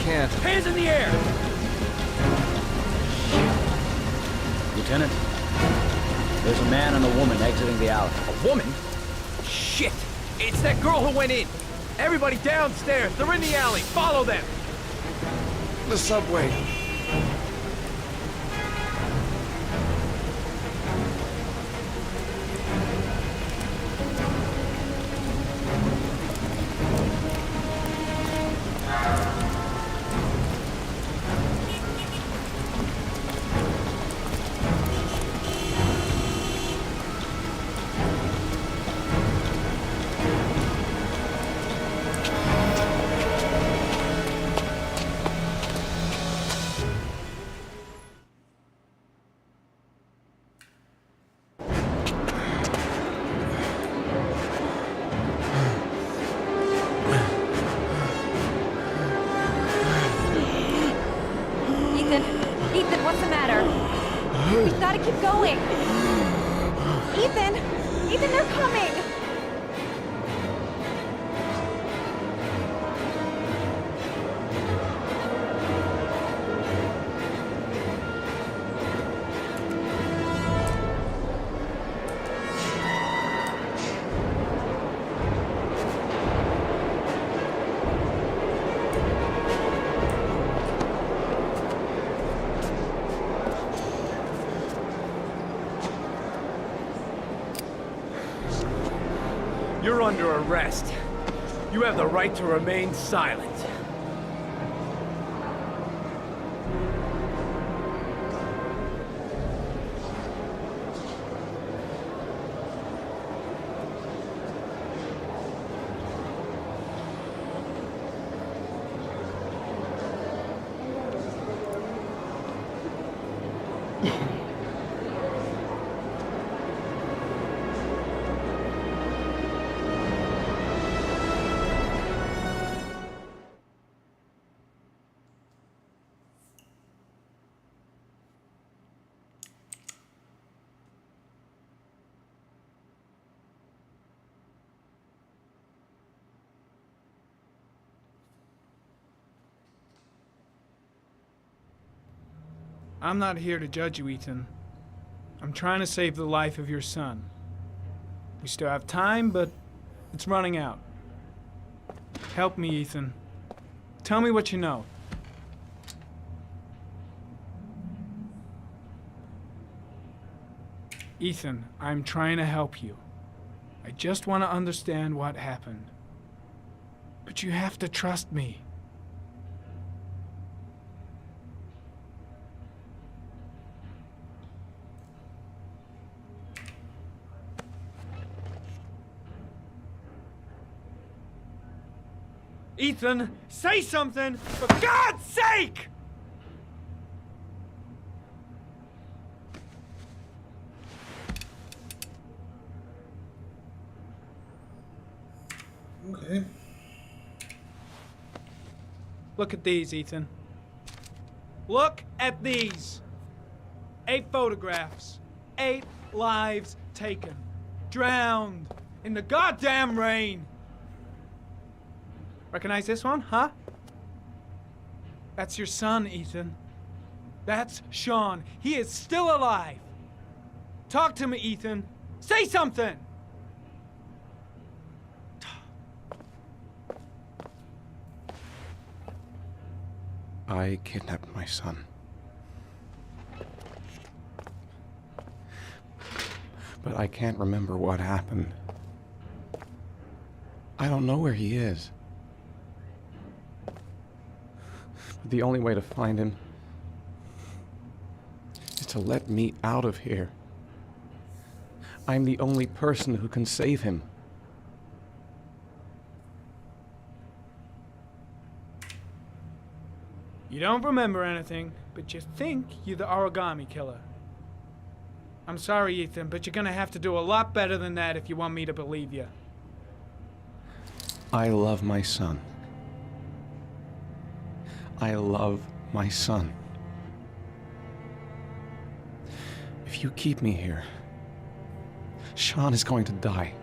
can't. Hands in the air! Lieutenant, there's a man and a woman exiting the alley. A woman? Shit! It's that girl who went in! Everybody downstairs! They're in the alley! Follow them! The subway. Ethan, what's the matter? We gotta keep going. Ethan, they're coming. You're under arrest. You have the right to remain silent. I'm not here to judge you, Ethan. I'm trying to save the life of your son. We still have time, but it's running out. Help me, Ethan. Tell me what you know. Ethan, I'm trying to help you. I just want to understand what happened. But you have to trust me. Ethan, say something, for God's sake! Okay. Look at these, Ethan. Look at these. 8 photographs. 8 lives taken. Drowned in the goddamn rain. Recognize this one, huh? That's your son, Ethan. That's Sean. He is still alive. Talk to me, Ethan. Say something! I kidnapped my son. But I can't remember what happened. I don't know where he is. The only way to find him is to let me out of here. I'm the only person who can save him. You don't remember anything, but you think you're the origami killer. I'm sorry, Ethan, but you're gonna have to do a lot better than that if you want me to believe you. I love my son. I love my son. If you keep me here, Sean is going to die.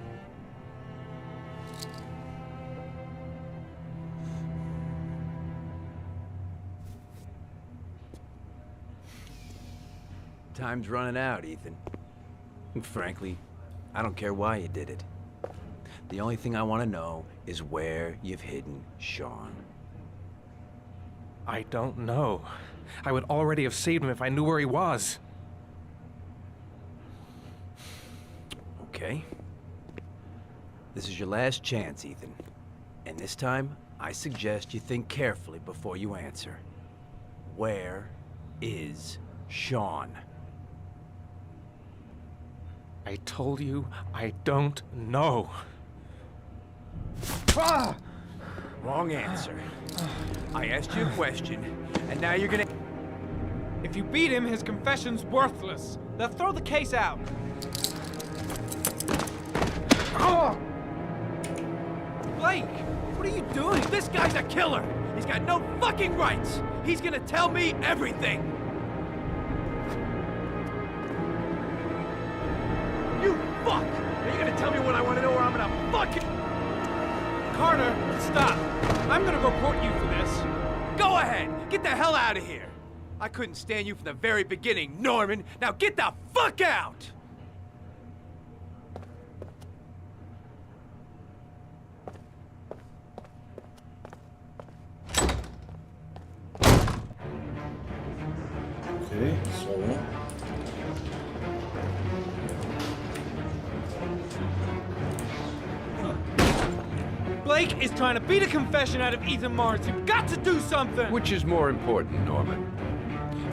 Time's running out, Ethan. And frankly, I don't care why you did it. The only thing I want to know is where you've hidden Sean. I don't know. I would already have saved him if I knew where he was. Okay. This is your last chance, Ethan. And this time, I suggest you think carefully before you answer. Where is Sean? I told you, I don't know. Wrong answer. I asked you a question, and now you're gonna... If you beat him, his confession's worthless. They'll throw the case out. Blake! What are you doing? This guy's a killer! He's got no fucking rights! He's gonna tell me everything! You fuck! Are you gonna tell me what I want to know or I'm gonna fucking... Carter, stop. I'm gonna report you for this. Go ahead! Get the hell out of here! I couldn't stand you from the very beginning, Norman! Now get the fuck out! Okay, so Blake is trying to beat a confession out of Ethan Mars. You've got to do something! Which is more important, Norman?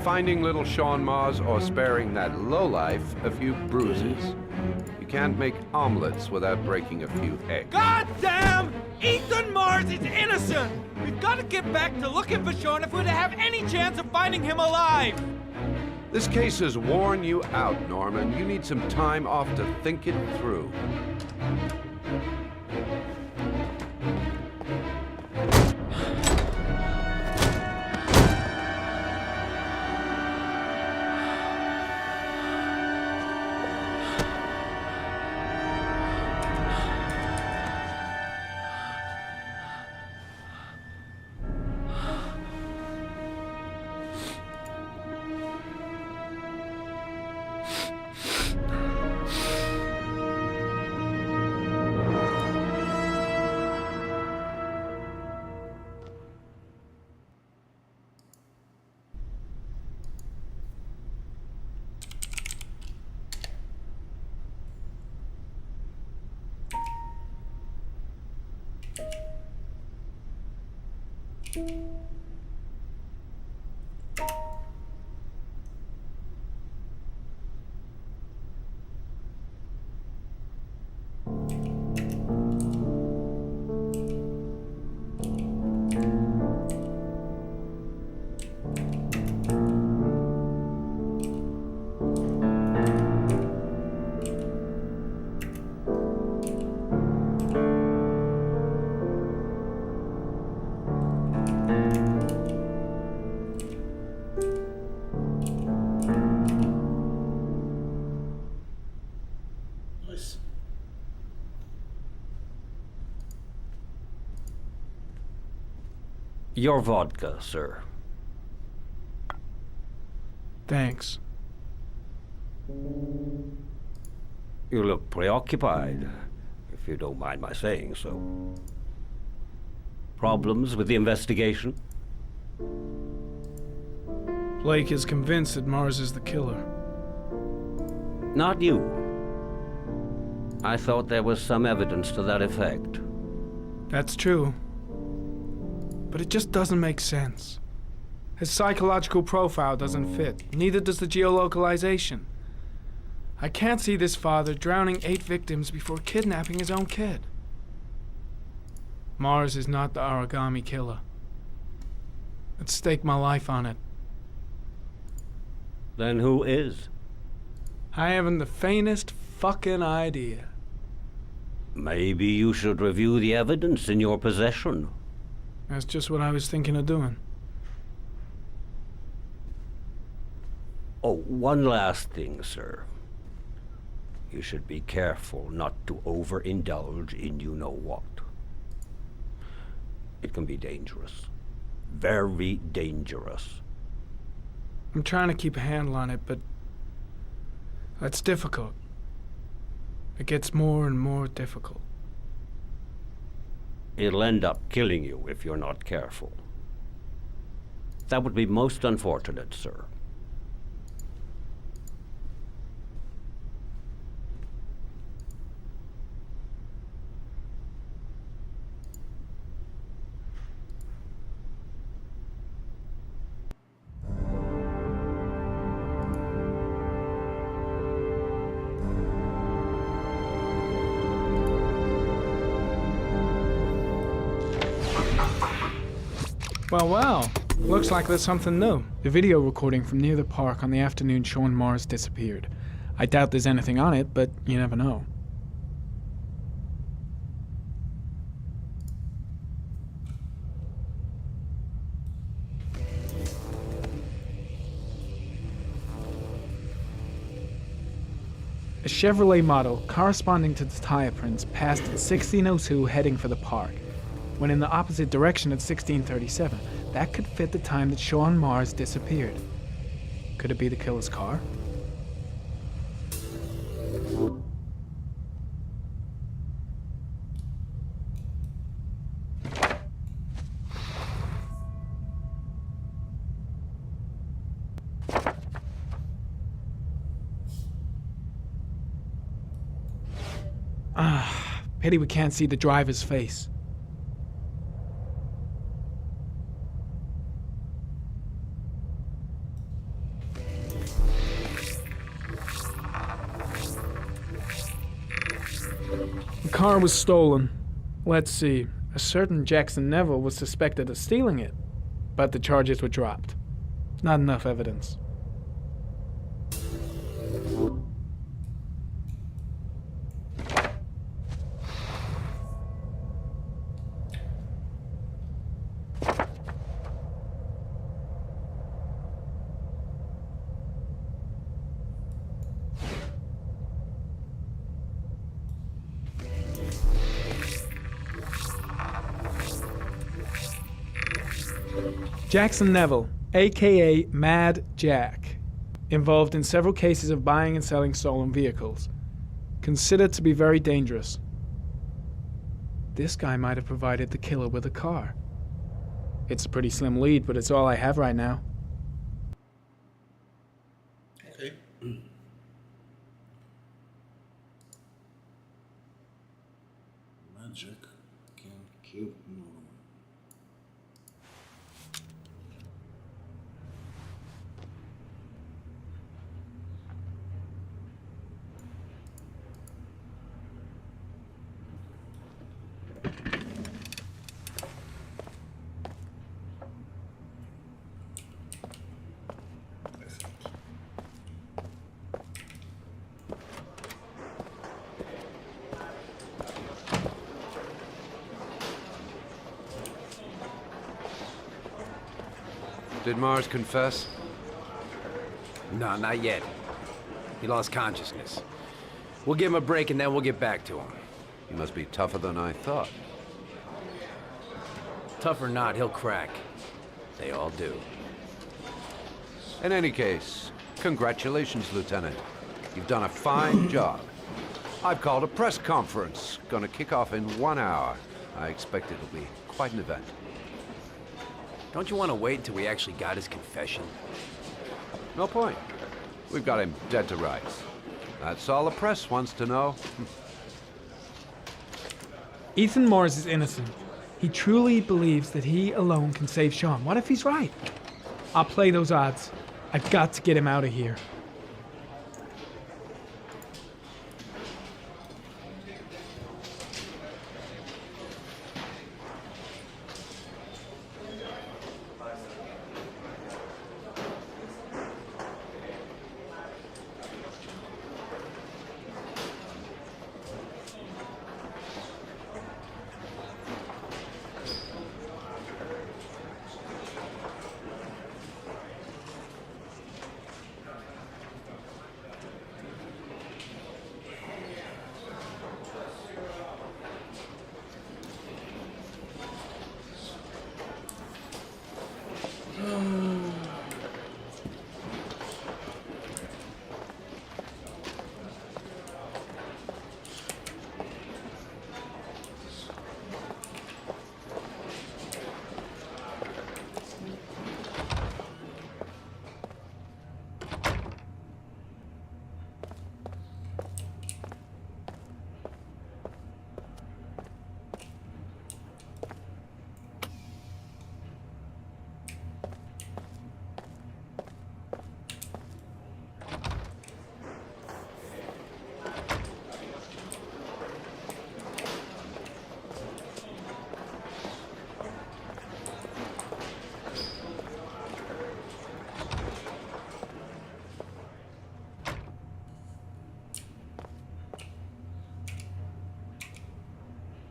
Finding little Sean Mars or sparing that lowlife a few bruises? You can't make omelets without breaking a few eggs. God damn! Ethan Mars is innocent! We've got to get back to looking for Sean if we're to have any chance of finding him alive! This case has worn you out, Norman. You need some time off to think it through. nice. Your vodka, sir. Thanks. You look preoccupied, if you don't mind my saying so. Problems with the investigation? Blake is convinced that Mars is the killer. Not you. I thought there was some evidence to that effect. That's true. But it just doesn't make sense. His psychological profile doesn't fit. Neither does the geolocalization. I can't see this father drowning 8 victims before kidnapping his own kid. Mars is not the origami killer. I'd stake my life on it. Then who is? I haven't the faintest fucking idea. Maybe you should review the evidence in your possession. That's just what I was thinking of doing. Oh, one last thing, sir. You should be careful not to overindulge in you-know-what. It can be dangerous. Very dangerous. I'm trying to keep a handle on it, but That's difficult. It gets more and more difficult. It'll end up killing you if you're not careful. That would be most unfortunate, sir. Well, well. Looks like there's something new. The video recording from near the park on the afternoon Sean Mars disappeared. I doubt there's anything on it, but you never know. A Chevrolet model corresponding to the tire prints passed at 1602 heading for the park, when in the opposite direction at 1637. That could fit the time that Sean Mars disappeared. Could it be the killer's car? Pity we can't see the driver's face. The car was stolen. Let's see. A certain Jackson Neville was suspected of stealing it, but the charges were dropped. Not enough evidence. Jackson Neville, aka Mad Jack, involved in several cases of buying and selling stolen vehicles. Considered to be very dangerous. This guy might have provided the killer with a car. It's a pretty slim lead, but it's all I have right now. Okay. Magic can kill no one. Did Mars confess? No, not yet. He lost consciousness. We'll give him a break and then we'll get back to him. He must be tougher than I thought. Tough or not, he'll crack. They all do. In any case, congratulations, Lieutenant. You've done a fine job. I've called a press conference. Gonna kick off in 1 hour. I expect it'll be quite an event. Don't you want to wait until we actually got his confession? No point. We've got him dead to rights. That's all the press wants to know. Ethan Mars is innocent. He truly believes that he alone can save Sean. What if he's right? I'll play those odds. I've got to get him out of here.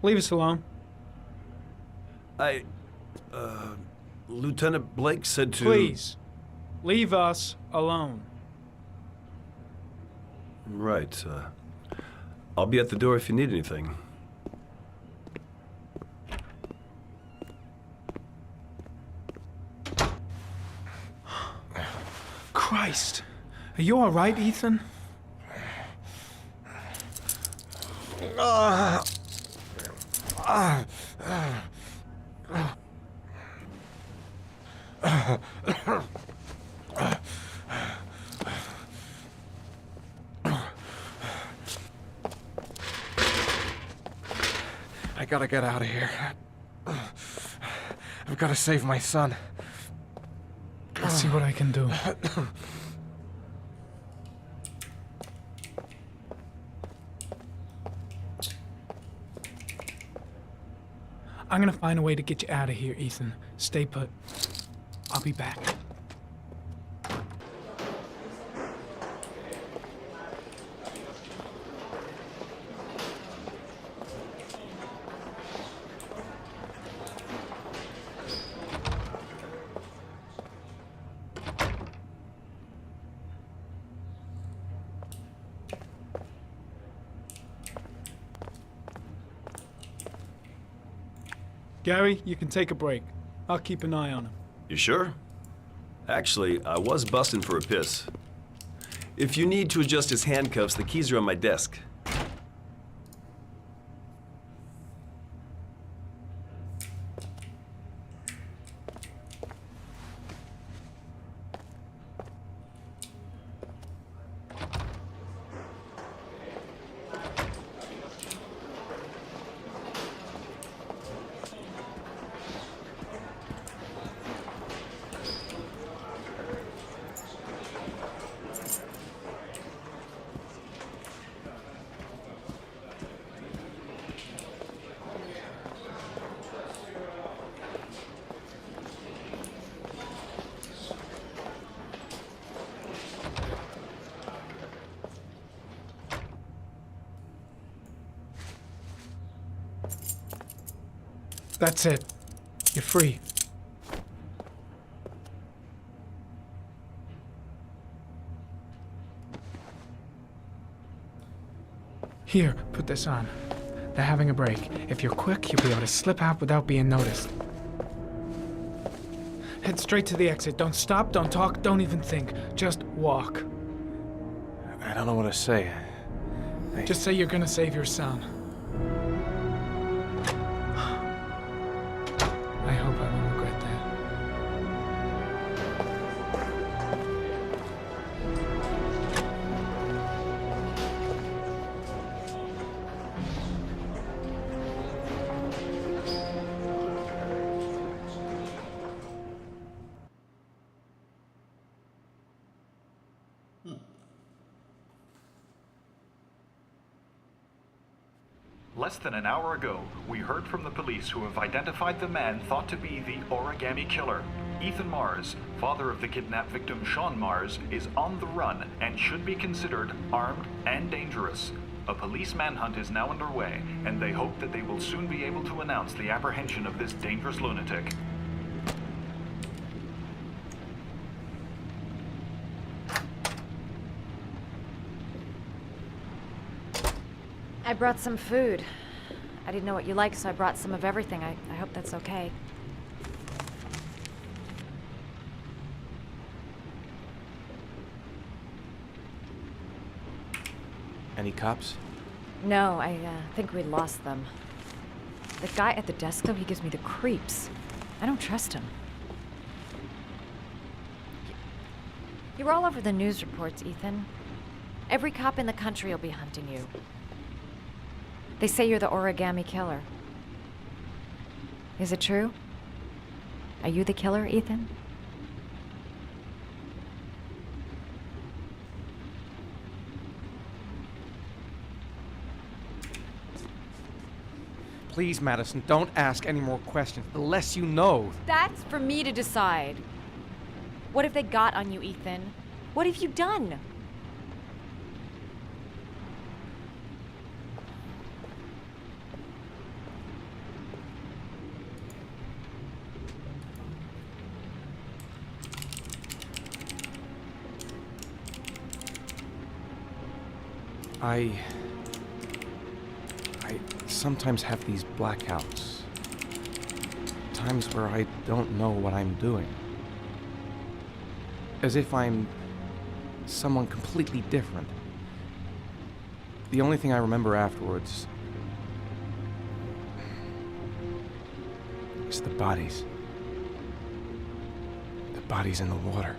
Leave us alone. Lieutenant Blake said to... Please, leave us alone. Right, I'll be at the door if you need anything. Christ. Are you all right, Ethan? I gotta get out of here. I've gotta save my son. I'll see what I can do. I'm gonna find a way to get you out of here, Ethan. Stay put. I'll be back. Gary, you can take a break. I'll keep an eye on him. You sure? Actually, I was busting for a piss. If you need to adjust his handcuffs, the keys are on my desk. That's it. You're free. Here, put this on. They're having a break. If you're quick, you'll be able to slip out without being noticed. Head straight to the exit. Don't stop, don't talk, don't even think. Just walk. I don't know what to say. Just say you're gonna save your son. I hope I won't regret that. Less than an hour ago, we heard from the police who have identified the man thought to be the Origami Killer. Ethan Mars, father of the kidnapped victim Sean Mars, is on the run and should be considered armed and dangerous. A police manhunt is now underway, and they hope that they will soon be able to announce the apprehension of this dangerous lunatic. I brought some food. I didn't know what you liked, so I brought some of everything. I hope that's okay. Any cops? No, I think we lost them. The guy at the desk, though, he gives me the creeps. I don't trust him. You're all over the news reports, Ethan. Every cop in the country will be hunting you. They say you're the Origami Killer. Is it true? Are you the killer, Ethan? Please, Madison, don't ask any more questions. The less you know. That's for me to decide. What have they got on you, Ethan? What have you done? I sometimes have these blackouts. Times where I don't know what I'm doing. As if I'm someone completely different. The only thing I remember afterwards is the bodies. The bodies in the water.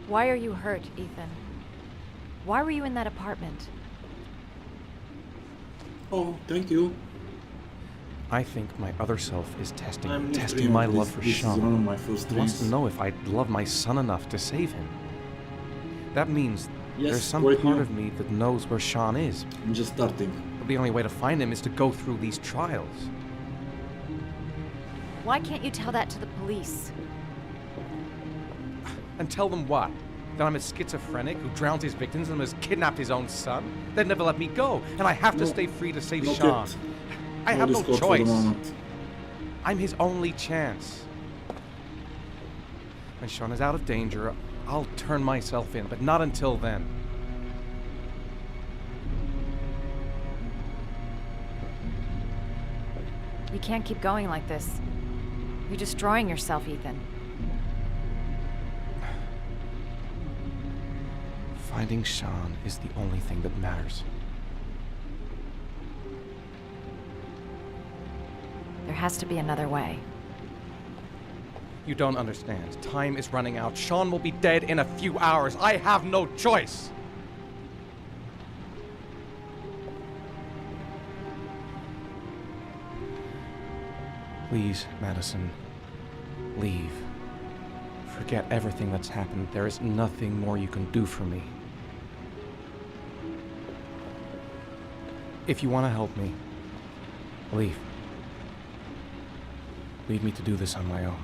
Why are you hurt, Ethan? Why were you in that apartment? Oh, thank you. I think my other self is testing I'm not testing dreaming my of love this. for This is one of Sean. my first He wants to dreams. know if I love my son enough to save him. That means Yes, there's some right part now. of me that knows where Sean is. I'm just starting. But the only way to find him is to go through these trials. Why can't you tell that to the police? And tell them what? That I'm a schizophrenic who drowns his victims and has kidnapped his own son? They'd never let me go, and I have to No, stay free to save not Sean. yet. I have no Discord for the choice. moment. I'm his only chance. When Sean is out of danger, I'll turn myself in, but not until then. You can't keep going like this. You're destroying yourself, Ethan. Finding Sean is the only thing that matters. There has to be another way. You don't understand. Time is running out. Sean will be dead in a few hours. I have no choice. Please, Madison, leave. Forget everything that's happened. There is nothing more you can do for me. If you want to help me, leave. Leave me to do this on my own.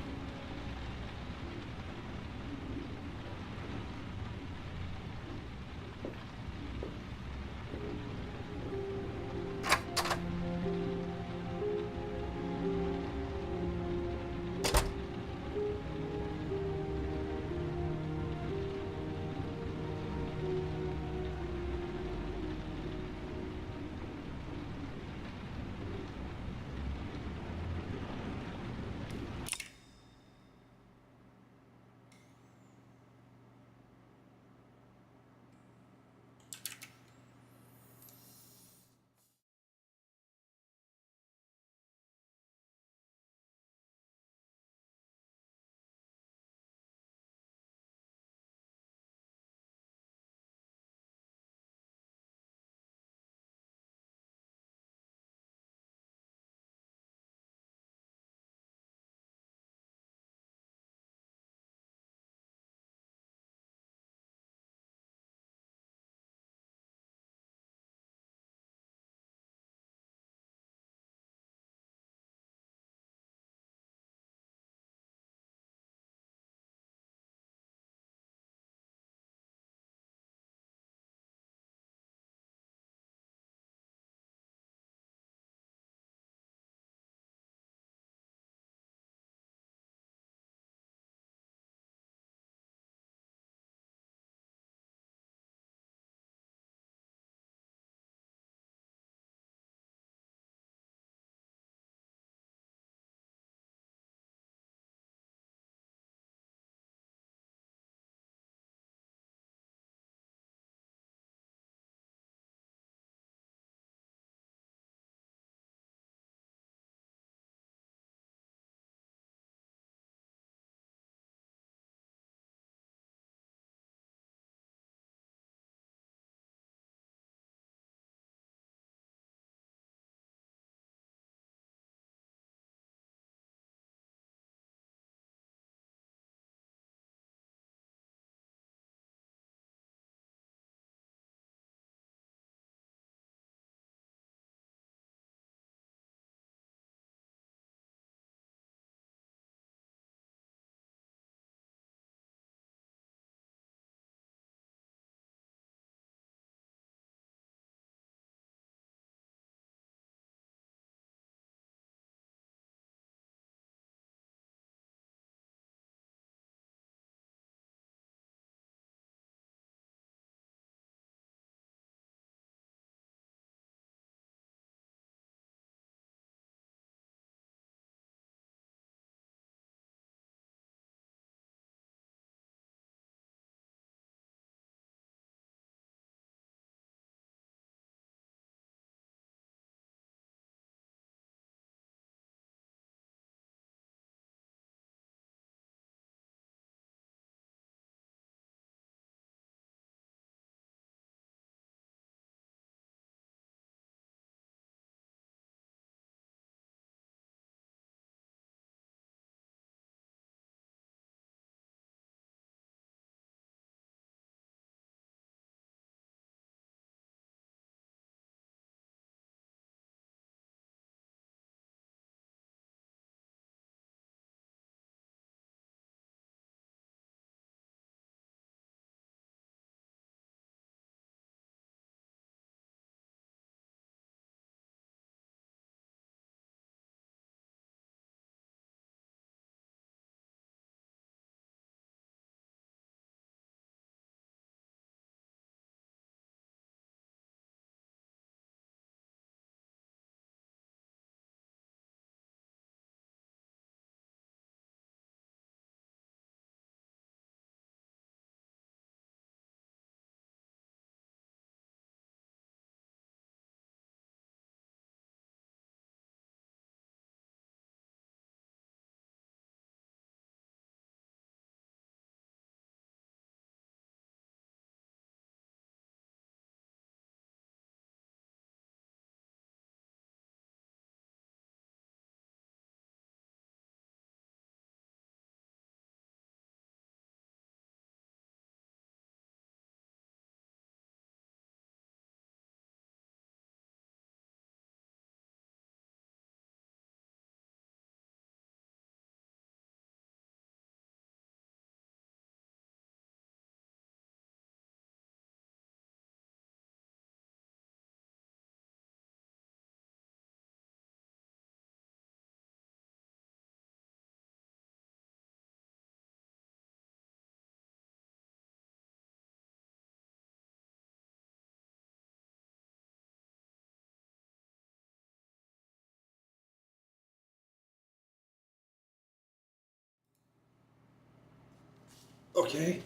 Okay.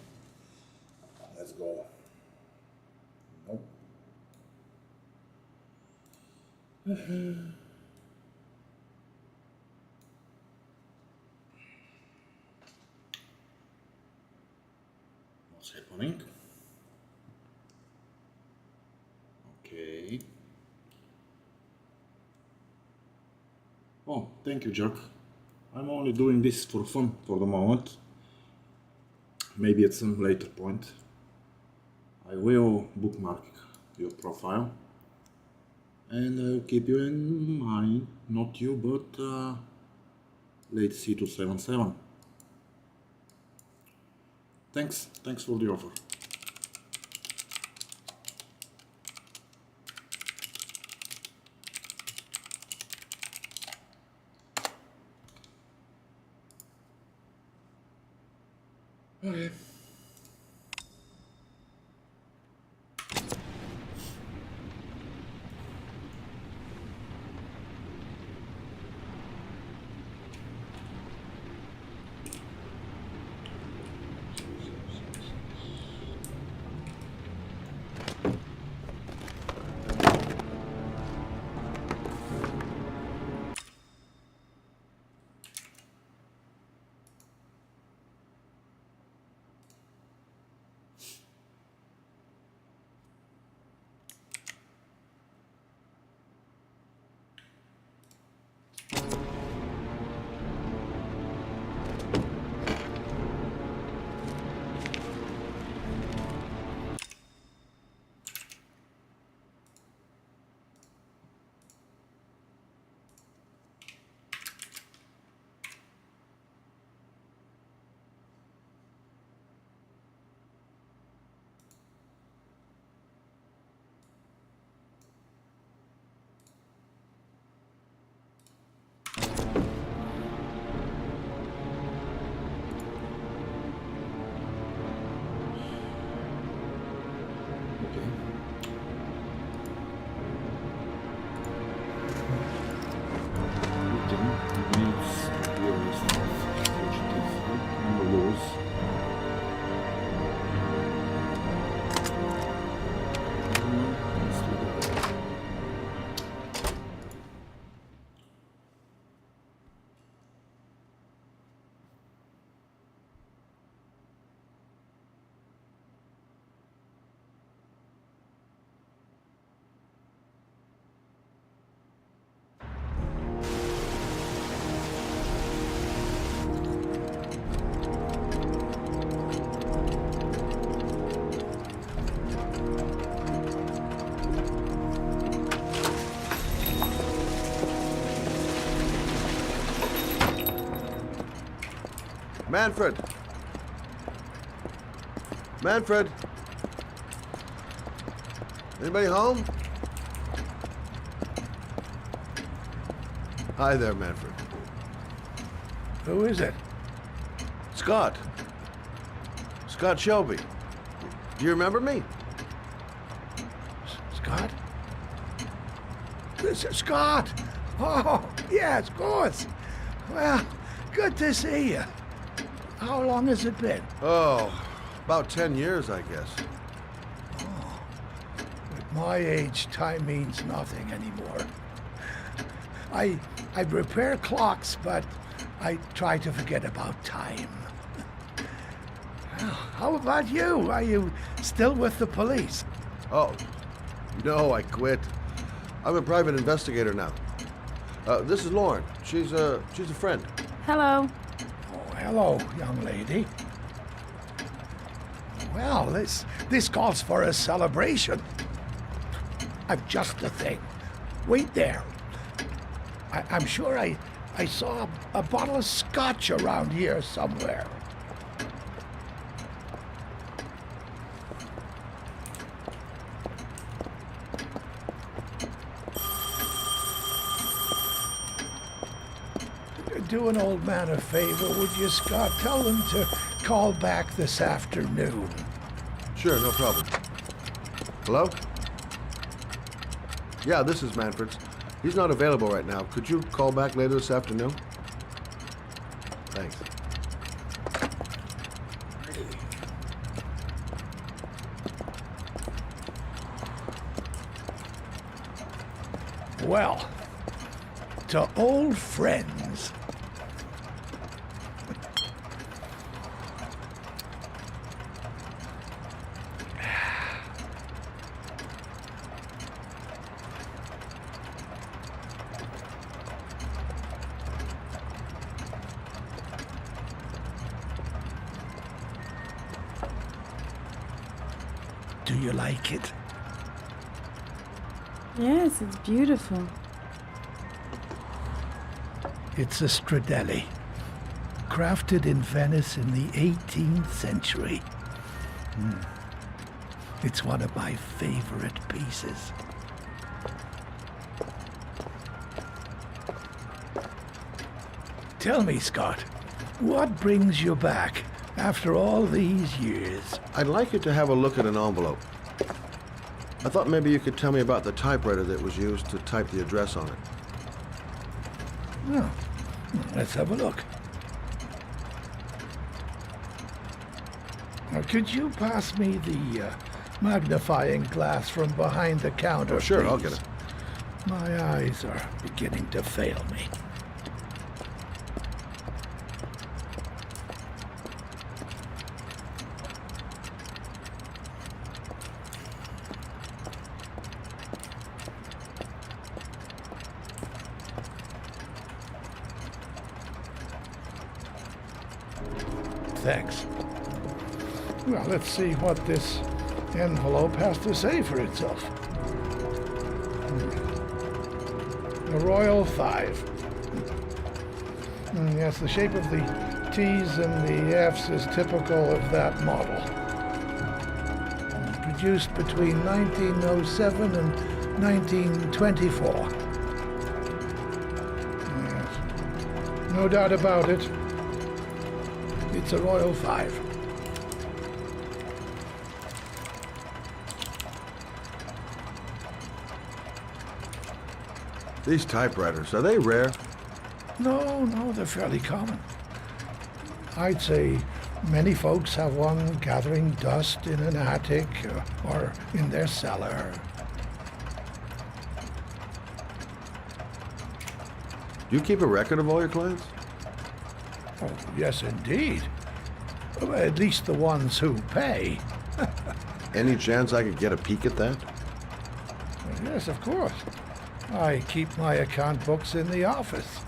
Let's go. Nope. What's happening? Okay. Oh, thank you, Jack. I'm only doing this for fun for the moment. Maybe at some later point I will bookmark your profile and I'll keep you in mind, not you, but late C277. Thanks for the offer. Okay. Manfred! Manfred! Anybody home? Hi there, Manfred. Who is it? Scott. Scott Shelby. Do you remember me? Scott? This is Scott! Oh, yes, of course. Well, good to see you. How long has it been? Oh, about 10 years, I guess. Oh, at my age, time means nothing anymore. I repair clocks, but I try to forget about time. How about you? Are you still with the police? Oh, no, I quit. I'm a private investigator now. This is Lauren. She's a friend. Hello. Oh, hello, young lady. Well, this calls for a celebration. I've just the thing. Wait there. I'm sure I saw a bottle of scotch around here somewhere. Do an old man a favor, would you, Scott? Tell them to call back this afternoon. Sure, no problem. Hello? Yeah, this is Manfred's. He's not available right now. Could you call back later this afternoon? Thanks. Well, to old friends. Do you like it? Yes, it's beautiful. It's a Stradelli, crafted in Venice in the 18th century. It's one of my favorite pieces. Tell me, Scott, what brings you back after all these years? I'd like you to have a look at an envelope. I thought maybe you could tell me about the typewriter that was used to type the address on it. Oh, let's have a look. Now, could you pass me the magnifying glass from behind the counter, Sure, please? I'll get it. My eyes are beginning to fail me. Thanks. Well, let's see what this envelope has to say for itself. The Royal Five. Yes, the shape of the T's and the F's is typical of that model. Produced between 1907 and 1924. Yes. No doubt about it. It's a Royal Five. These typewriters, are they rare? No, they're fairly common. I'd say many folks have one gathering dust in an attic or in their cellar. Do you keep a record of all your clients? Oh, yes, indeed. At least the ones who pay. Any chance I could get a peek at that? Yes, of course. I keep my account books in the office.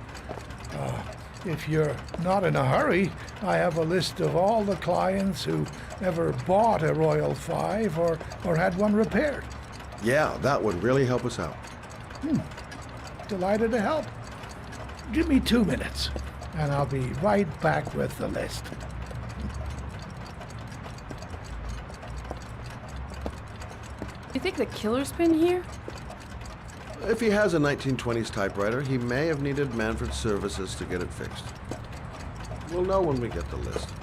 If you're not in a hurry, I have a list of all the clients who ever bought a Royal Five or had one repaired. Yeah, that would really help us out. Delighted to help. Give me 2 minutes, and I'll be right back with the list. You think the killer's been here? If he has a 1920s typewriter, he may have needed Manfred's services to get it fixed. We'll know when we get the list.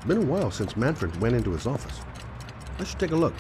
Been a while since Manfred went into his office. I should take a look.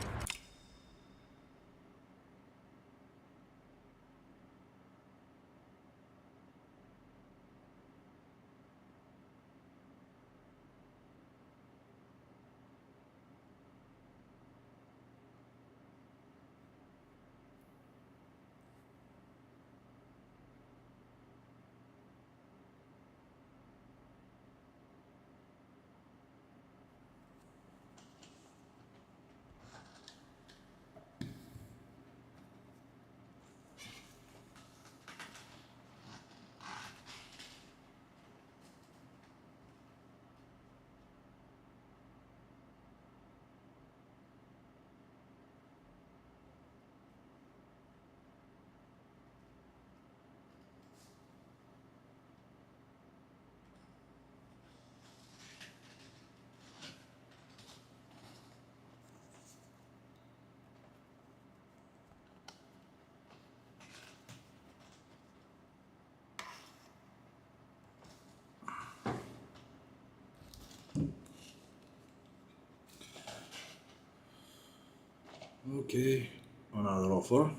Okay, another offer.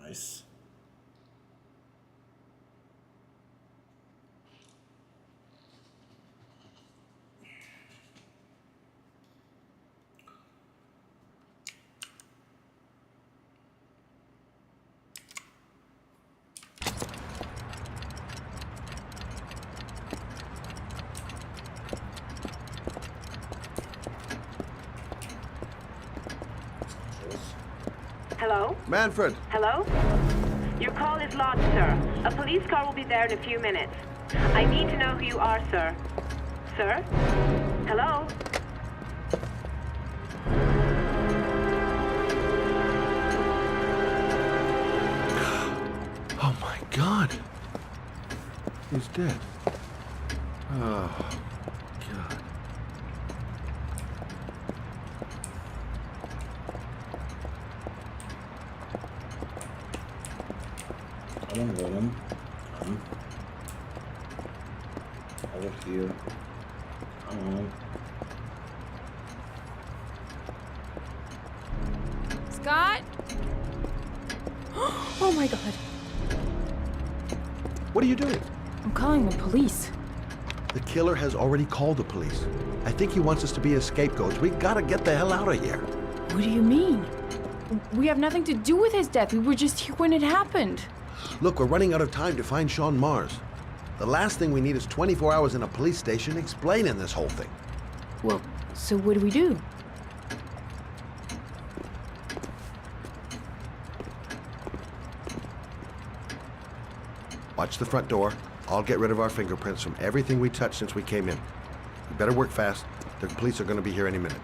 Nice. Hello? Manfred! Hello? Your call is lodged, sir. A police car will be there in a few minutes. I need to know who you are, sir. Sir? Hello? Oh my God! He's dead. Oh, God. Come on, Roman. Come. Over here. Come on. Scott? Oh my God. What are you doing? I'm calling the police. The killer has already called the police. I think he wants us to be his scapegoats. We gotta get the hell out of here. What do you mean? We have nothing to do with his death. We were just here when it happened. Look, we're running out of time to find Sean Mars. The last thing we need is 24 hours in a police station explaining this whole thing. Well, so what do we do? Watch the front door. I'll get rid of our fingerprints from everything we touched since we came in. We better work fast. The police are gonna be here any minute.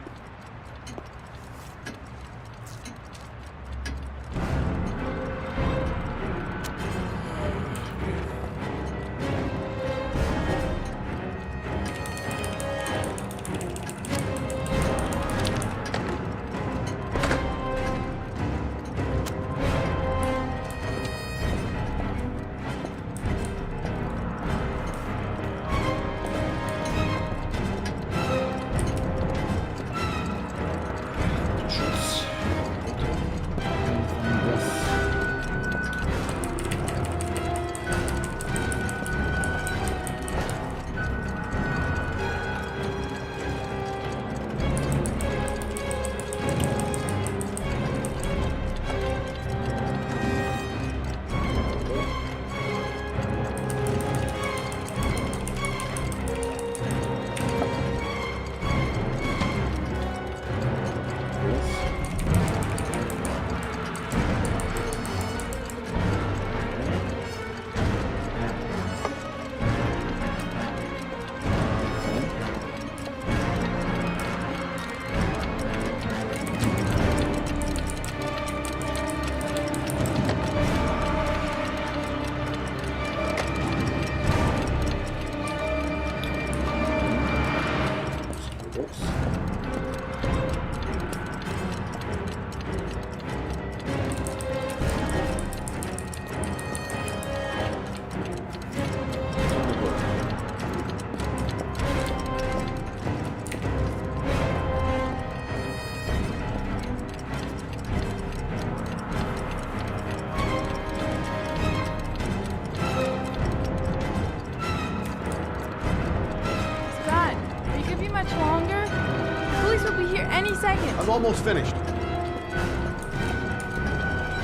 I'm almost finished.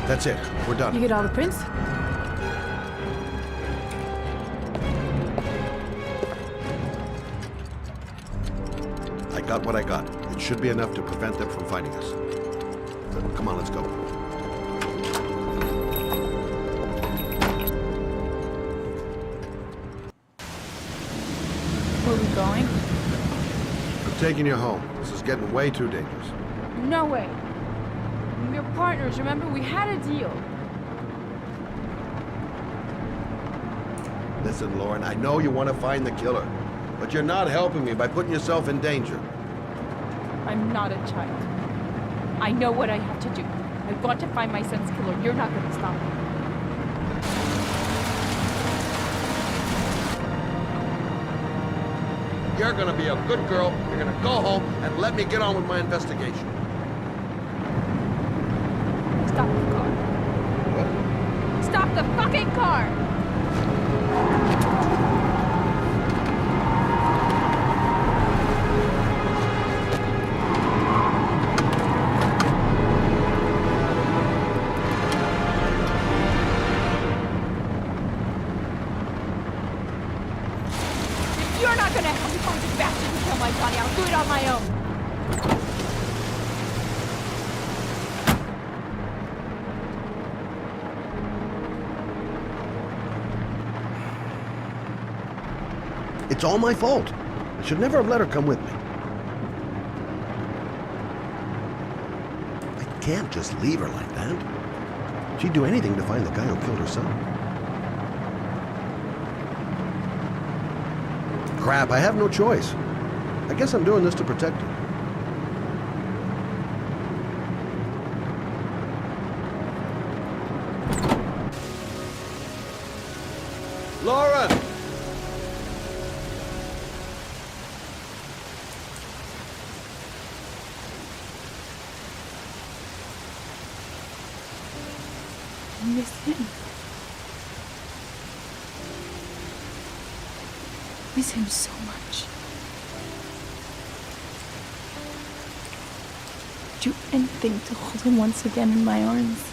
That's it. We're done. You get all the prints? I got what I got. It should be enough to prevent them from finding us. Come on, let's go. Where are we going? I'm taking you home. This is getting way too dangerous. No way. We're partners, remember? We had a deal. Listen, Lauren, I know you want to find the killer, but you're not helping me by putting yourself in danger. I'm not a child. I know what I have to do. I've got to find my son's killer. You're not going to stop me. You're gonna be a good girl. You're gonna go home and let me get on with my investigation. Stop the car. What? Stop the fucking car! You're not gonna help me find this bastard who killed my Johnny. I'll do it on my own. It's all my fault. I should never have let her come with me. I can't just leave her like that. She'd do anything to find the guy who killed her son. Crap, I have no choice. I guess I'm doing this to protect her. Lauren! I miss him. Miss him so much. Do anything to hold him once again in my arms.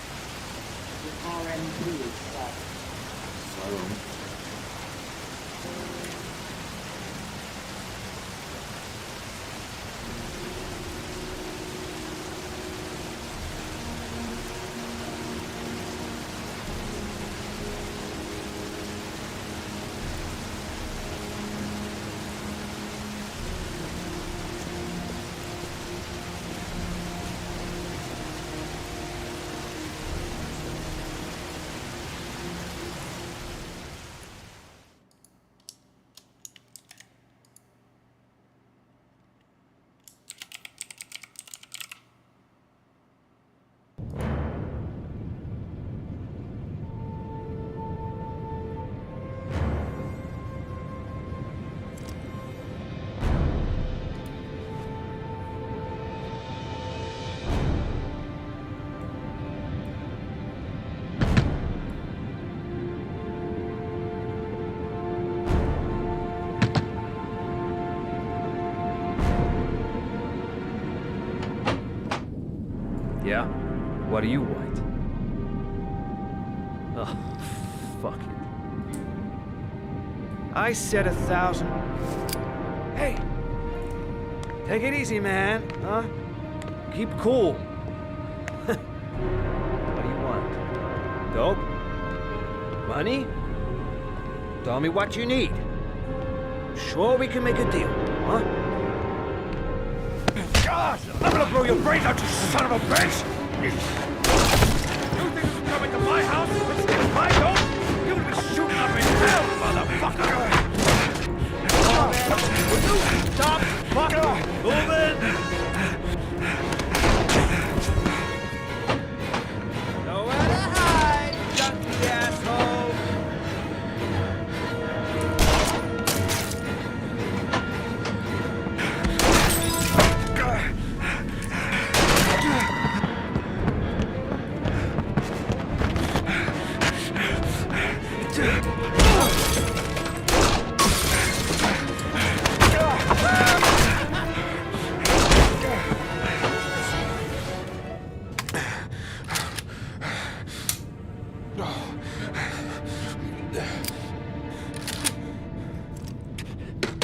Yeah? What do you want? Oh, fuck it. I said 1,000. Hey! Take it easy, man. Huh? Keep cool. What do you want? Dope? Money? Tell me what you need. Sure we can make a deal, huh? God! I'm gonna blow your brains out, you son of a bitch! You think this is coming to my house and steal my dope? You would be shooting up in hell, motherfucker! Come on, man! Will you stop fucking moving? Nowhere to hide, junkie asshole!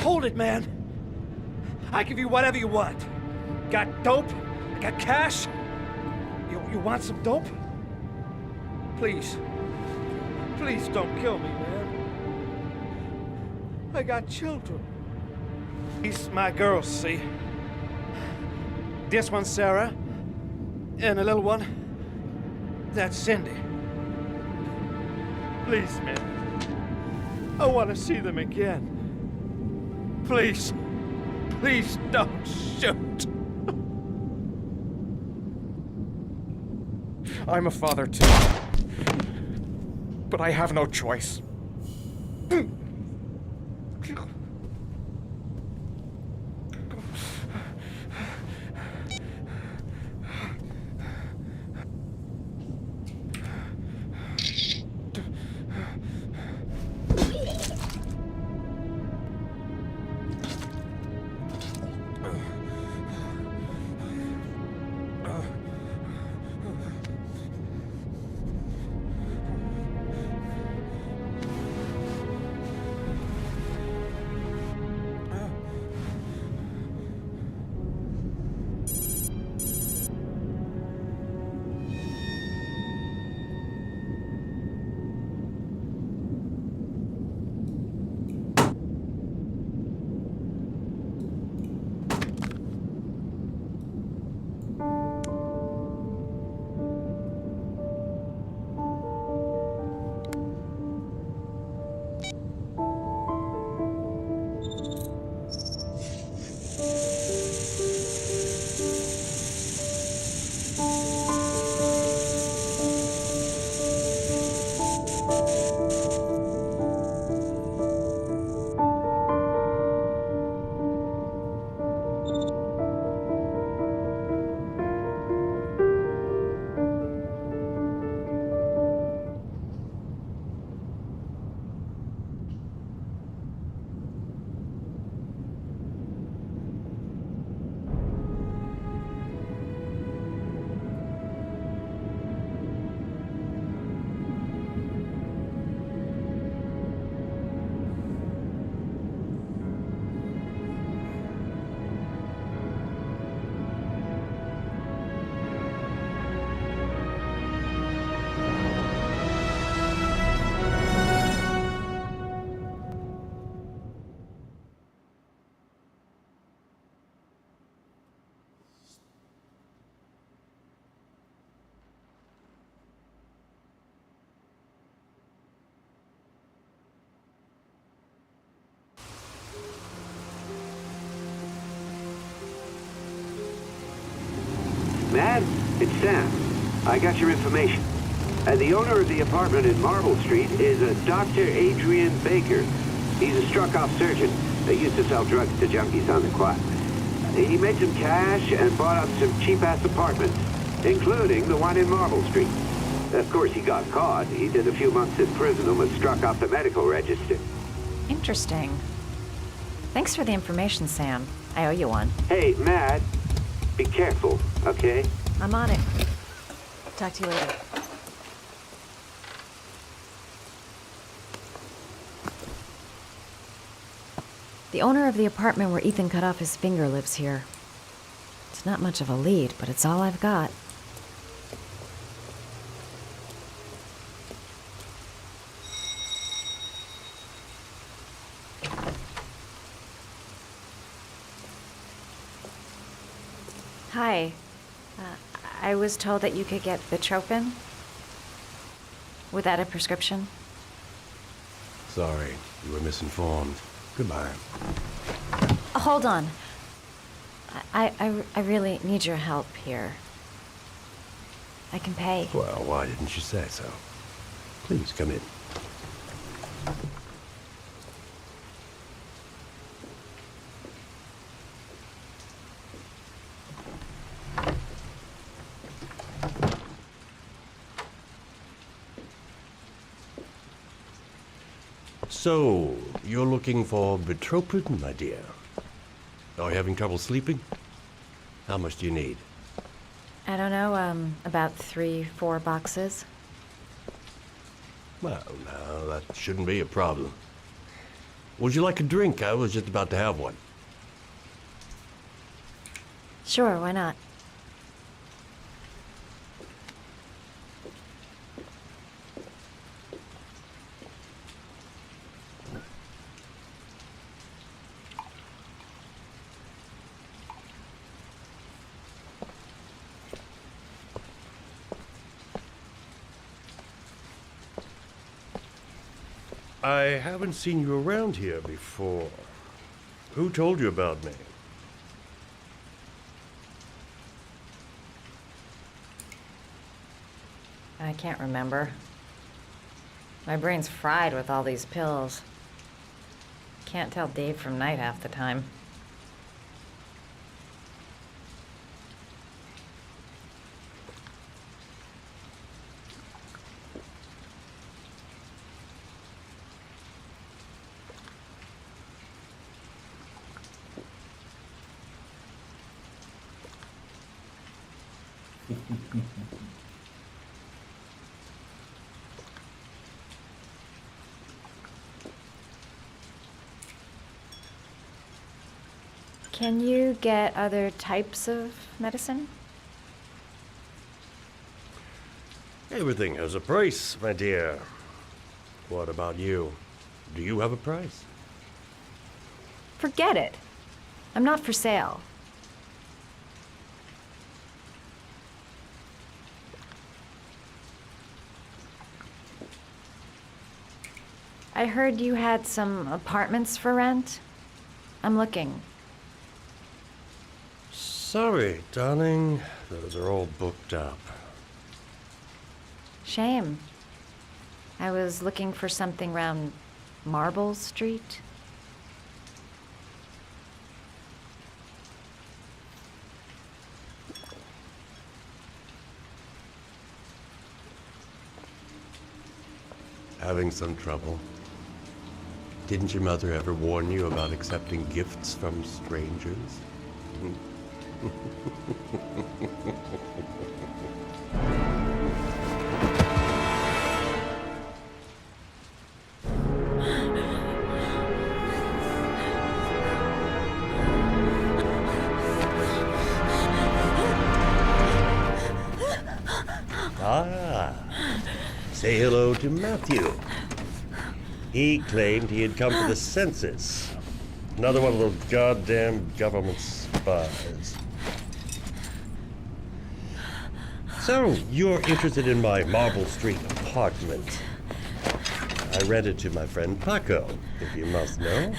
Hold it, man. I give you whatever you want. Got dope? I got cash? You want some dope? Please. Please don't kill me, man. I got children. These my girls, see? This one's Sarah. And the little one, that's Cindy. Please, man. I want to see them again. Please. Please don't shoot. I'm a father too. But I have no choice. Matt, it's Sam. I got your information. The owner of the apartment in Marble Street is a Dr. Adrian Baker. He's a struck-off surgeon that used to sell drugs to junkies on the quad. He made some cash and bought up some cheap-ass apartments, including the one in Marble Street. Of course, he got caught. He did a few months in prison and was struck off the medical register. Interesting. Thanks for the information, Sam. I owe you one. Hey, Matt, be careful, okay? I'm on it. Talk to you later. The owner of the apartment where Ethan cut off his finger lives here. It's not much of a lead, but it's all I've got. Hi. I was told that you could get Bitropin without a prescription. Sorry, you were misinformed. Goodbye. Hold on. I really need your help here. I can pay. Well, why didn't you say so? Please come in. So, you're looking for Bitropin, my dear? Are you having trouble sleeping? How much do you need? I don't know, about 3-4 boxes. Well, no, that shouldn't be a problem. Would you like a drink? I was just about to have one. Sure, why not? I haven't seen you around here before. Who told you about me? I can't remember. My brain's fried with all these pills. Can't tell day from night half the time. Can you get other types of medicine? Everything has a price, my dear. What about you? Do you have a price? Forget it. I'm not for sale. I heard you had some apartments for rent. I'm looking. Sorry, darling. Those are all booked up. Shame. I was looking for something around Marble Street. Having some trouble. Didn't your mother ever warn you about accepting gifts from strangers? Say hello to Matthew. He claimed he had come for the census. Another one of those goddamn government spies. So, you're interested in my Marble Street apartment. I rent it to my friend Paco, if you must know.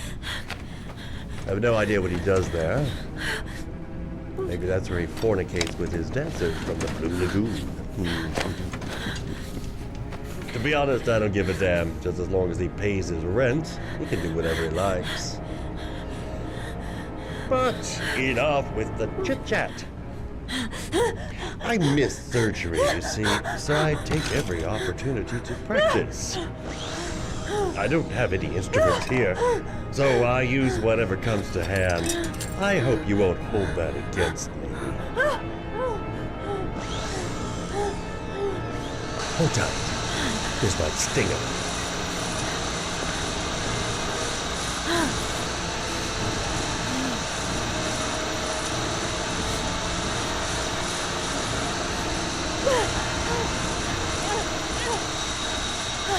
I have no idea what he does there. Maybe that's where he fornicates with his dancers from the Blue Lagoon. To be honest, I don't give a damn. Just as long as he pays his rent, he can do whatever he likes. But enough with the chit-chat. I miss surgery, you see, so I take every opportunity to practice. I don't have any instruments here, so I use whatever comes to hand. I hope you won't hold that against me. Hold tight. This might sting him.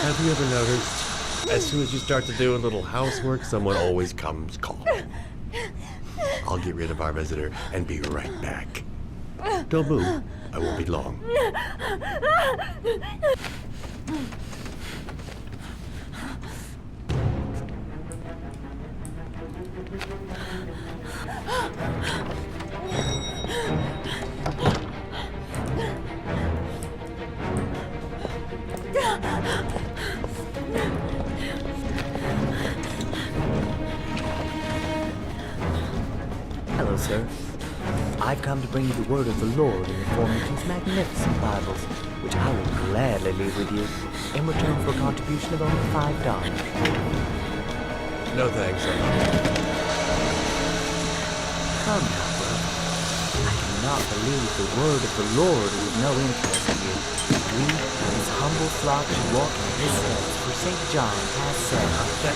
Have you ever noticed, as soon as you start to do a little housework, someone always comes calling? I'll get rid of our visitor and be right back. Don't move. I won't be long. Hello, sir. I've come to bring you the word of the Lord in the form of these magnificent Bibles, which I will gladly leave with you in return for a contribution of only $5. No thanks, sir. Come now, brother. I cannot believe the word of the Lord is of no interest to you. We, his humble flock, should walk in his steps, for St. John has said.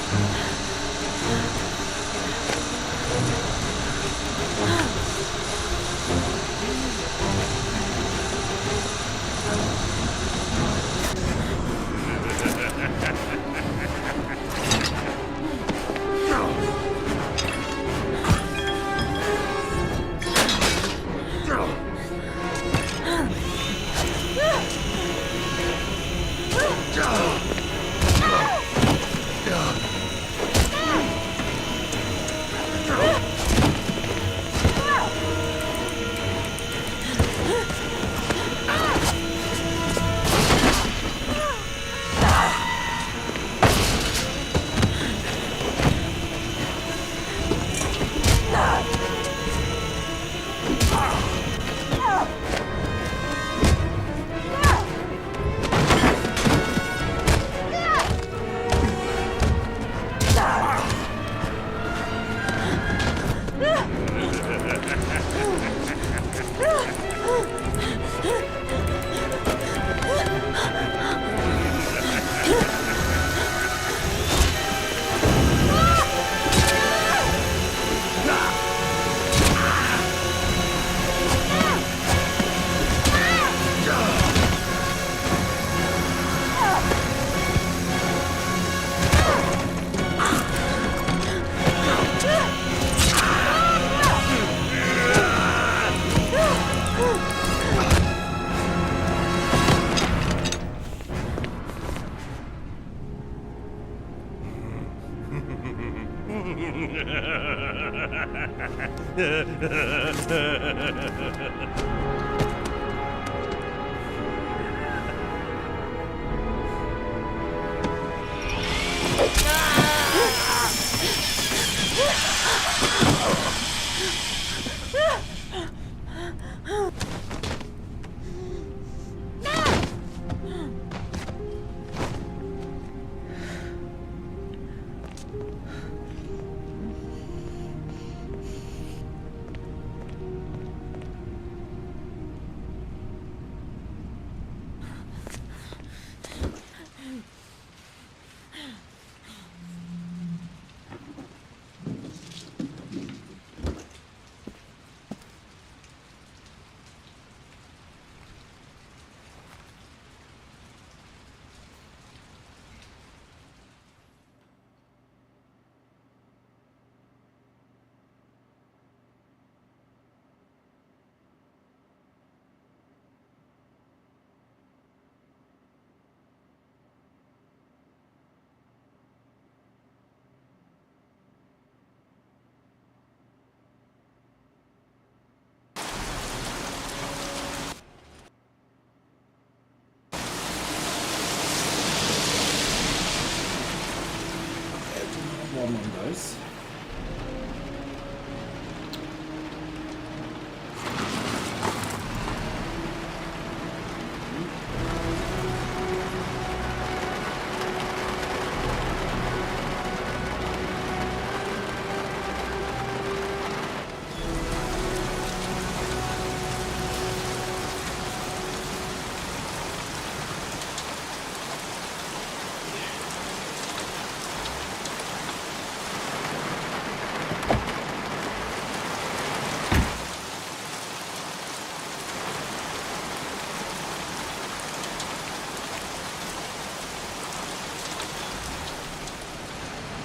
Nice.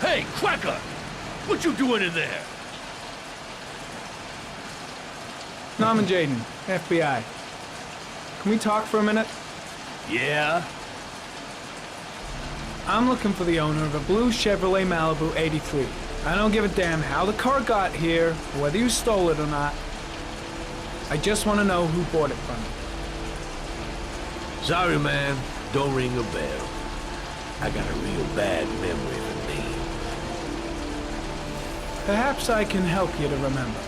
Hey, Cracker! What you doing in there? Norman Jayden, FBI. Can we talk for a minute? Yeah? I'm looking for the owner of a blue Chevrolet Malibu 83. I don't give a damn how the car got here, or whether you stole it or not. I just want to know who bought it from you. Sorry, man. Don't ring a bell. I got a real bad memory for names. Perhaps I can help you to remember.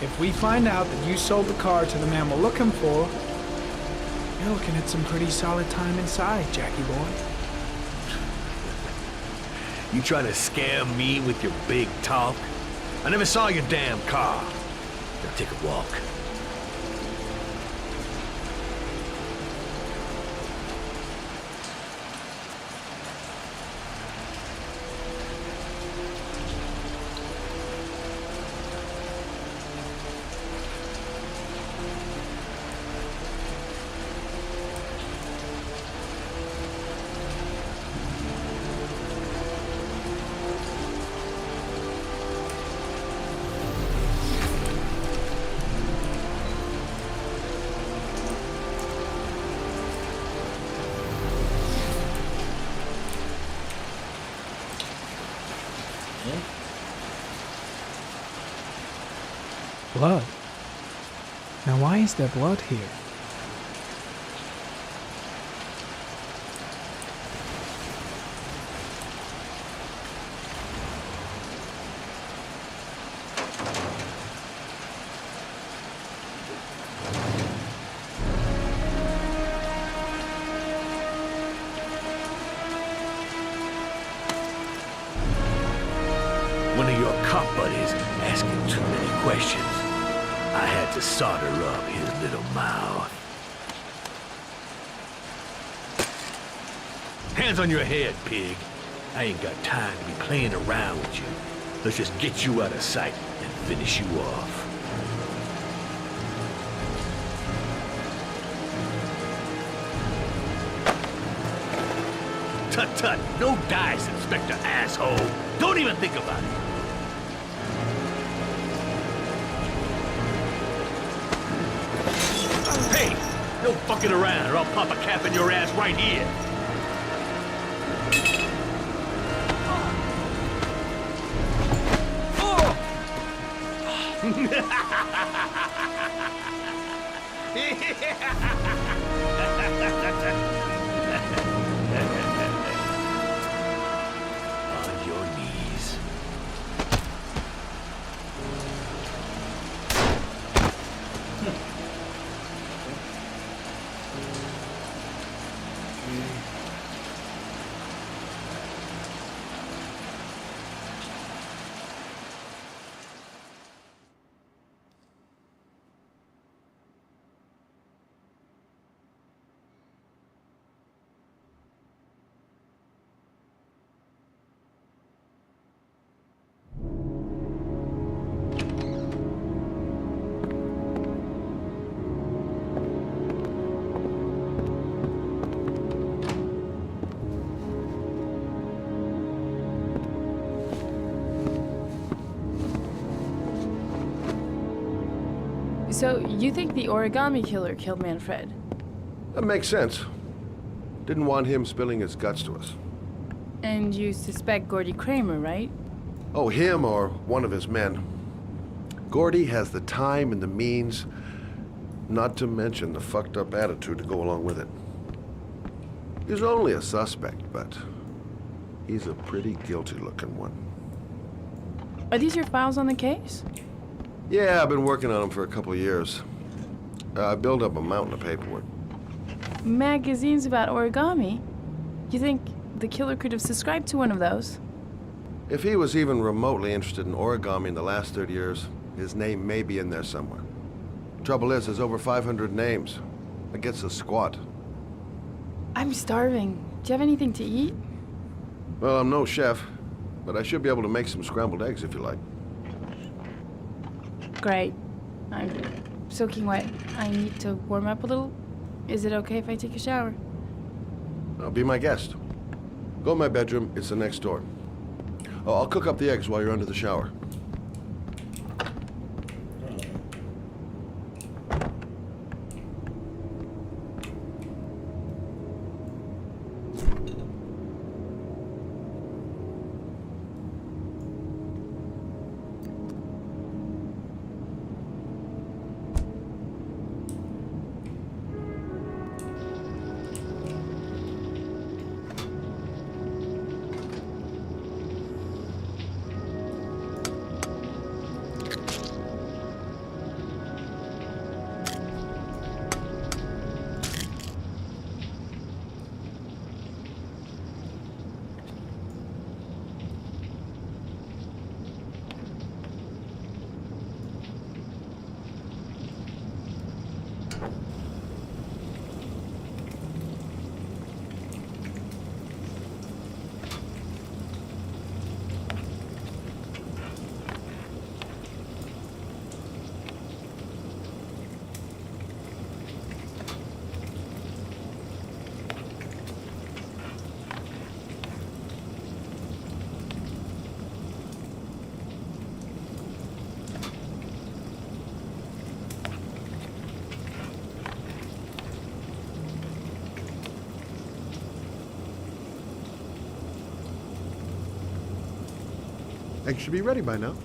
If we find out that you sold the car to the man we're looking for, you're looking at some pretty solid time inside, Jackie boy. You trying to scam me with your big talk? I never saw your damn car. Now take a walk. Blood? Now why is there blood here? One of your cop buddies asking too many questions. I had to solder up his little mouth. Hands on your head, pig. I ain't got time to be playing around with you. Let's just get you out of sight and finish you off. Tut tut, no dice, Inspector asshole. Don't even think about it. Hey, no fucking around or I'll pop a cap in your ass right here. On your knees. So, you think the origami killer killed Manfred? That makes sense. Didn't want him spilling his guts to us. And you suspect Gordy Kramer, right? Oh, him or one of his men. Gordy has the time and the means, not to mention the fucked up attitude to go along with it. He's only a suspect, but he's a pretty guilty looking one. Are these your files on the case? Yeah, I've been working on them for a couple of years. I built up a mountain of paperwork. Magazines about origami? You think the killer could have subscribed to one of those? If he was even remotely interested in origami in the last 30 years, his name may be in there somewhere. Trouble is, there's over 500 names. That gets us squat. I'm starving. Do you have anything to eat? Well, I'm no chef, but I should be able to make some scrambled eggs if you like. Great. I'm soaking wet. I need to warm up a little. Is it okay if I take a shower? Be my guest. Go in my bedroom. It's the next door. Oh, I'll cook up the eggs while you're under the shower. Eggs should be ready by now.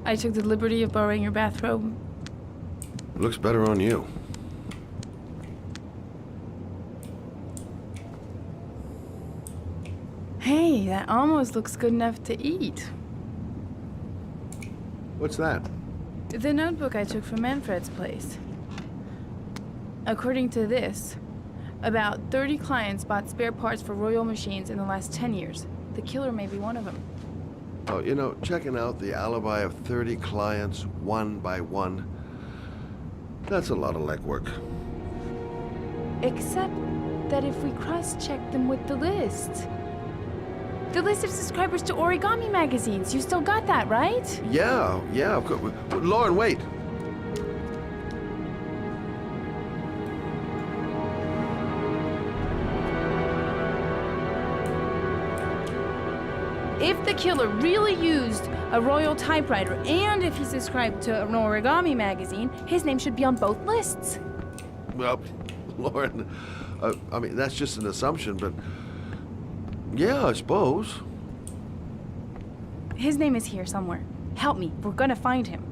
I took the liberty of borrowing your bathrobe. Looks better on you. Hey, that almost looks good enough to eat. What's that? The notebook I took from Manfred's place. According to this, about 30 clients bought spare parts for Royal machines in the last 10 years. The killer may be one of them. Oh, you know, checking out the alibi of 30 clients one by one, that's a lot of legwork. Except that if we cross-check them with the list. The list of subscribers to Origami magazines. You still got that, right? Yeah, of course. Lauren, wait. If the killer really used a Royal typewriter and if he subscribed to an Origami magazine, his name should be on both lists. Well, Lauren, I mean, that's just an assumption, but yeah, I suppose. His name is here somewhere. Help me. We're gonna find him.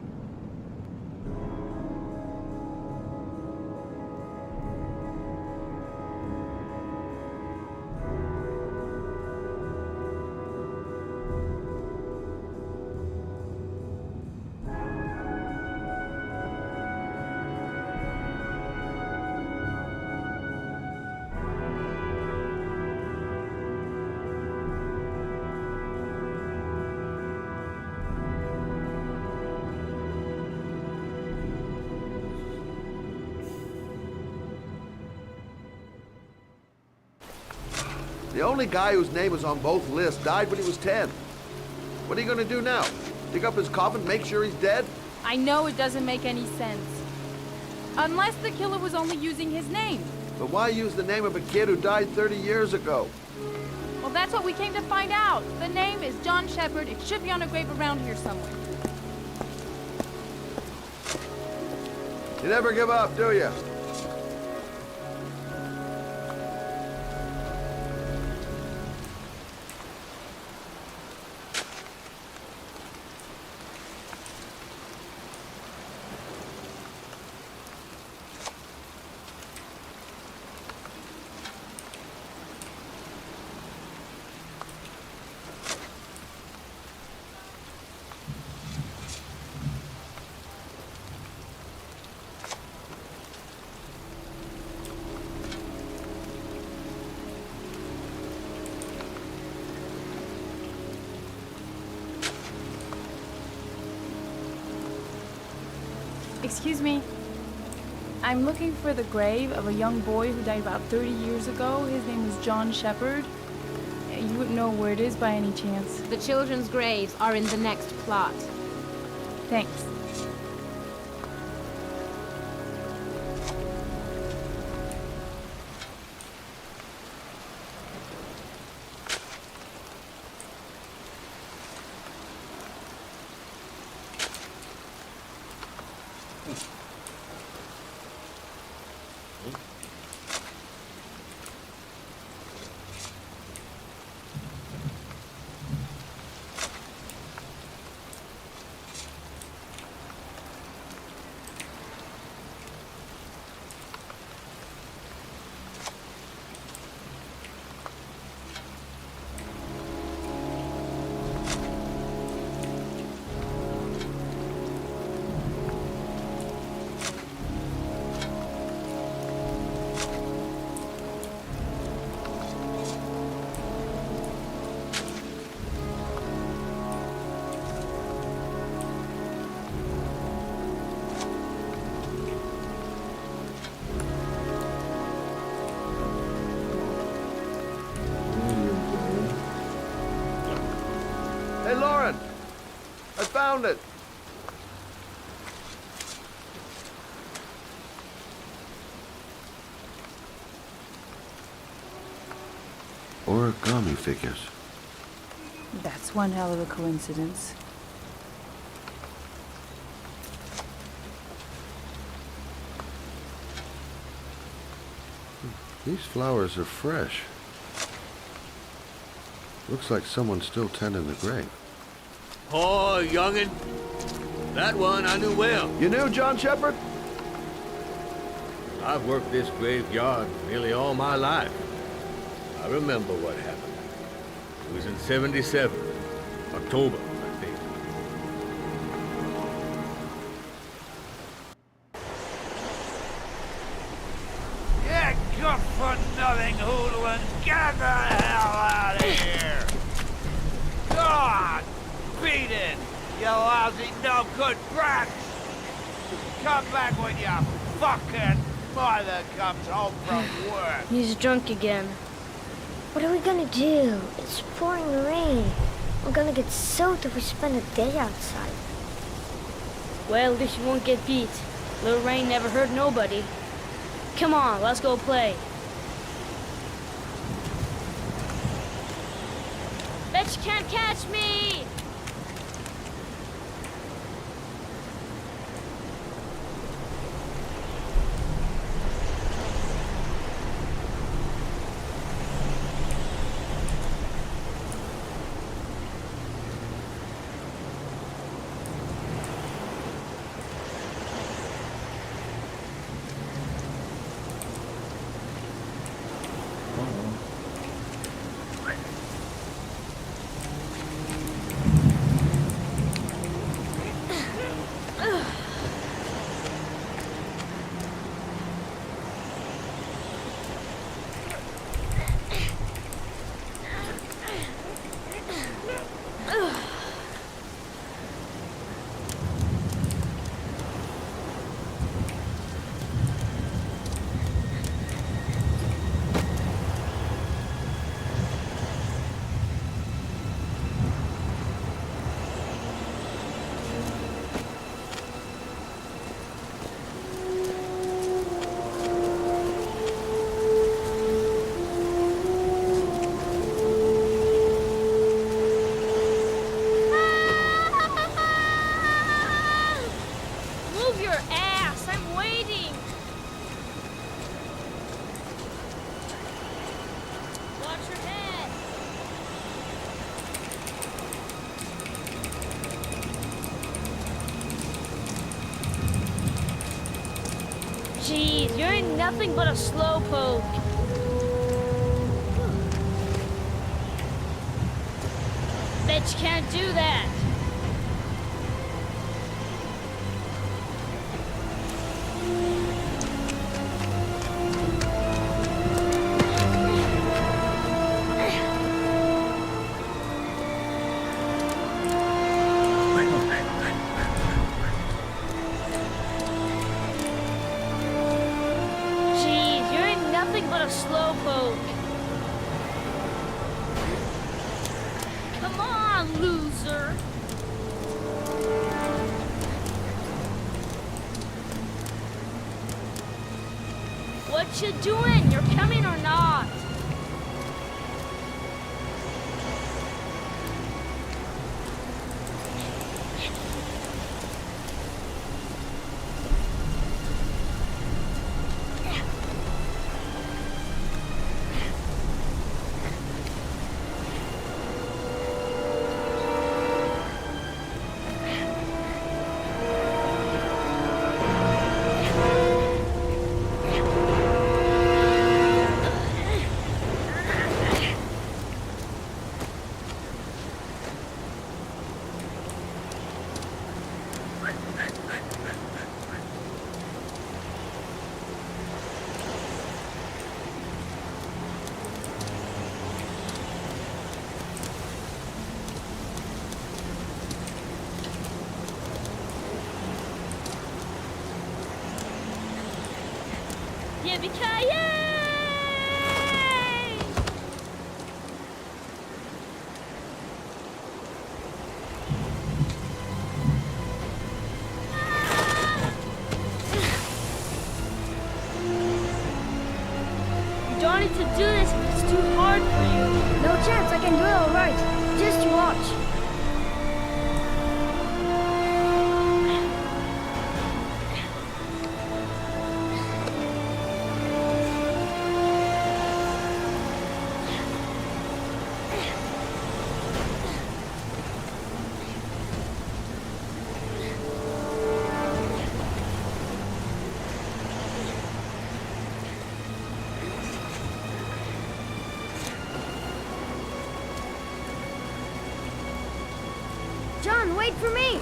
The only guy whose name is on both lists died when he was 10. What are you gonna do now? Dig up his coffin, make sure he's dead? I know it doesn't make any sense. Unless the killer was only using his name. But why use the name of a kid who died 30 years ago? Well, that's what we came to find out. The name is John Shepard. It should be on a grave around here somewhere. You never give up, do you? Excuse me. I'm looking for the grave of a young boy who died about 30 years ago. His name was John Shepard. You wouldn't know where it is by any chance. The children's graves are in the next plot. Thanks. Hey, Lauren! I found it! Origami figures. That's one hell of a coincidence. These flowers are fresh. Looks like someone's still tending the grave. Oh, youngin'. That one I knew well. You knew John Shepard? I've worked this graveyard nearly all my life. I remember what happened. It was in 77. October, I think. You good-for-nothing hoodlums, get the hell out of here! God! Beat it, you lousy no-good brats! Come back when your fucking mother comes home from work! He's drunk again. What are we gonna do? It's pouring rain. We're gonna get soaked if we spend a day outside. Well, at least you won't get beat. Little rain never hurt nobody. Come on, let's go play. Bet you can't catch me! you ain't nothing but a slowpoke. Bet you can't do that. Jeez, you ain't nothing but a slowpoke. Come on, loser. What you doing? You're coming or not? Yippee-ki-yay! You don't need to do this. It's too hard for you. No chance, I can do it all right. Just watch. John, wait for me!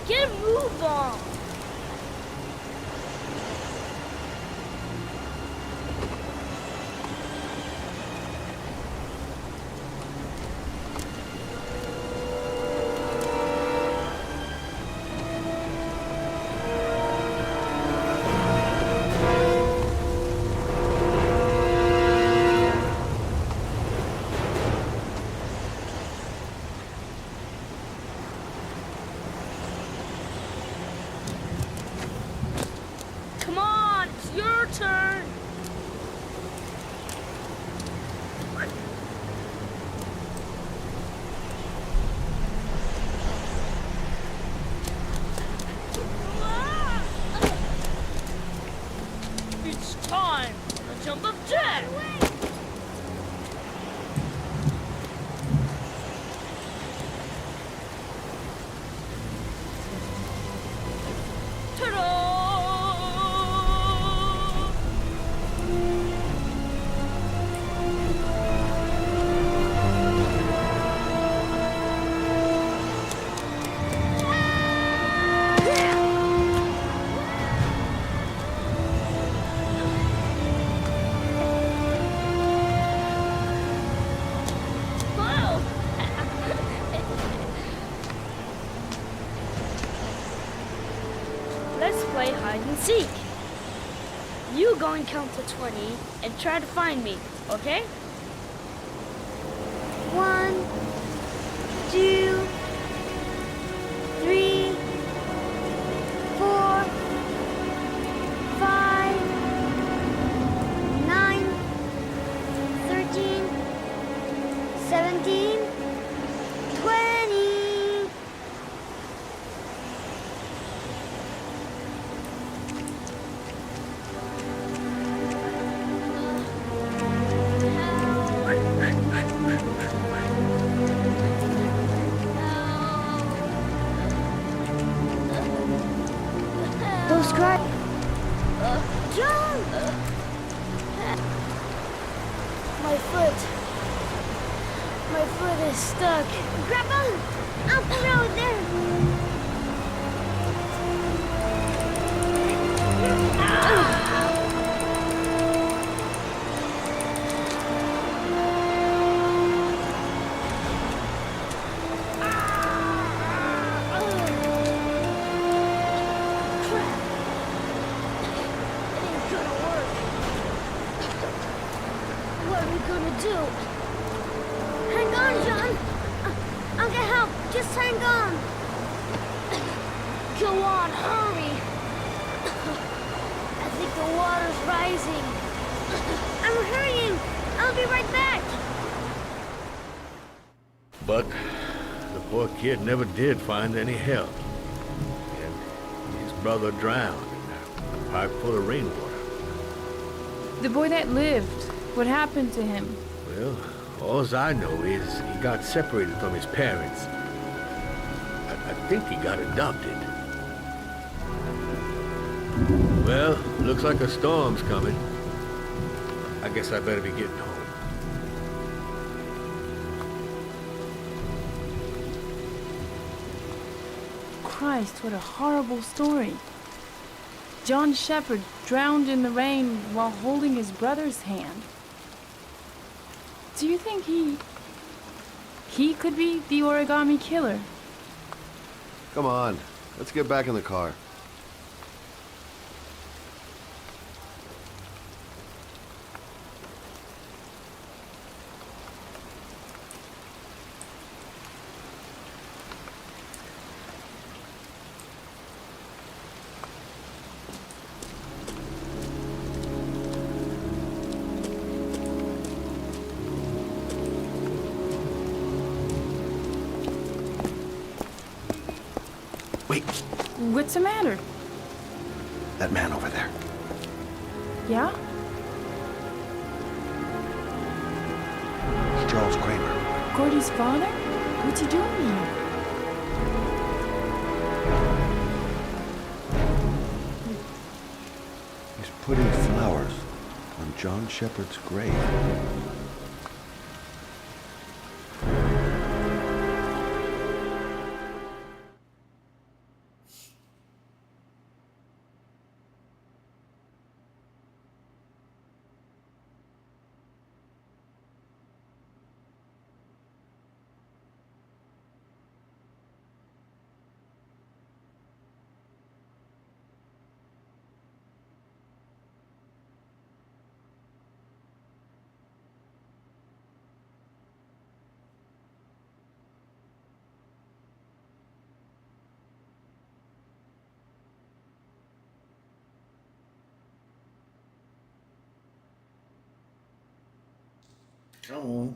Get a move on. Come on, it's your turn. It's time for the jump of death. Let's play hide and seek. You go and count to 20 and try to find me, okay? 1, 2, 3, 4, 5, 9, 13, 17, 20. foot is stuck. Grandpa, I'll throw it there. What are we gonna do? Hang on, John. I'll get help. Just hang on. Go on, hurry. I think the water's rising. I'm hurrying. I'll be right back. But the poor kid never did find any help. And his brother drowned in a pipe full of rainwater. The boy that lived, what happened to him? Well, all I know is he got separated from his parents. I think he got adopted. Well, looks like a storm's coming. I guess I better be getting home. Christ, what a horrible story. John Shepherd drowned in the rain while holding his brother's hand. Do you think he could be the origami killer? Come on, let's get back in the car. Wait, What's the matter? that man over there. Yeah? It's Charles Kramer. Gordy's father? What's he doing here? He's putting flowers on John Shepherd's grave. Come on.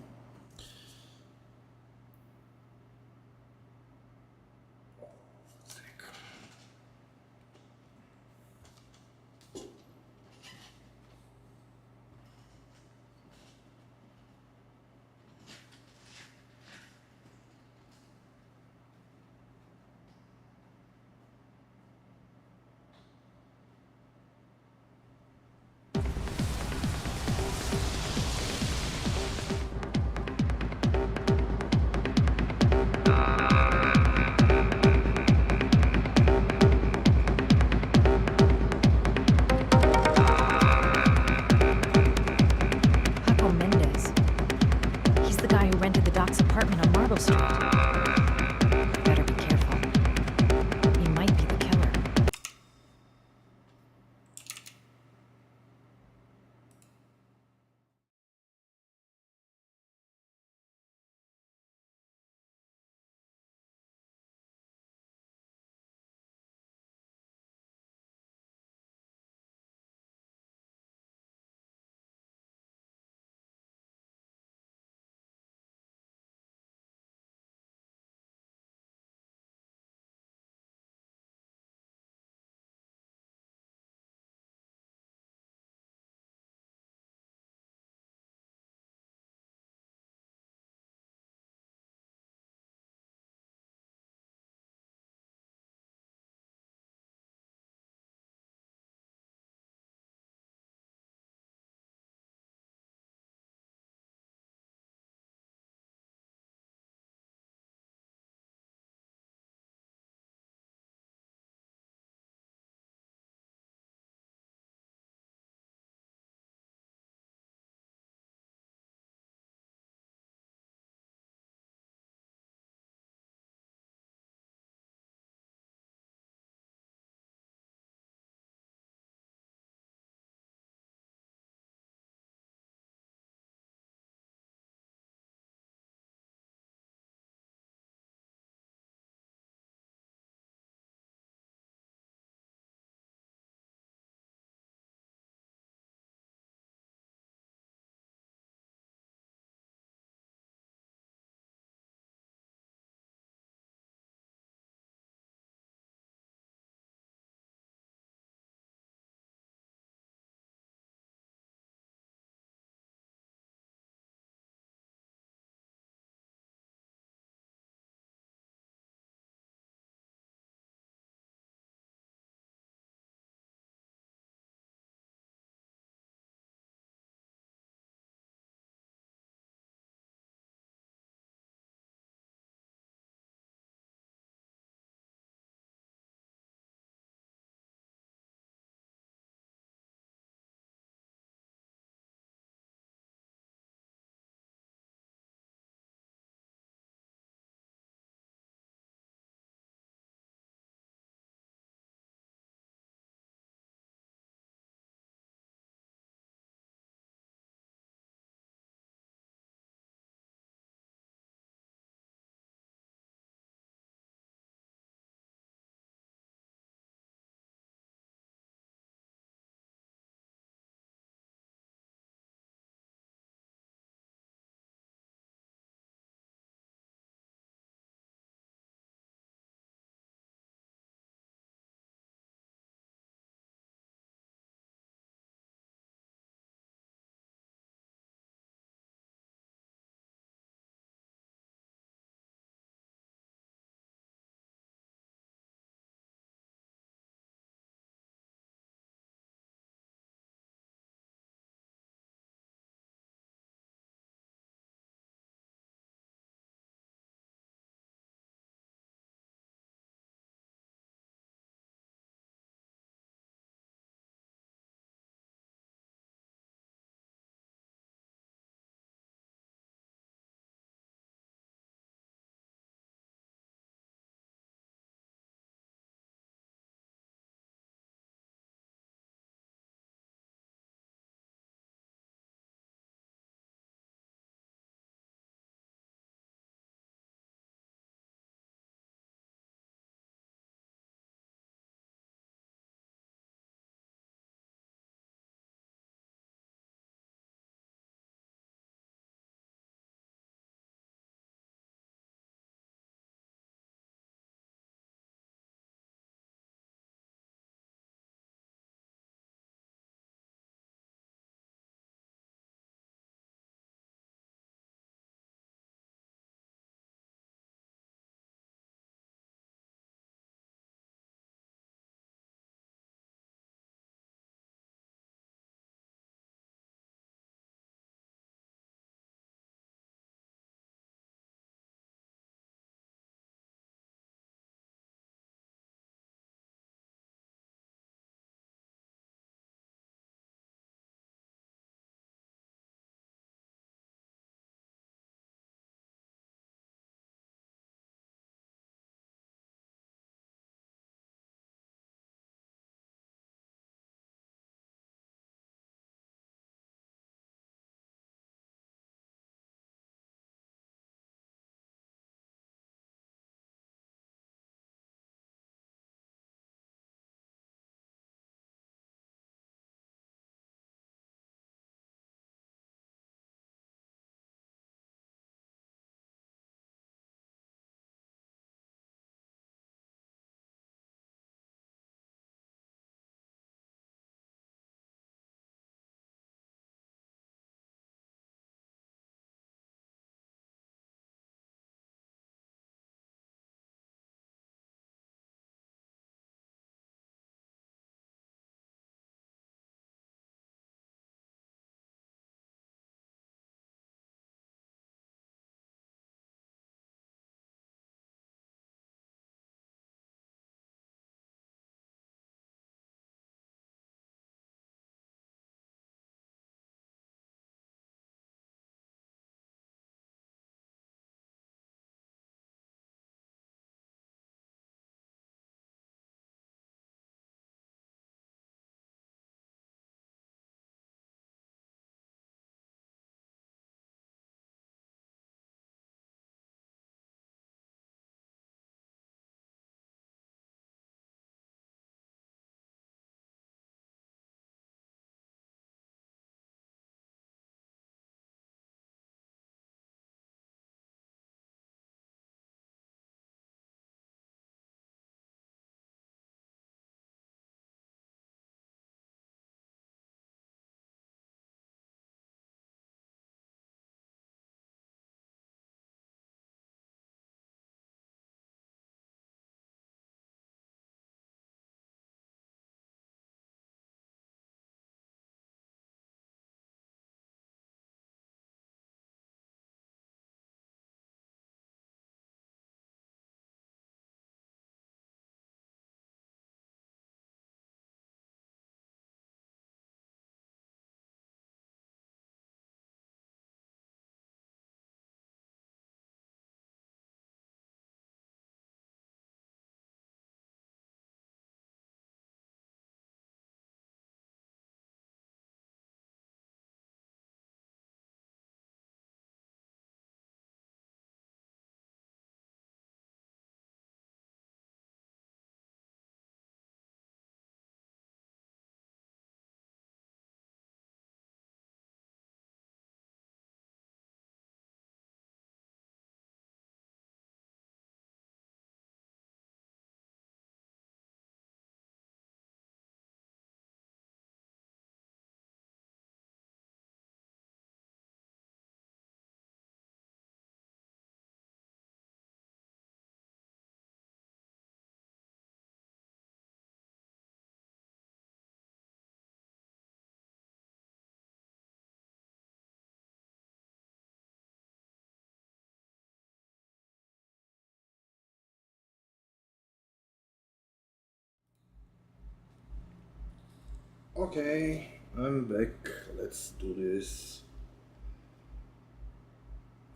Okay, I'm back. Let's do this.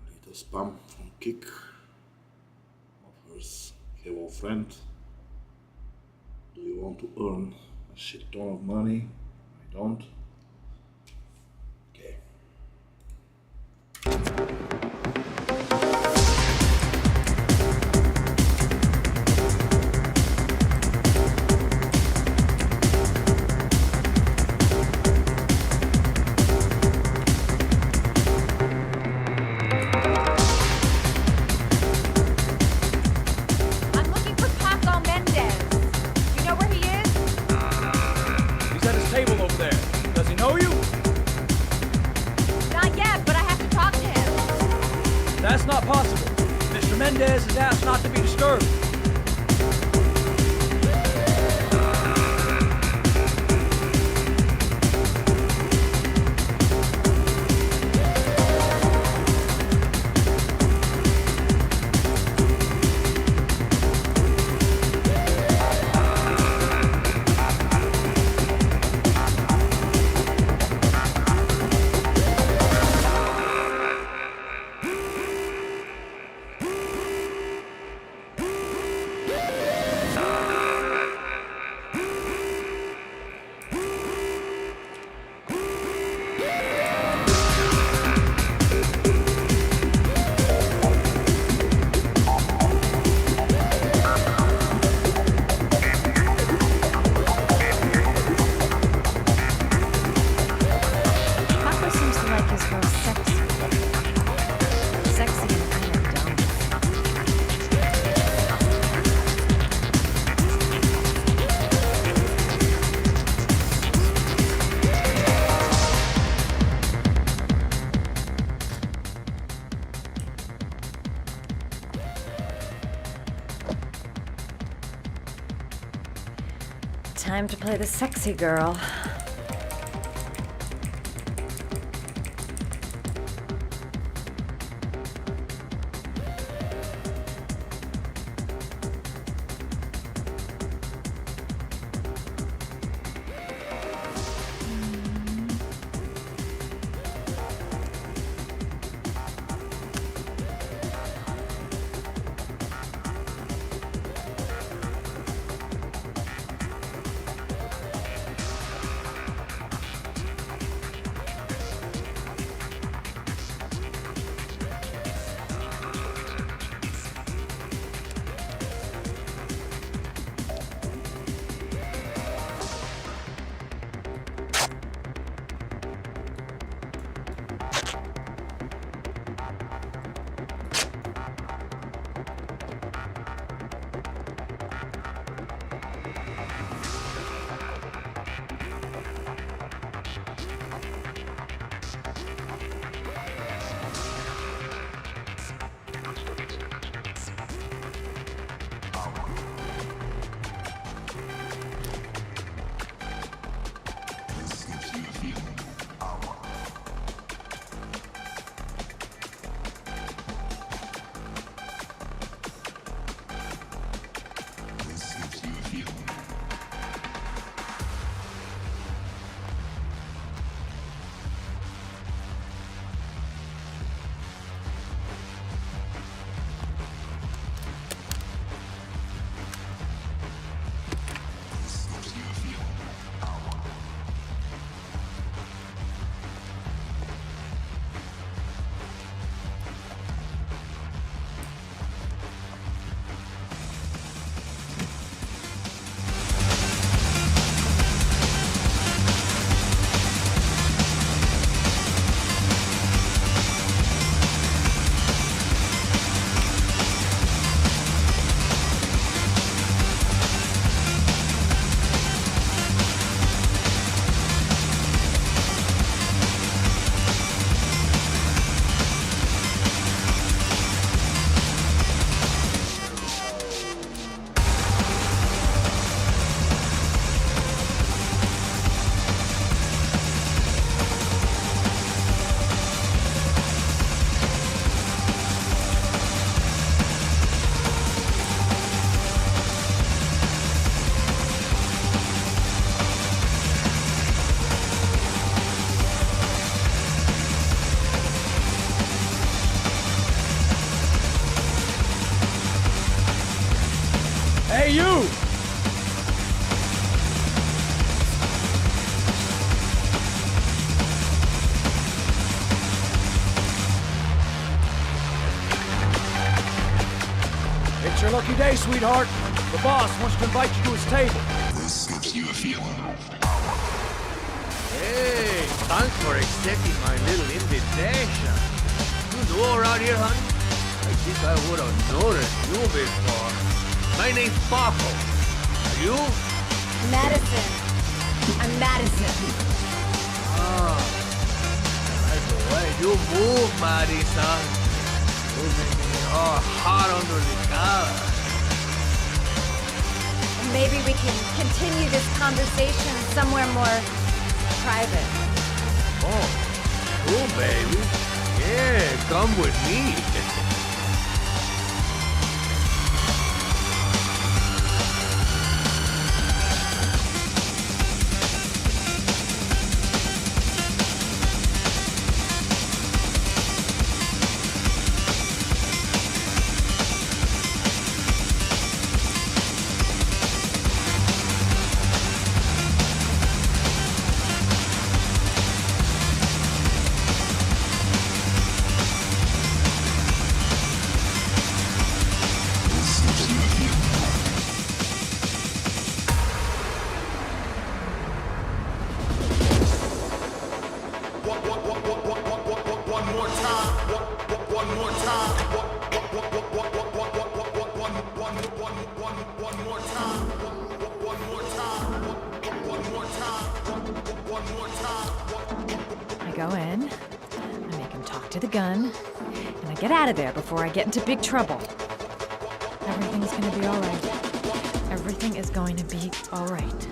Little spam from Kick. Offers, hello friend. Do you want to earn a shit ton of money? I don't. Okay. I'm looking for Paco Mendez. Do you know where he is? He's at his table over there. Does he know you? Not yet, but I have to talk to him. That's not possible. Mr. Mendez has asked not to be disturbed. Paco seems to like his girl sexy. Sexy and kind of dumb. Time to play the sexy girl. Hey, you! It's your lucky day, sweetheart. The boss wants to invite you to his table. This gives you a feeling of Hey, thanks for accepting my little invitation. You new around here, honey? I think I would have noticed you before. My name's Paco. Are you? Madison. I'm Madison. Ah, I like the way you move, Madison. You're making me all hot under the collar. Maybe we can continue this conversation somewhere more private. Oh, cool, baby. Yeah, come with me. I go in, I make him talk to the gun, and I get out of there before I get into big trouble. Everything's gonna be alright. Everything is going to be alright.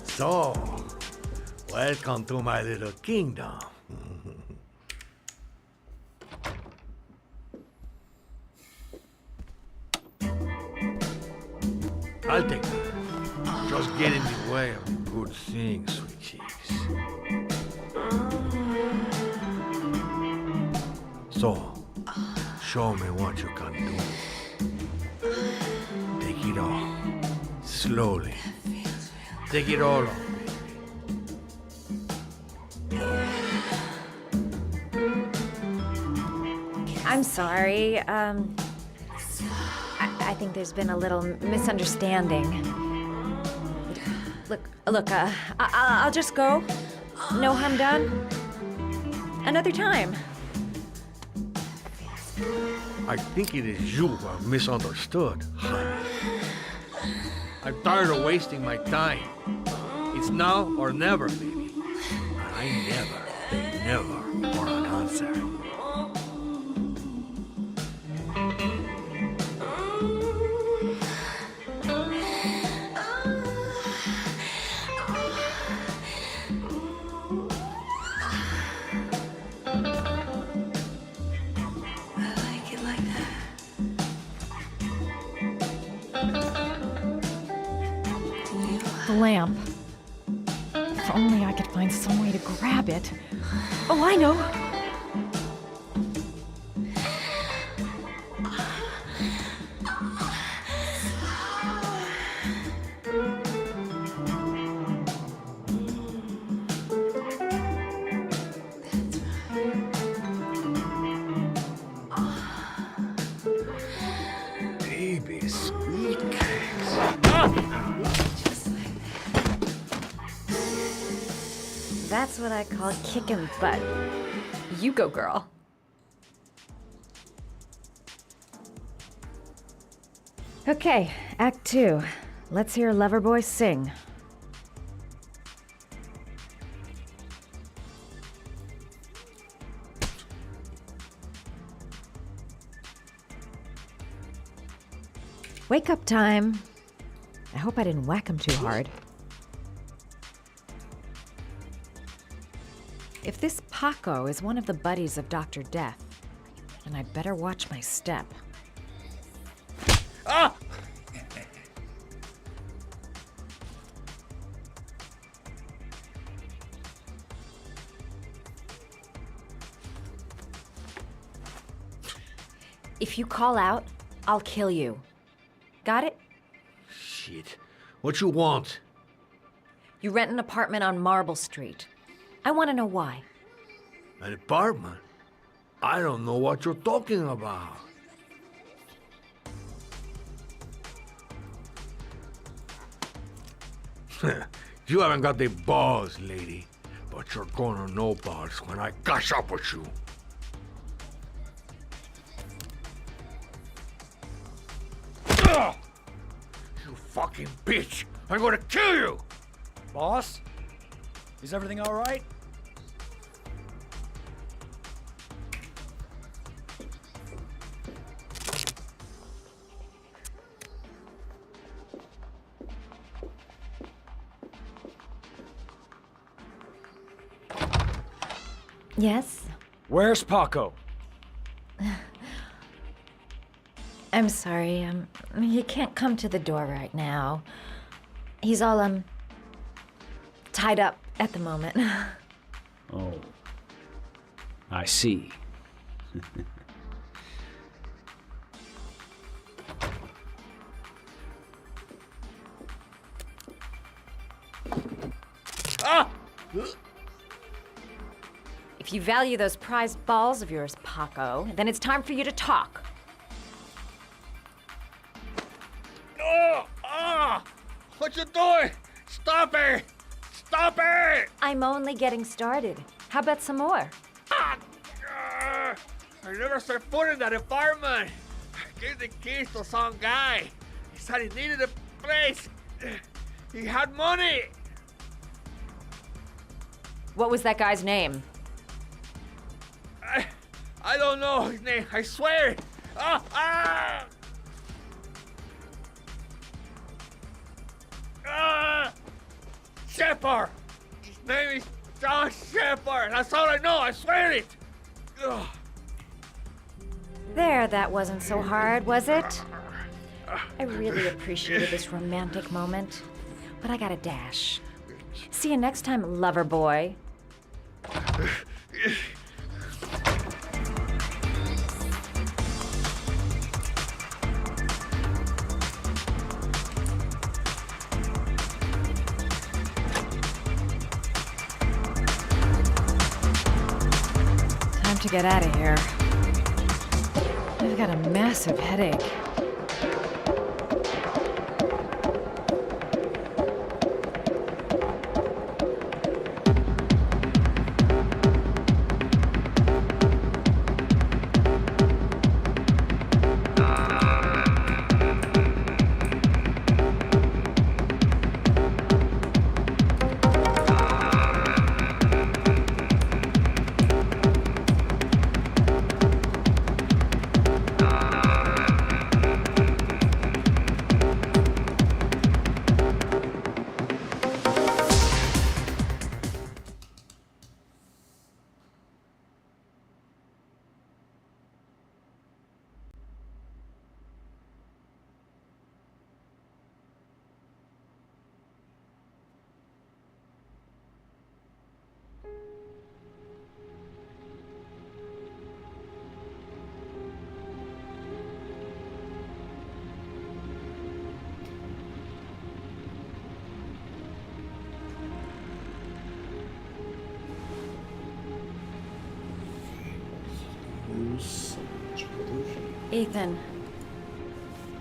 So, welcome to my little kingdom. I'll take that. Just get in the way of good things, sweet cheeks. So, show me what you can do. Take it all. Slowly. Take it all on me. I'm sorry, I think there's been a little misunderstanding. Look, I'll just go. No harm done. Another time. I think it is you who have misunderstood, honey. I'm tired of wasting my time. It's now or never, baby. And I never for an answer. The lamp. If only I could find some way to grab it. Oh, I know. Baby, sweet cakes. That's what I call kicking butt. You go, girl. Okay, Act 2. Let's hear Loverboy sing. Wake up time. I hope I didn't whack him too hard. If this Paco is one of the buddies of Dr. Death, then I'd better watch my step. Ah! If you call out, I'll kill you. Got it? Shit. What you want? You rent an apartment on Marble Street. I want to know why. An apartment? I don't know what you're talking about. You haven't got the balls, lady. But you're gonna know balls when I catch up with you. Ugh! You fucking bitch! I'm gonna kill you! Boss? Is everything all right? Yes? Where's Paco? I'm sorry, he can't come to the door right now. He's all, tied up at the moment. Oh. I see. Ah! If you value those prized balls of yours, Paco, then it's time for you to talk. Oh! Ah! What you doing? Stop it! Stop it! I'm only getting started. How about some more? Ah! I never set foot in that apartment. I gave the keys to some guy. He said he needed a place. He had money. What was that guy's name? I don't know his name. I swear. Ah! Ah! Ah! Shepard! His name is John Shepard. That's all I know. I swear it. Ugh. There, that wasn't so hard, was it? I really appreciated this romantic moment, but I gotta dash. See you next time, lover boy. Time to get out of here. I've got a massive headache. Ethan,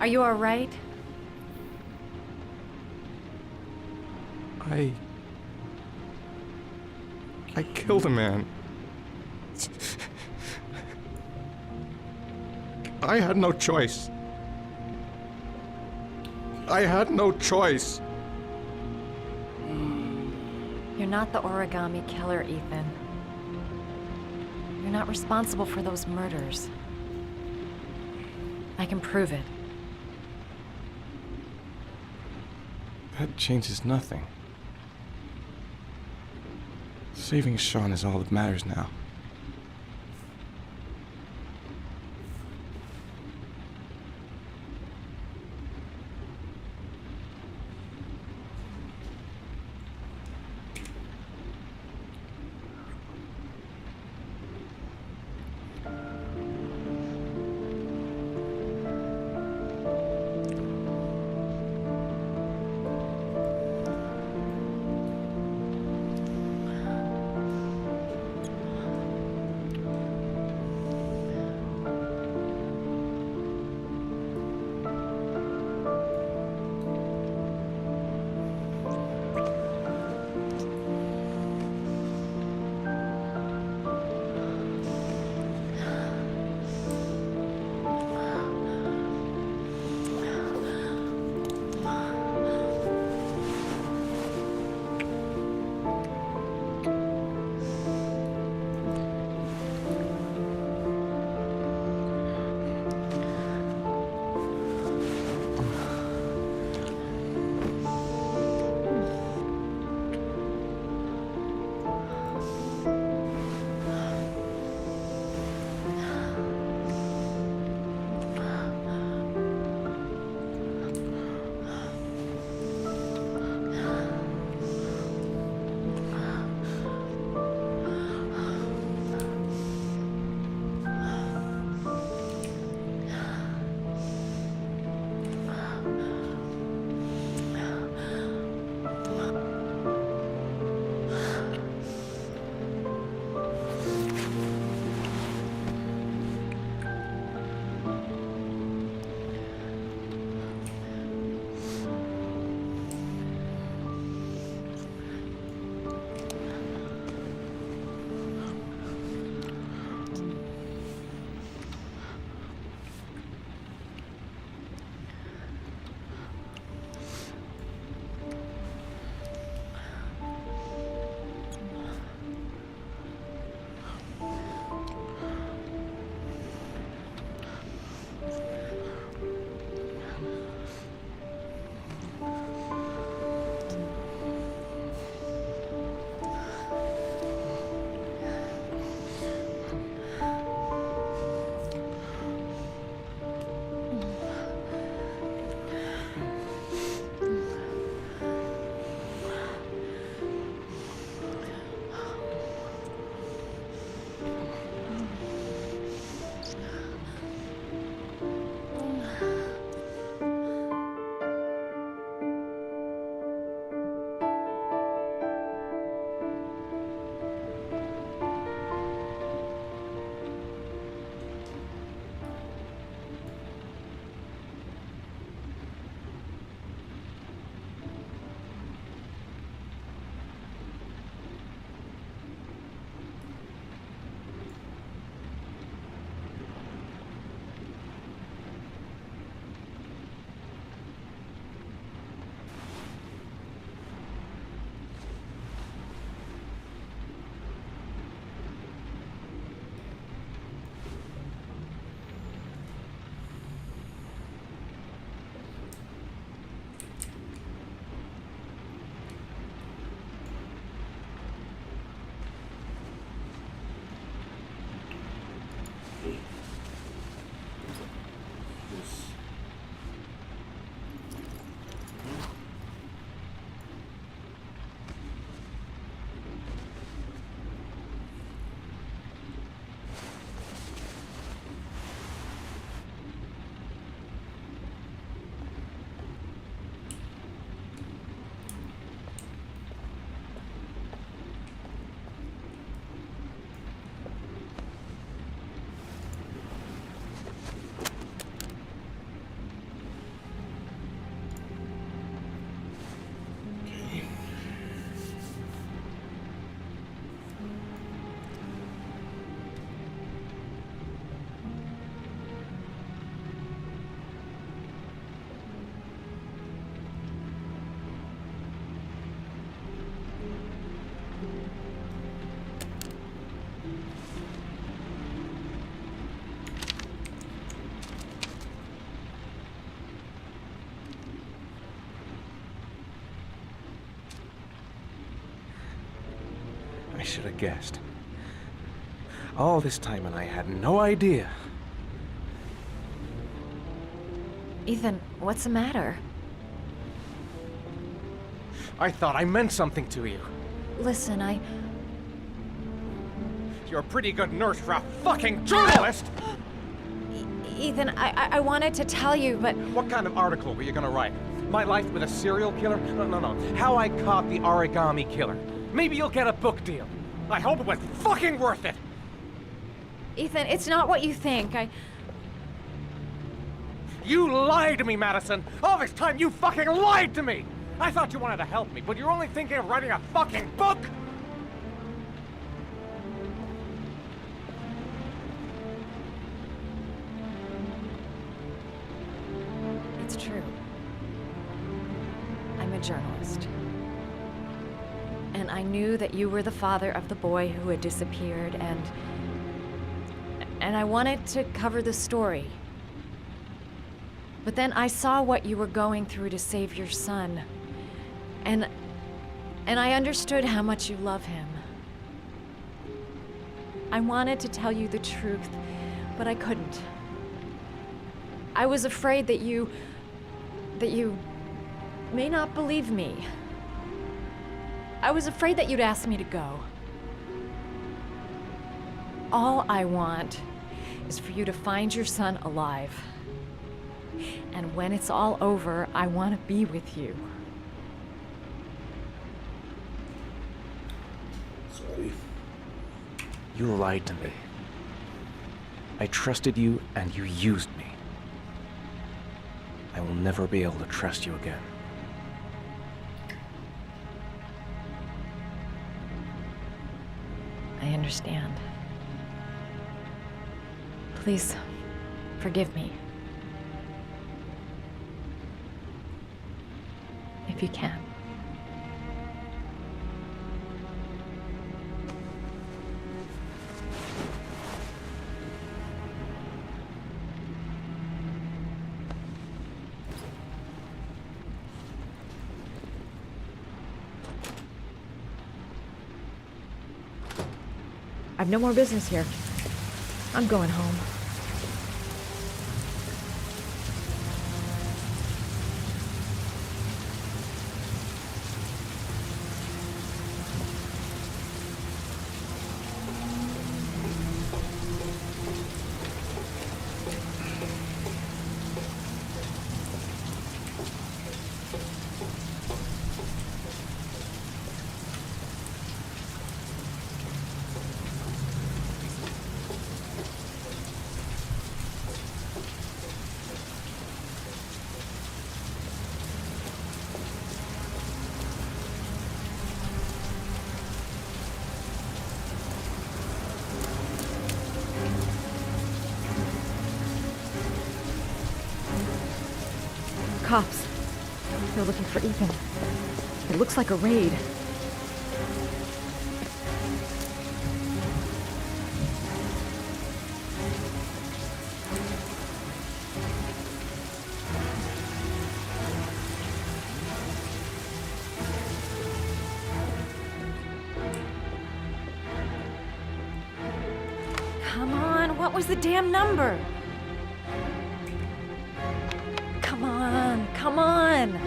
are you all right? I killed a man. I had no choice. I had no choice. You're not the origami killer, Ethan. You're not responsible for those murders. I can prove it. That changes nothing. Saving Sean is all that matters now. I should have guessed. All this time and I had no idea. Ethan, what's the matter? I thought I meant something to you. Listen, You're a pretty good nurse for a fucking journalist! Ethan, I wanted to tell you, but... What kind of article were you gonna write? My life with a serial killer? No. How I caught the origami killer. Maybe you'll get a book deal. I hope it was fucking worth it! Ethan, it's not what you think. You lied to me, Madison! All this time you fucking lied to me! I thought you wanted to help me, but you're only thinking of writing a fucking book! It's true. I'm a journalist. And I knew that you were the father of the boy who had disappeared, and I wanted to cover the story. But then I saw what you were going through to save your son. And I understood how much you love him. I wanted to tell you the truth, but I couldn't. I was afraid that you may not believe me. I was afraid that you'd ask me to go. All I want is for you to find your son alive. And when it's all over, I want to be with you. Sorry. You lied to me. I trusted you and you used me. I will never be able to trust you again. I understand. Please, forgive me. If you can. I've no more business here. I'm going home. cops. They're looking for Ethan. It looks like a raid. Come on, what was the damn number? Come on, come on.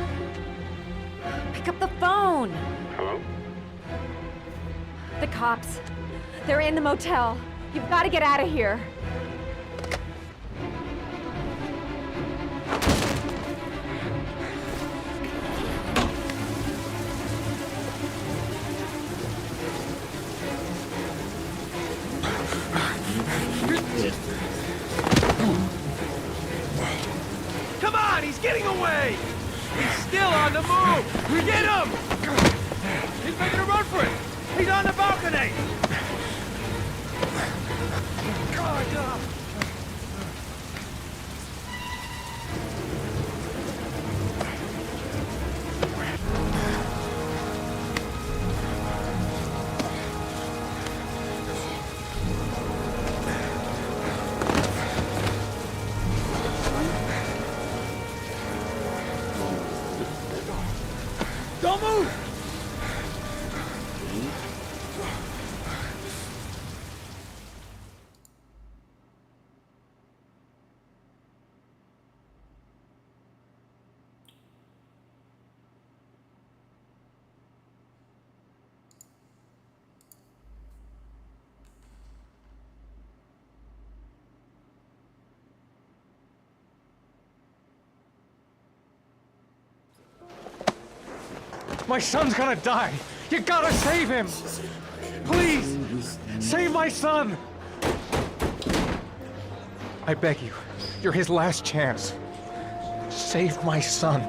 Pick up the phone. Hello? The cops. They're in the motel. You've got to get out of here. Come on, he's getting away! He's still on the move! Get him! He's making a run for it! He's on the balcony! God, Don't move! My son's gonna die. You gotta save him. Please, save my son. I beg you. You're his last chance. Save my son.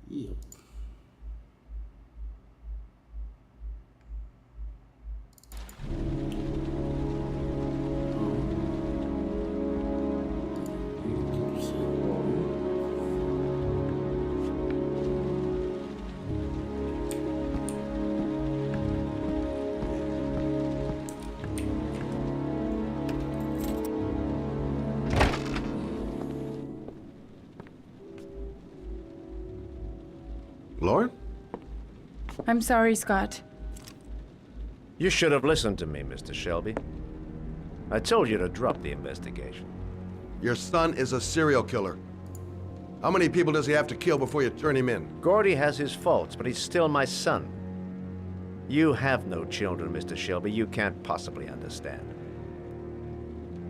Yep. Lauren? I'm sorry, Scott. You should have listened to me, Mr. Shelby. I told you to drop the investigation. Your son is a serial killer. How many people does he have to kill before you turn him in? Gordy has his faults, but he's still my son. You have no children, Mr. Shelby. You can't possibly understand.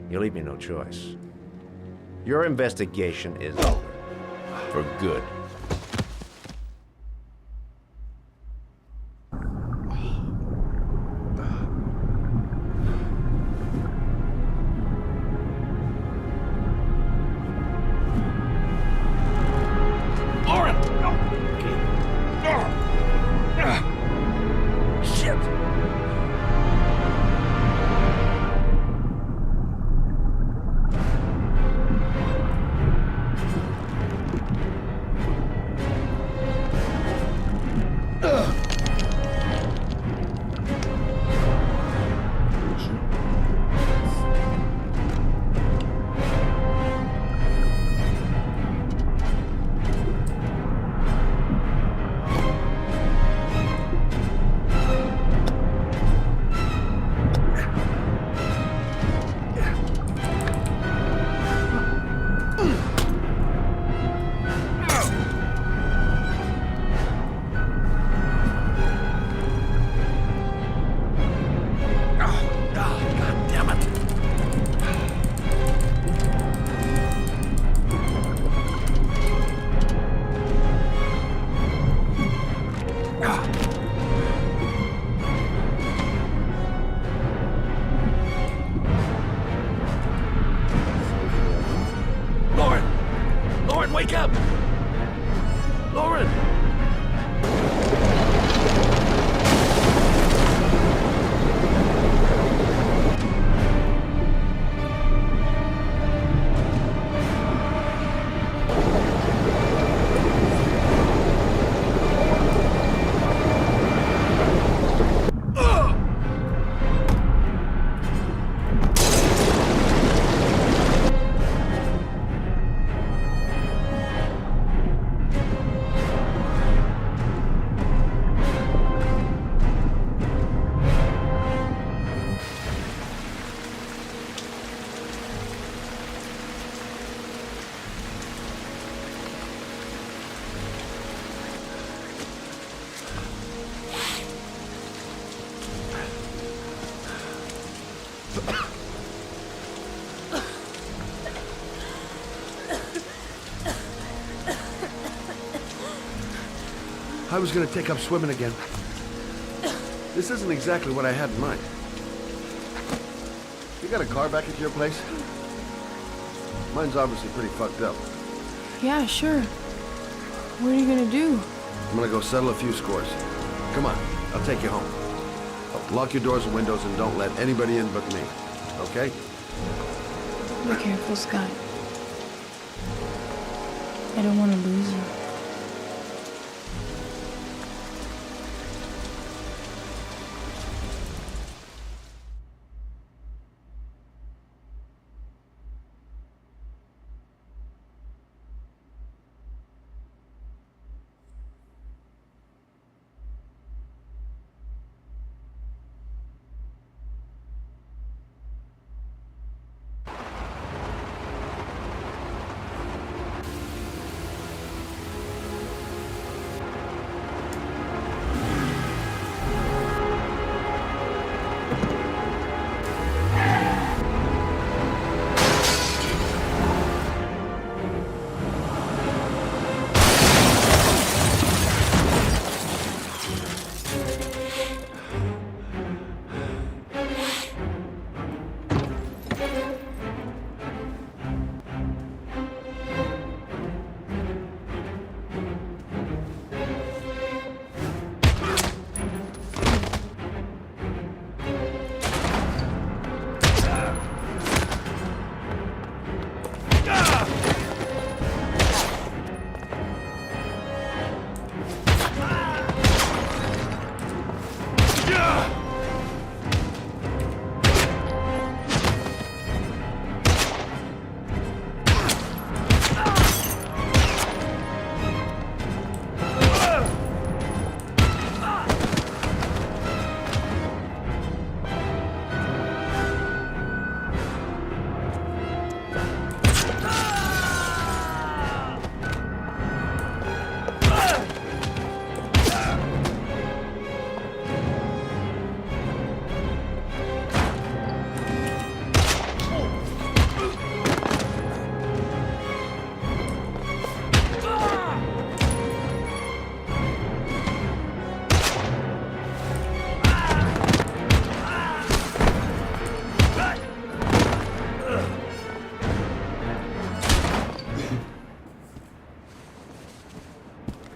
You leave me no choice. Your investigation is over. For good. I was gonna take up swimming again. This isn't exactly what I had in mind. You got a car back at your place? Mine's obviously pretty fucked up. Yeah, sure. What are you gonna do? I'm gonna go settle a few scores. Come on, I'll take you home. Lock your doors and windows and don't let anybody in but me. Okay? Be careful, Scott. I don't want to lose you.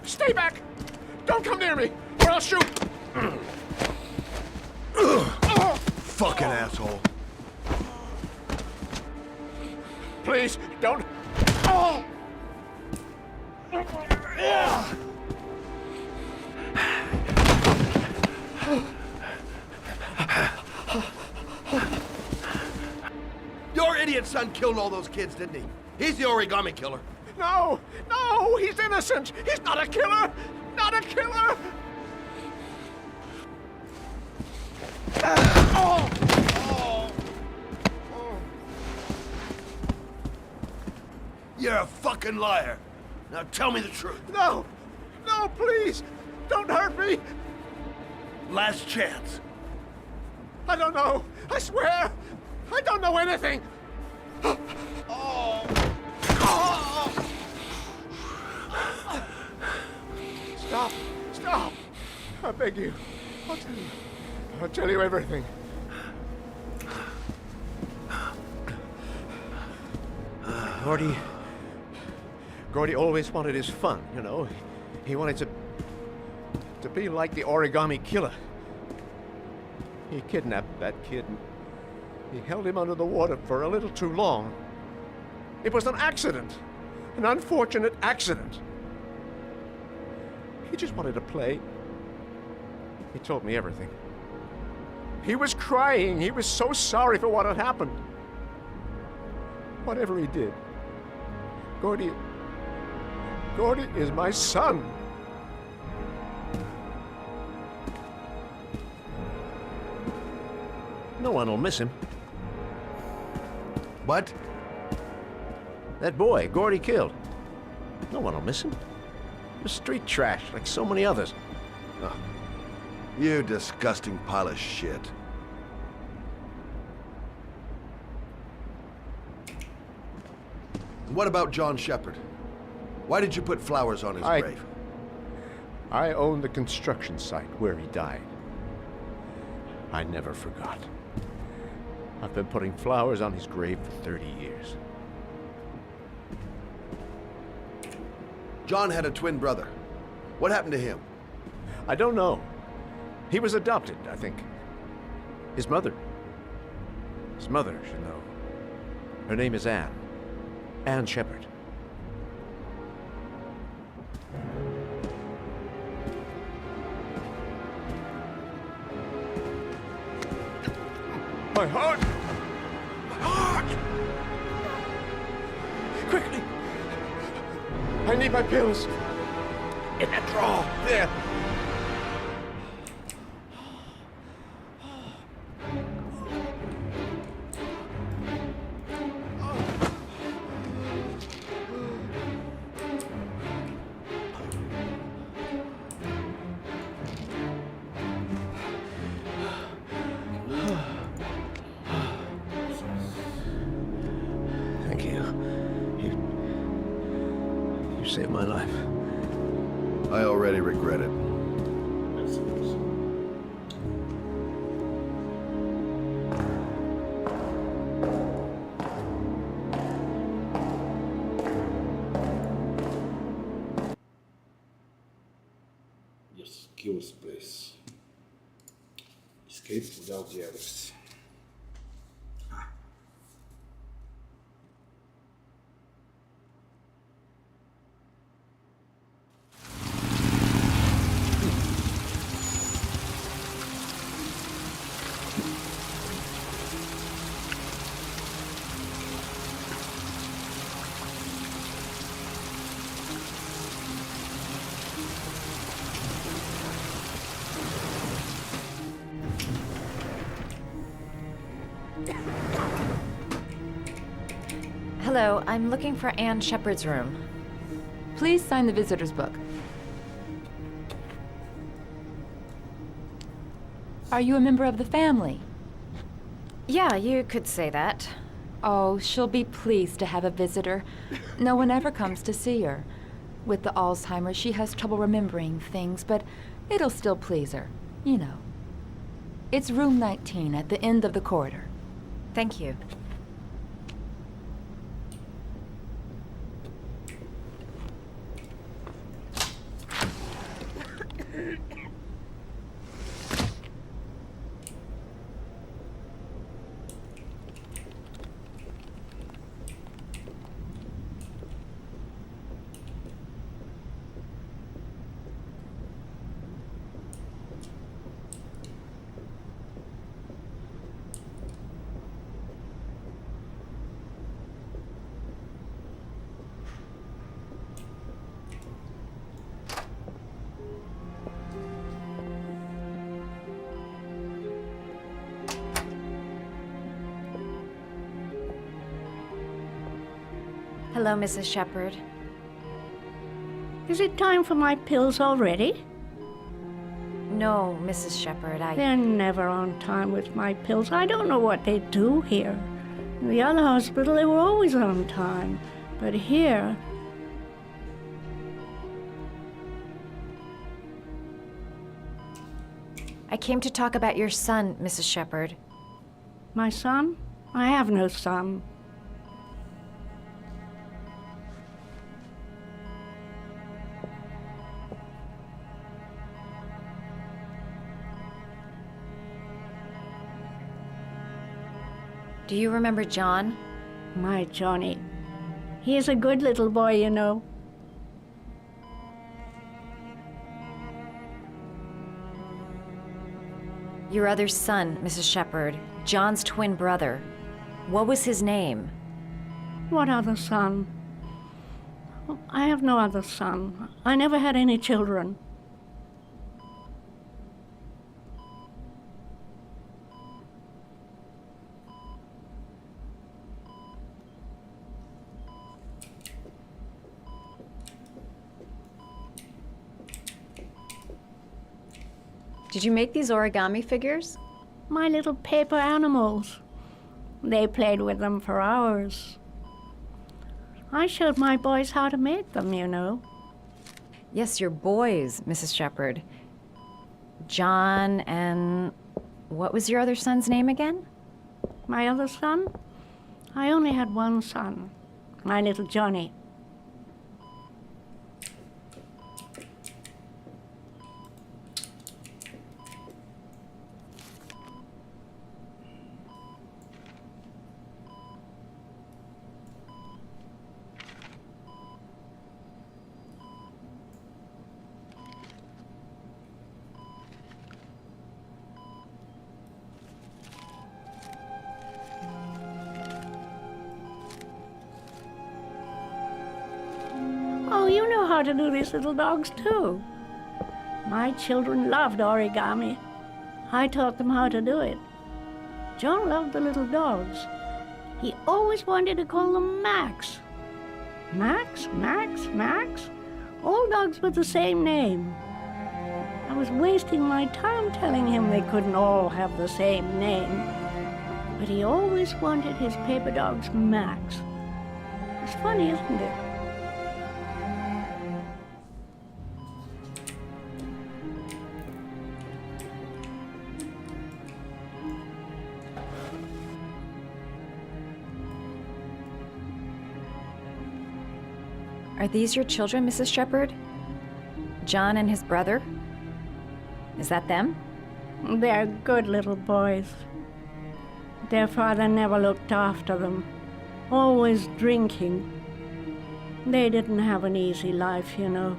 Stay back! Don't come near me, or I'll shoot! Fucking asshole. Please, don't... Oh! Your idiot son killed all those kids, didn't he? He's the origami killer. No! No! He's innocent! He's not a killer! Not a killer! Oh! You're a fucking liar. Now tell me the truth. No! No, please! Don't hurt me! Last chance. I don't know! I swear! I don't know anything! Stop! Stop! I beg you. I'll tell you. I'll tell you everything. Gordy always wanted his fun, you know. He wanted to be like the origami killer. He kidnapped that kid and he held him under the water for a little too long. It was an accident. An unfortunate accident. He just wanted to play. He told me everything. He was crying. He was so sorry for what had happened. Whatever he did, Gordy is my son. No one will miss him. What? That boy, Gordy killed. No one will miss him. He was street trash, like so many others. Oh, you disgusting pile of shit. What about John Shepherd? Why did you put flowers on his grave? I own the construction site where he died. I never forgot. I've been putting flowers on his grave for 30 years. John had a twin brother. What happened to him? I don't know. He was adopted, I think. His mother should know. Her name is Anne. Anne Shepard. My heart! My heart! Quickly! I need my pills. In that drawer. There. Thank you. You saved my life. I already regret it. Yes, curious place. Escape without the others. Hello, I'm looking for Anne Shepard's room. Please sign the visitor's book. Are you a member of the family? Yeah, you could say that. Oh, she'll be pleased to have a visitor. No one ever comes to see her. With the Alzheimer's, she has trouble remembering things, but it'll still please her, you know. It's room 19 at the end of the corridor. Thank you. Hello, Mrs. Shepard. Is it time for my pills already? No, Mrs. Shepard, They're never on time with my pills. I don't know what they do here. In the other hospital, they were always on time. But here... I came to talk about your son, Mrs. Shepard. My son? I have no son. Do you remember John? My Johnny. He is a good little boy, you know. Your other son, Mrs. Shepard, John's twin brother. What was his name? What other son? I have no other son. I never had any children. Did you make these origami figures? My little paper animals. They played with them for hours. I showed my boys how to make them, you know. Yes, your boys, Mrs. Shepherd. John and... what was your other son's name again? My other son? I only had one son, my little Johnny. Oh, you know how to do these little dogs, too. My children loved origami. I taught them how to do it. John loved the little dogs. He always wanted to call them Max. Max, Max, Max? All dogs with the same name. I was wasting my time telling him they couldn't all have the same name. But he always wanted his paper dogs Max. It's funny, isn't it? Are these your children, Mrs. Shepherd? John and his brother? Is that them? They're good little boys. Their father never looked after them, always drinking. They didn't have an easy life, you know.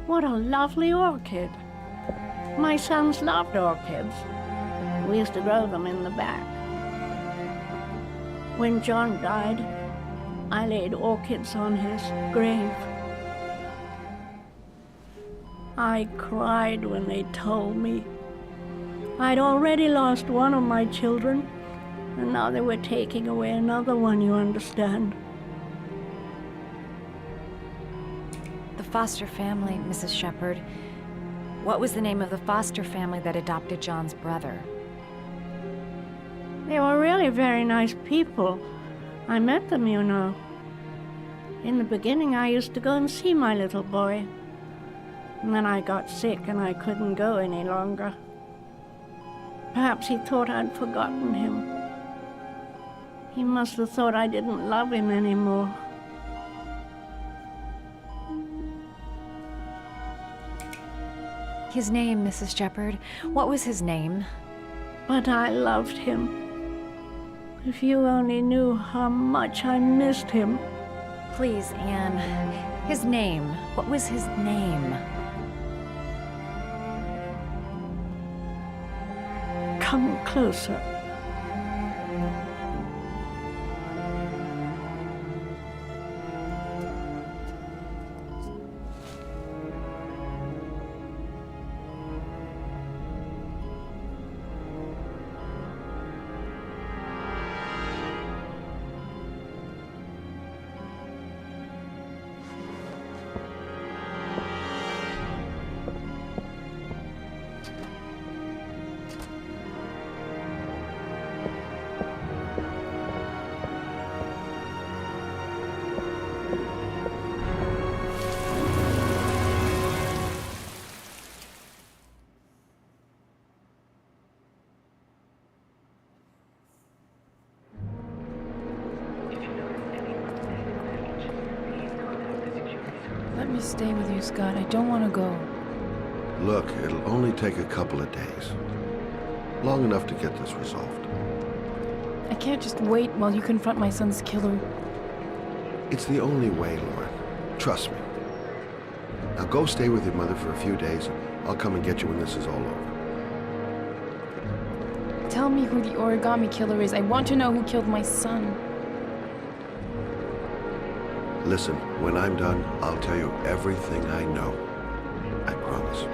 What a lovely orchid. My sons loved orchids. We used to grow them in the back. When John died, I laid orchids on his grave. I cried when they told me. I'd already lost one of my children, and now they were taking away another one, you understand. The foster family, Mrs. Shepherd. What was the name of the foster family that adopted John's brother? They were really very nice people. I met them, you know. In the beginning, I used to go and see my little boy. And then I got sick and I couldn't go any longer. Perhaps he thought I'd forgotten him. He must have thought I didn't love him anymore. His name, Mrs. Shepherd. What was his name? But I loved him. If you only knew how much I missed him. Please, Anne. His name. What was his name? Come closer. to stay with you, Scott. I don't want to go. Look, it'll only take a couple of days. Long enough to get this resolved. I can't just wait while you confront my son's killer. It's the only way, Lauren. Trust me. Now go stay with your mother for a few days, and I'll come and get you when this is all over. Tell me who the origami killer is. I want to know who killed my son. Listen, when I'm done, I'll tell you everything I know. I promise.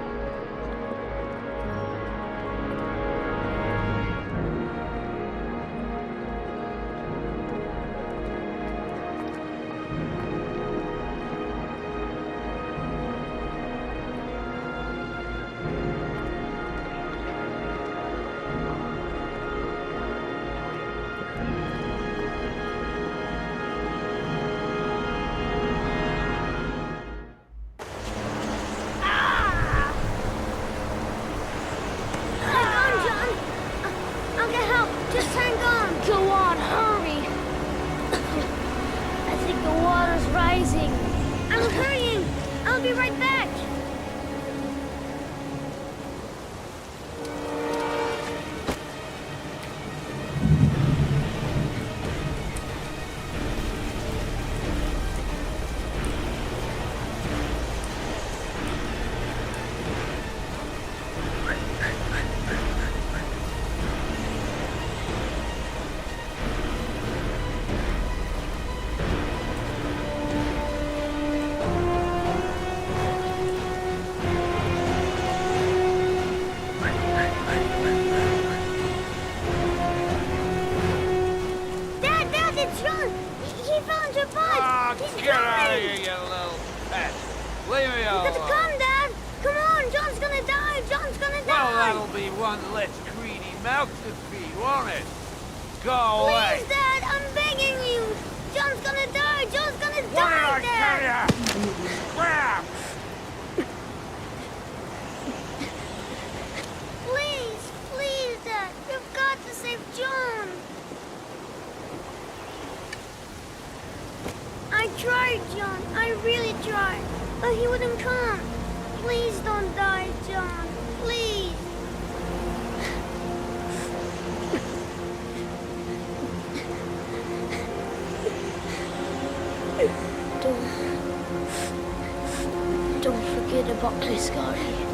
Don't forget about this, Scotty.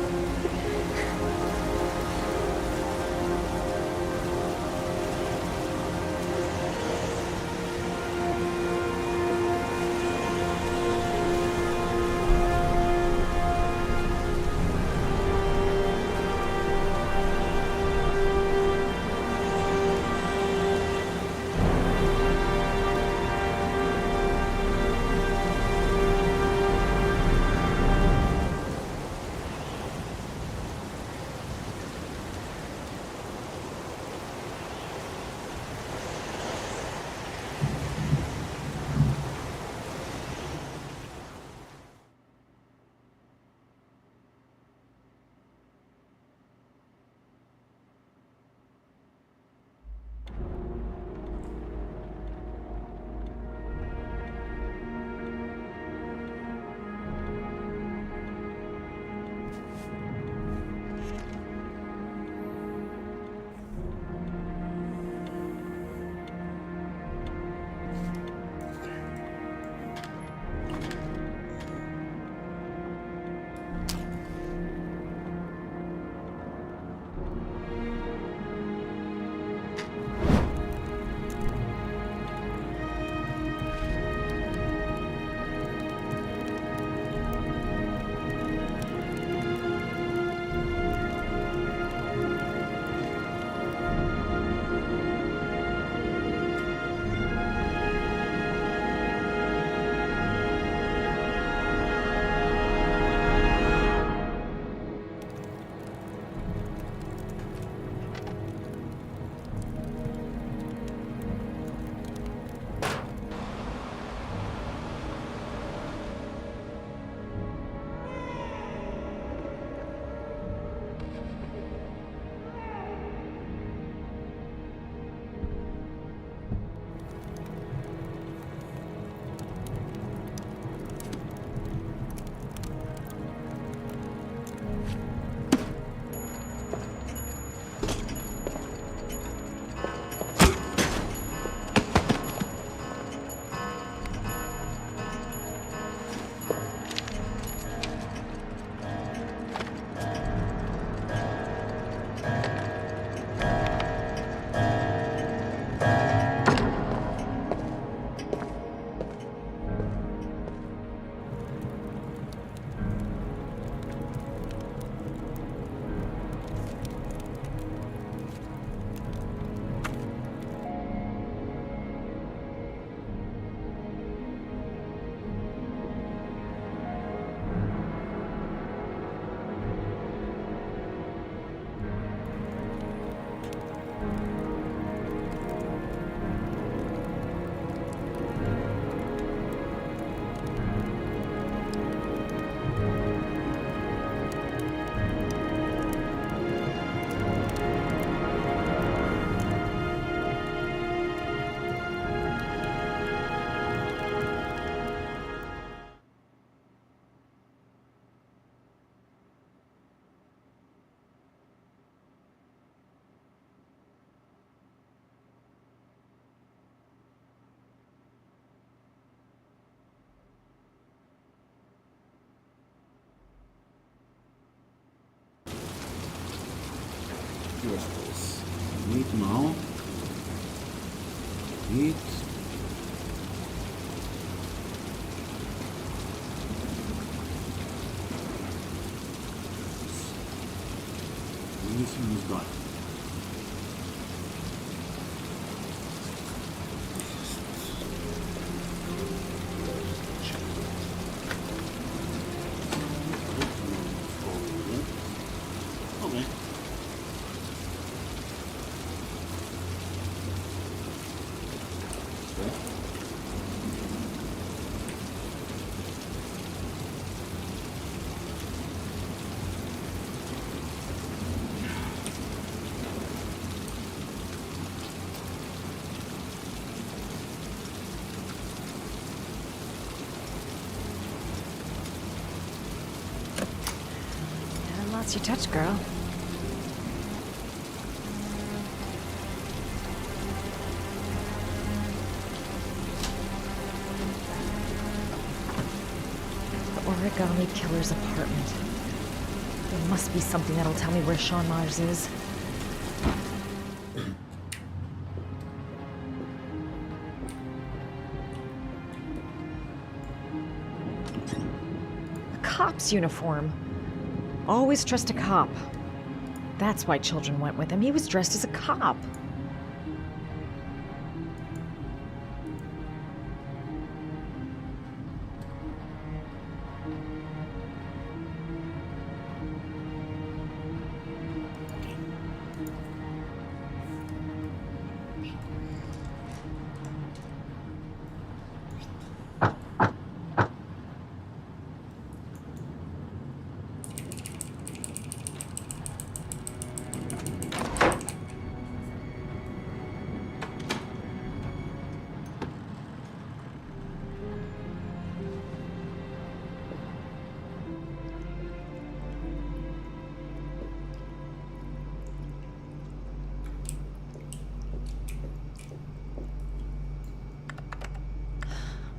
Yes. Meat now. Meat. Everything is done. Okay. Lots you touch, girl. The origami killer's apartment. There must be something that'll tell me where Sean Mars is. A cop's uniform. Always trust a cop. That's why children went with him. He was dressed as a cop.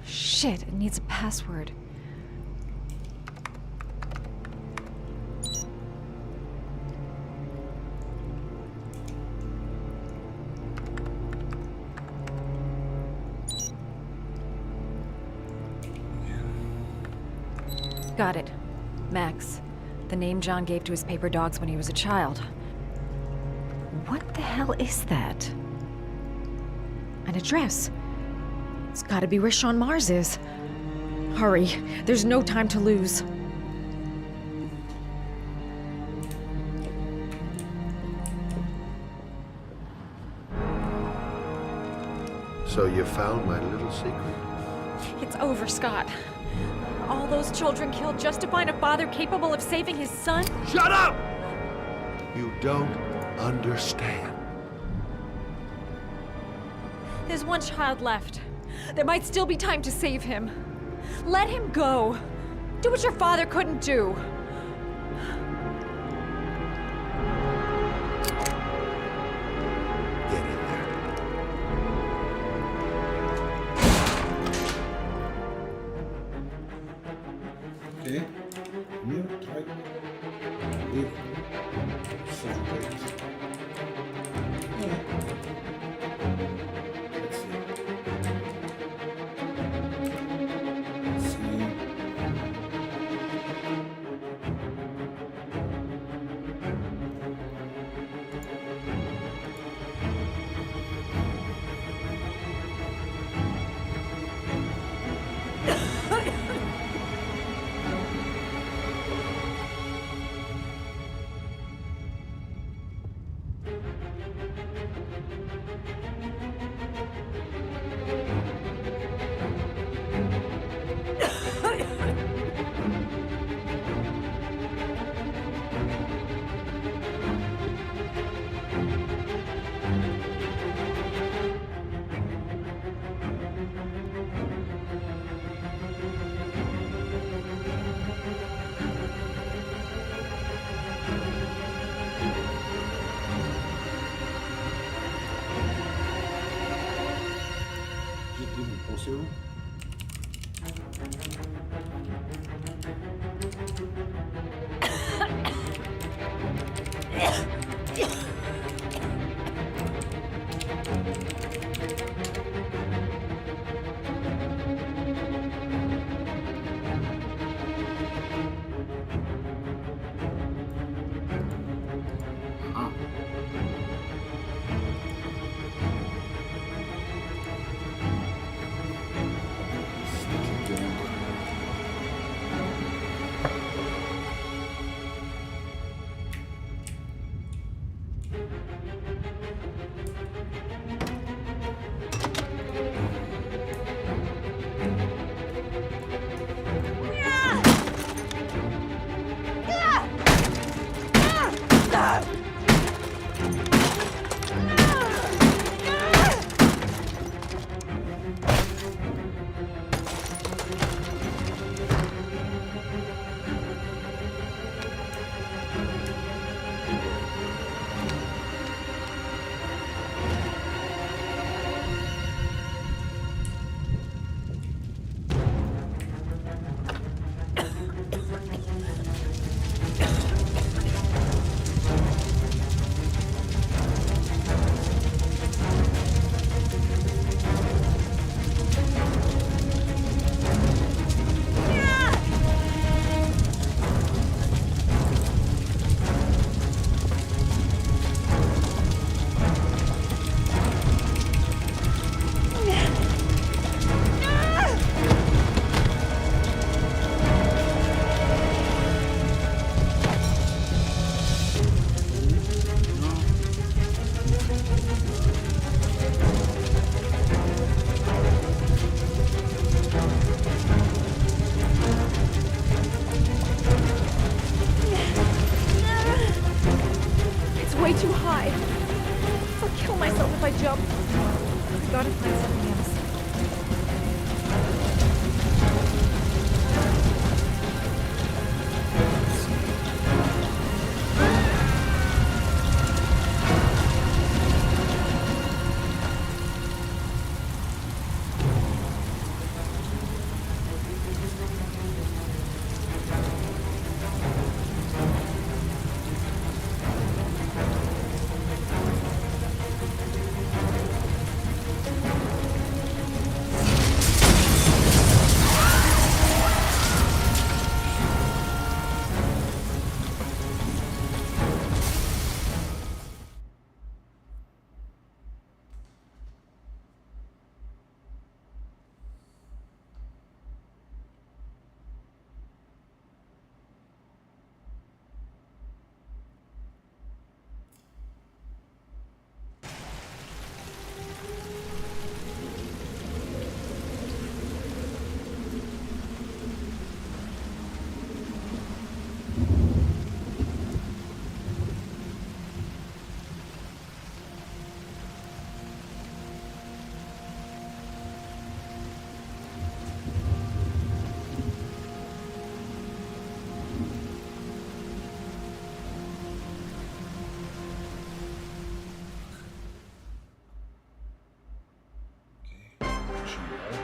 Shit, it needs a password. Got it. Max. The name John gave to his paper dogs when he was a child. What the hell is that? An address. It's gotta be where Sean Mars is. Hurry. There's no time to lose. So you found my little secret? It's over, Scott. All those children killed just to find a father capable of saving his son? Shut up! You don't understand. There's one child left. There might still be time to save him. Let him go. Do what your father couldn't do. Get in there. Okay. You try. You suffocate. Let's see. Possible. Joe. Gotta find something else.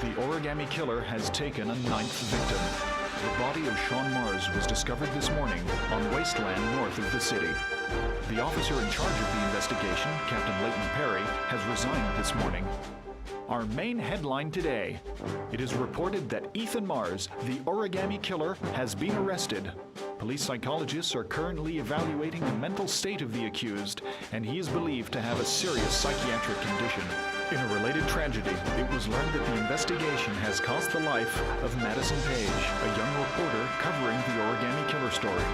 The origami killer has taken a 9th victim. The body of Sean Mars was discovered this morning on wasteland north of the city. The officer in charge of the investigation, Captain Leighton Perry, has resigned this morning. Our main headline today: it is reported that Ethan Mars, the origami killer, has been arrested. Police psychologists are currently evaluating the mental state of the accused, and he is believed to have a serious psychiatric condition. In a related tragedy, it was learned that the investigation has cost the life of Madison Page, a young reporter covering the origami killer story.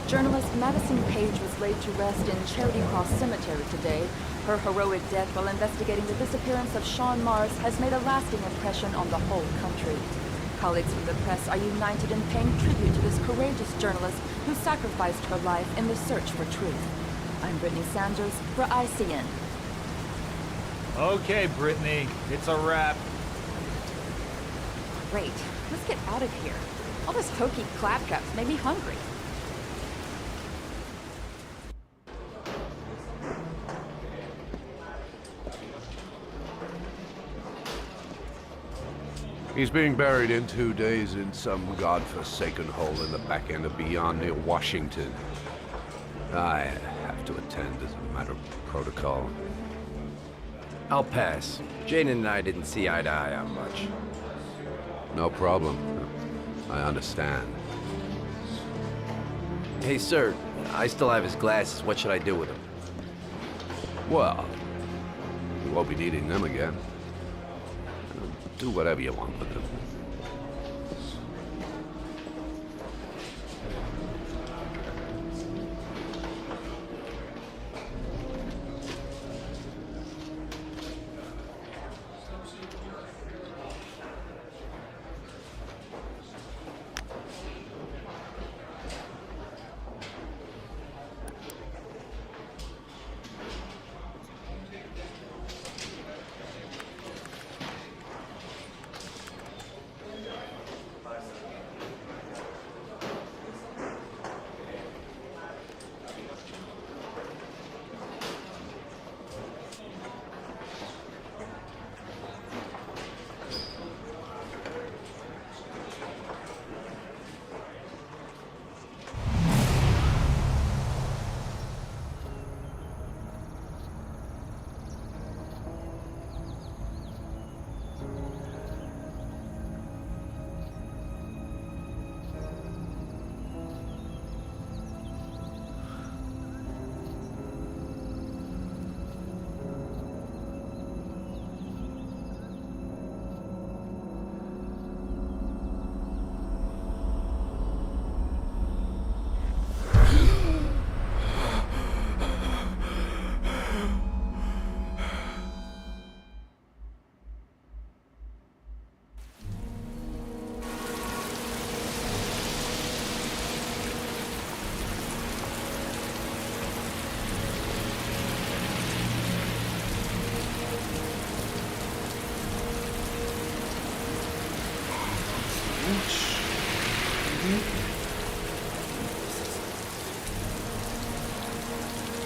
Journalist Madison Page was laid to rest in Charity Cross Cemetery today. Her heroic death while investigating the disappearance of Sean Mars has made a lasting impression on the whole country. Colleagues from the press are united in paying tribute to this courageous journalist who sacrificed her life in the search for truth. I'm Brittany Sanders for ICN. Okay, Brittany, it's a wrap. Great. Let's get out of here. All this hokey claptraps made me hungry. He's being buried in 2 days in some godforsaken hole in the back end of beyond near Washington. I have to attend as a matter of protocol. I'll pass. Jane and I didn't see eye to eye on much. No problem. I understand. Hey, sir, I still have his glasses. What should I do with them? Well, you won't be needing them again. Do whatever you want with them.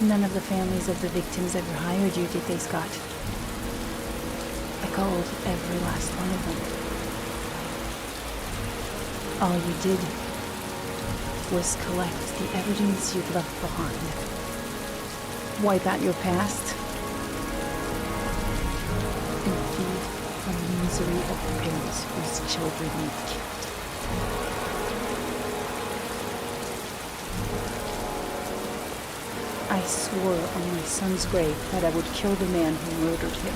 None of the families of the victims ever hired you, did they, Scott? I called every last one of them. All you did was collect the evidence you'd left behind. Wipe out your past and feed on the misery of parents whose children you've killed. I swore on my son's grave that I would kill the man who murdered him.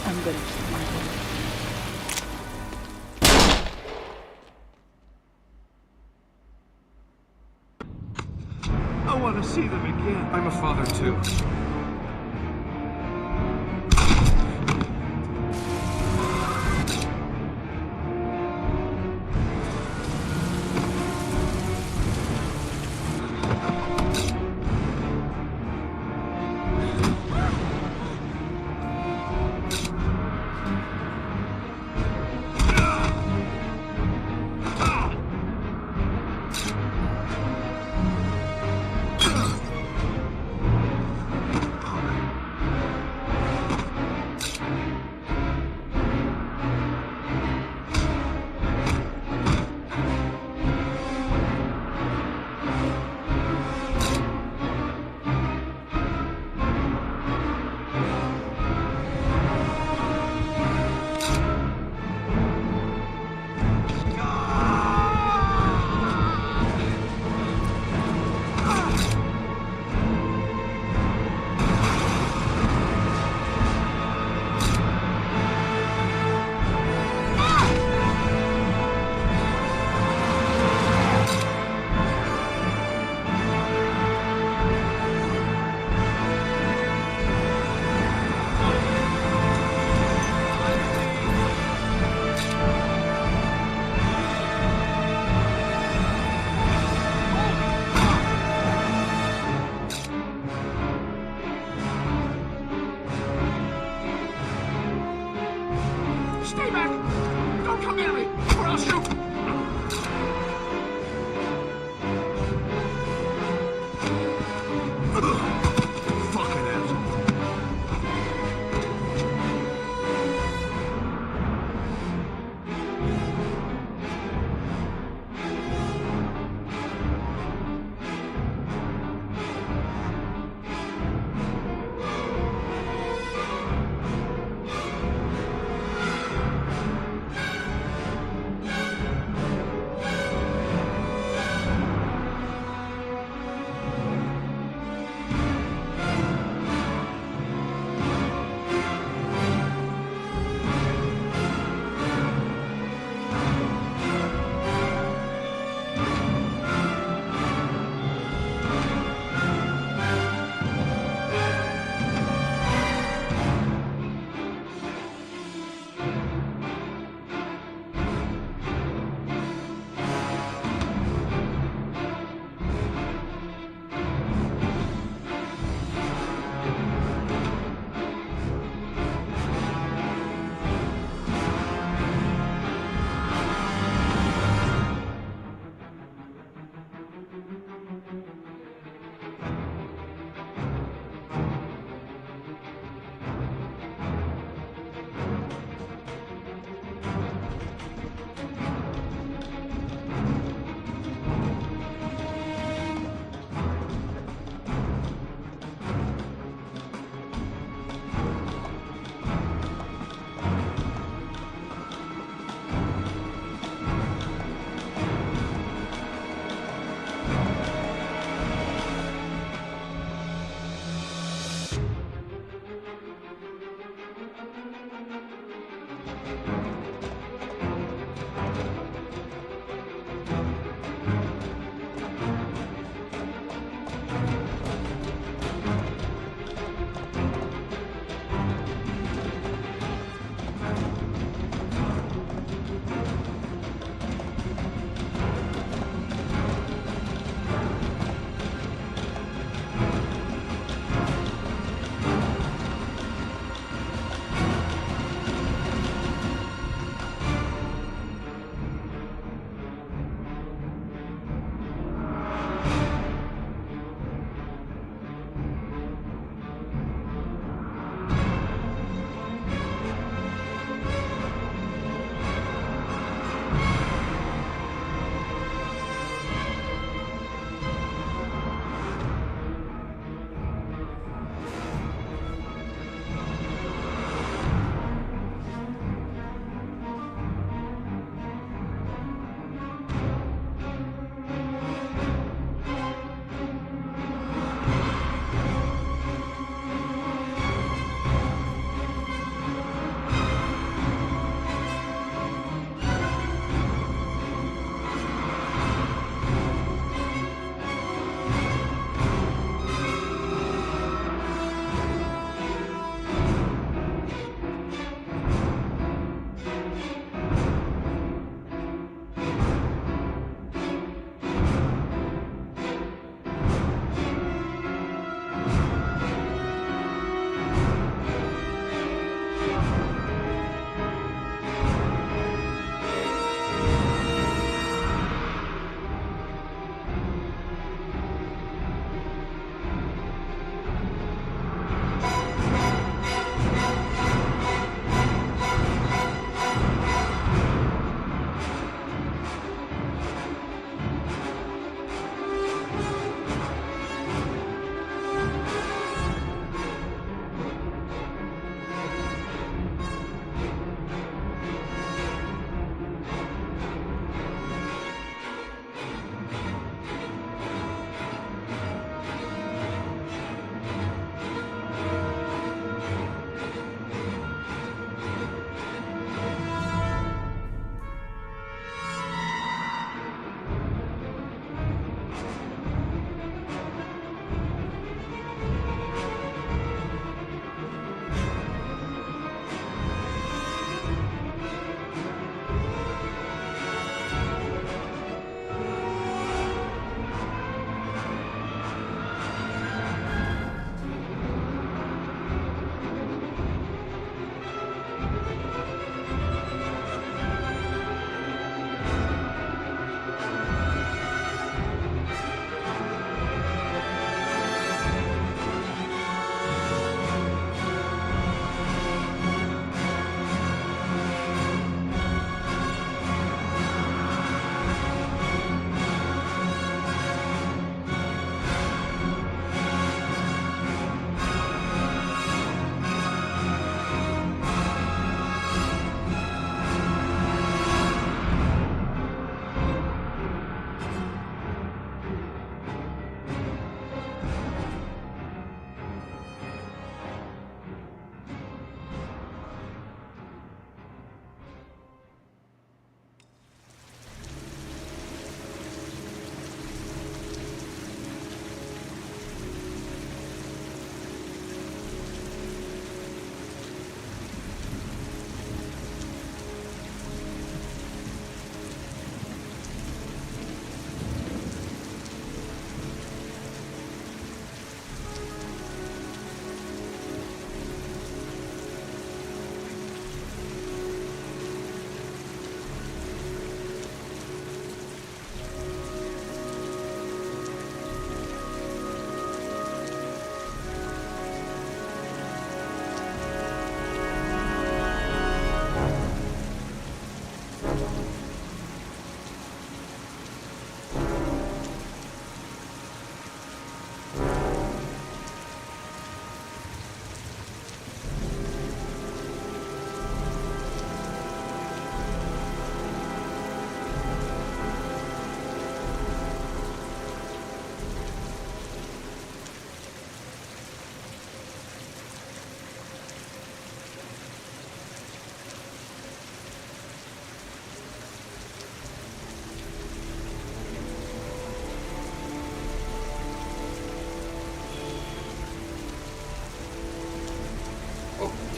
I'm gonna keep my word. I want to see them again. I'm a father too. Stay back! Don't come near me, or I'll shoot! Fucking asshole.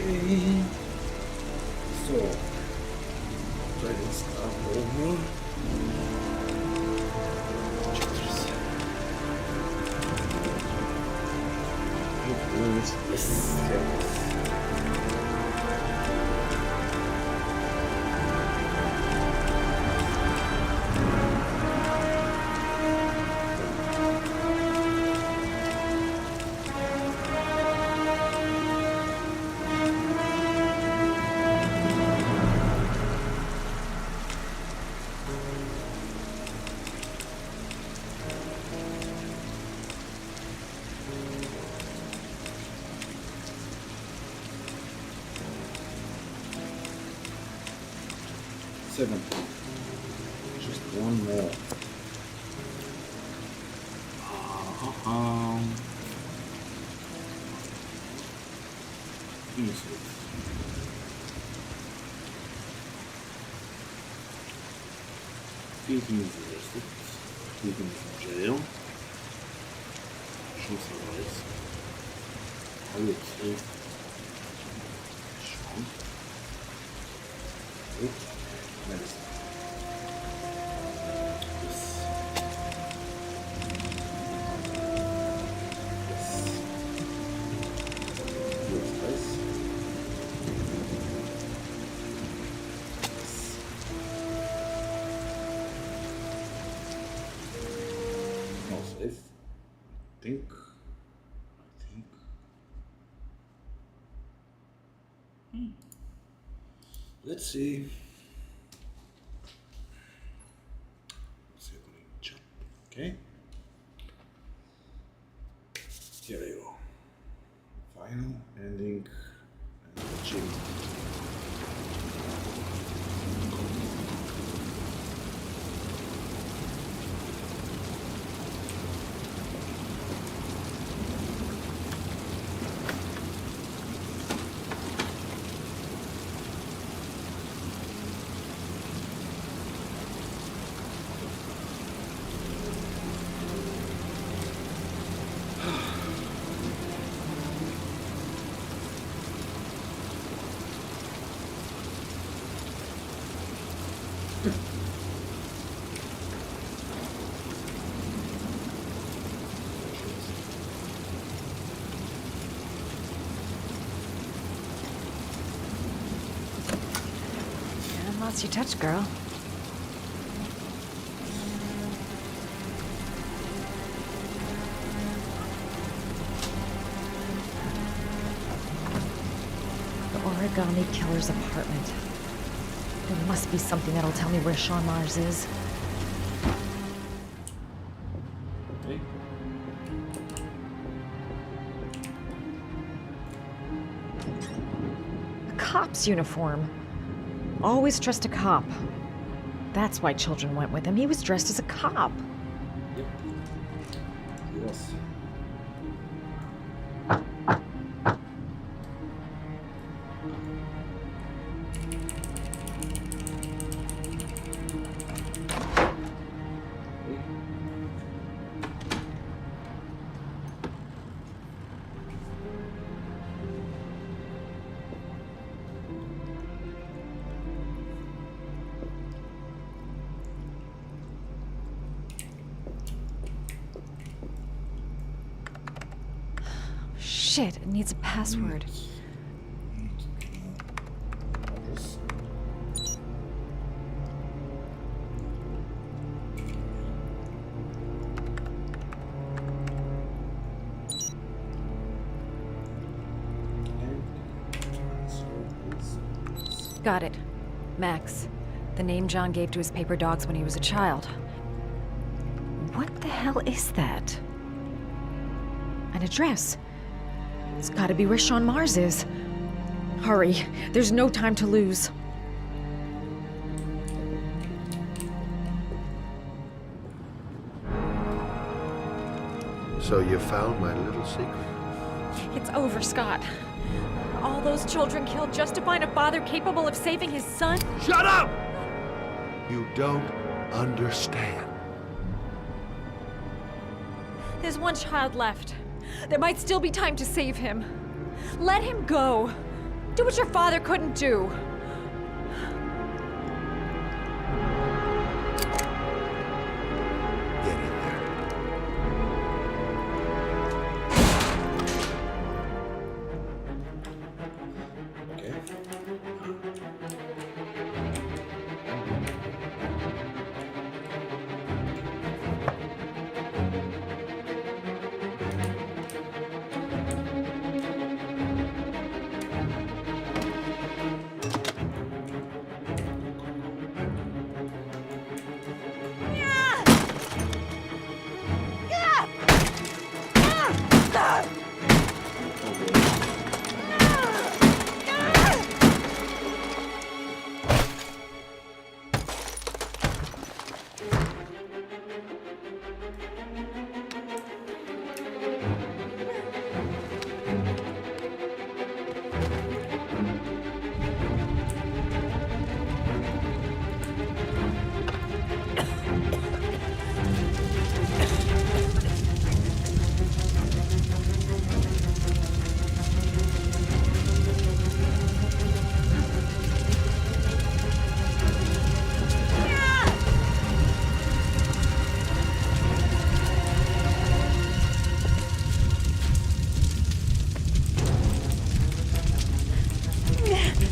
Okay. So, try to start over. Yes. Just one more. Easy. He's arrested. Taken from jail. She's arrested. I would say Sean. Medicine. Yes. Yes. Looks nice. Yes. No safe. I think. Let's see. Okay. Here we go. Final ending and achievement. Lots you touch, girl. The Origami Killer's apartment. There must be something that'll tell me where Sean Mars is. Okay. A cop's uniform. Always trust a cop. That's why children went with him. He was dressed as a cop. Yep. Yes. Shit, it needs a password. Got it. Max. The name John gave to his paper dogs when he was a child. What the hell is that? An address. It's gotta be where Sean Mars is. Hurry. There's no time to lose. So you found my little secret? It's over, Scott. All those children killed just to find a father capable of saving his son? Shut up! You don't understand. There's one child left. There might still be time to save him. Let him go. Do what your father couldn't do. Get in there.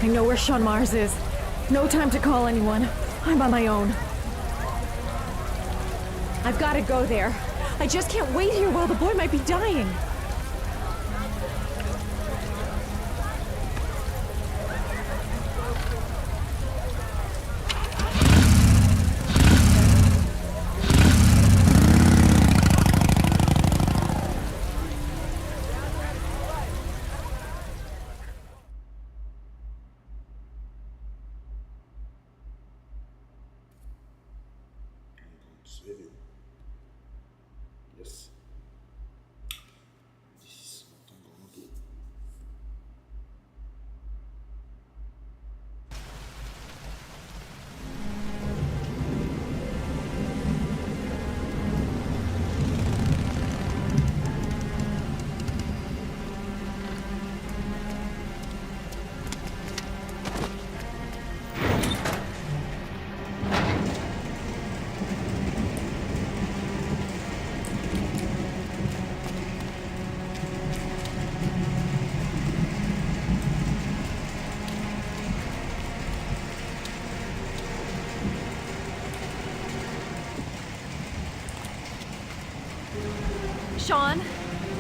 I know where Sean Mars is. No time to call anyone. I'm on my own. I've got to go there. I just can't wait here while the boy might be dying. Yes. Sean.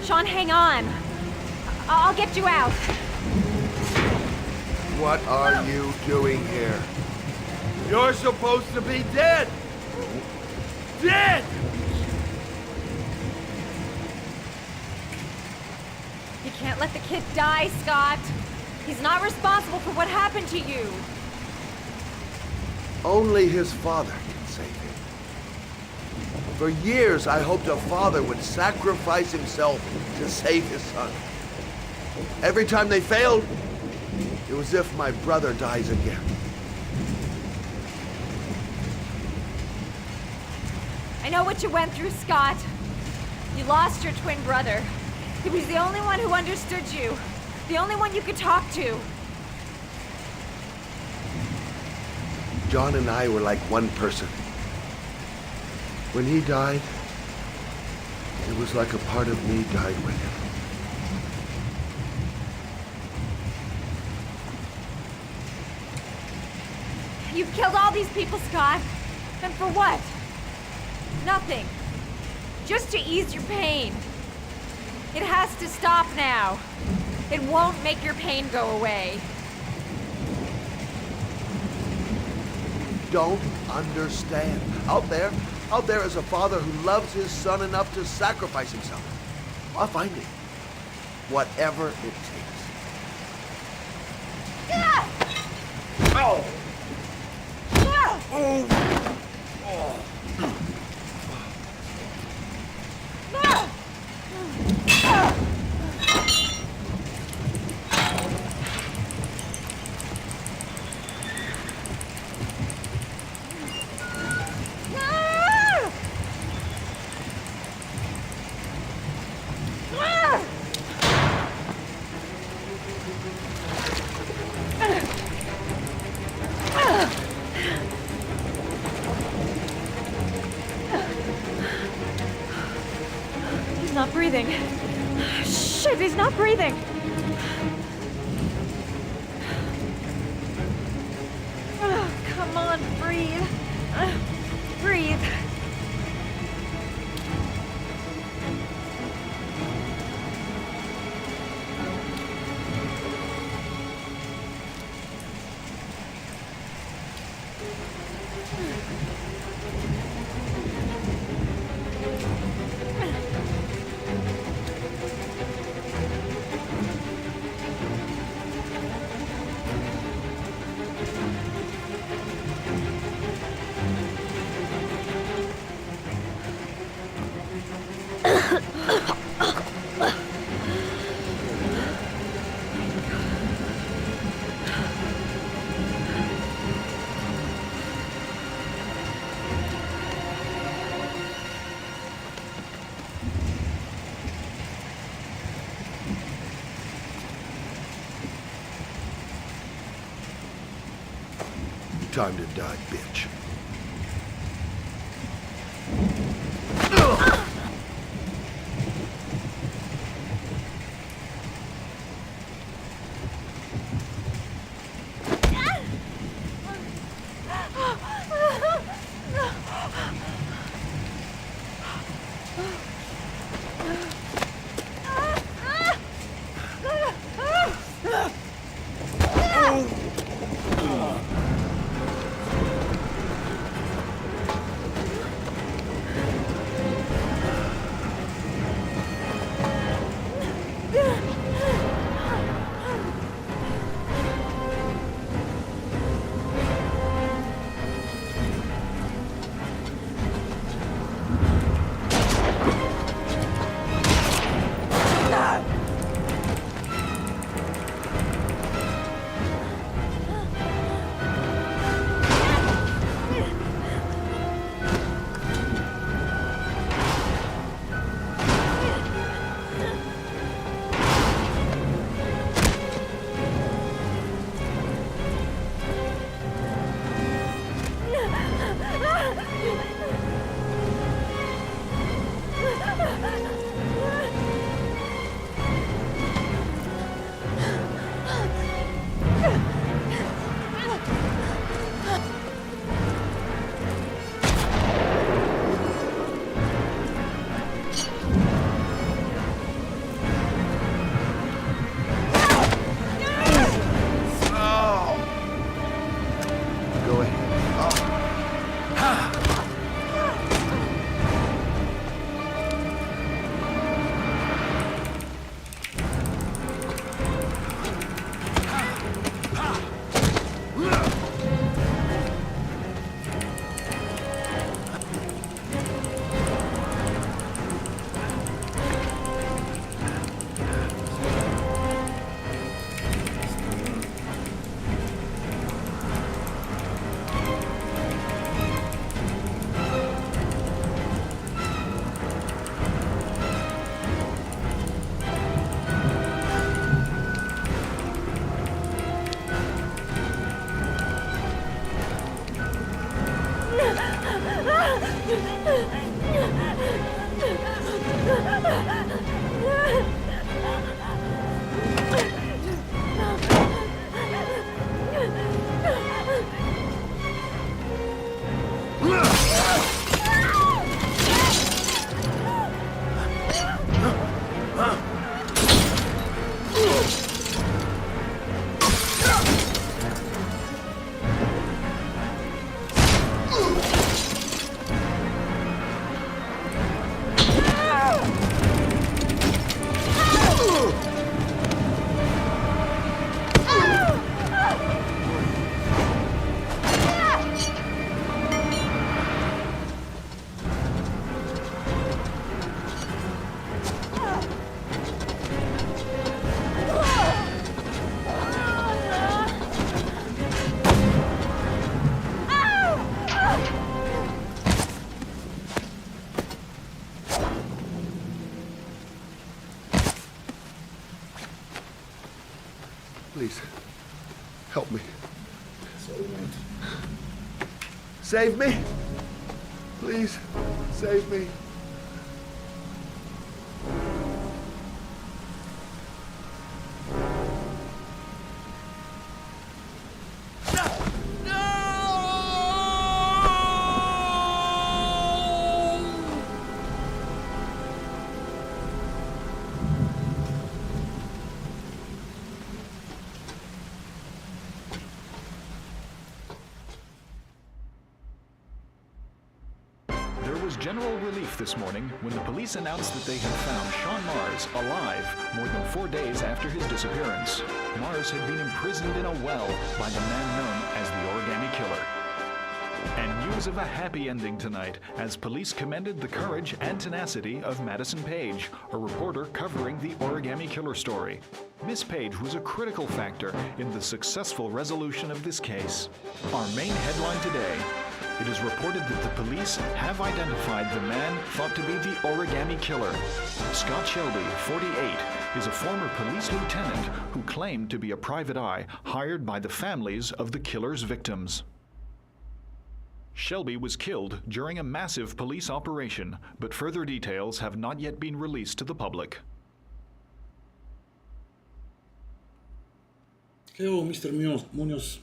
Sean, hang on. I'll get you out. What are you doing here? You're supposed to be dead! Dead! You can't let the kid die, Scott. He's not responsible for what happened to you. Only his father can save him. For years, I hoped a father would sacrifice himself to save his son. Every time they failed, it was as if my brother dies again. I know what you went through, Scott. You lost your twin brother. He was the only one who understood you. The only one you could talk to. John and I were like one person. When he died, it was like a part of me died with him. You've killed all these people, Scott. And for what? Nothing. Just to ease your pain. It has to stop now. It won't make your pain go away. Don't understand. Out there is a father who loves his son enough to sacrifice himself. I'll find him. Whatever it takes. Oh! He's not breathing. Shit, he's not breathing. Oh, come on, breathe. Breathe. Time to die, bitch. Please, help me. Save me! Please, save me. General relief this morning when the police announced that they had found Sean Mars alive more than 4 days after his disappearance. Mars had been imprisoned in a well by the man known as the Origami Killer. And news of a happy ending tonight as police commended the courage and tenacity of Madison Page, a reporter covering the Origami Killer story. Miss Page was a critical factor in the successful resolution of this case. Our main headline today: it is reported that the police have identified the man thought to be the Origami Killer. Scott Shelby, 48, is a former police lieutenant who claimed to be a private eye hired by the families of the killer's victims. Shelby was killed during a massive police operation, but further details have not yet been released to the public. Hello, Mr. Munoz.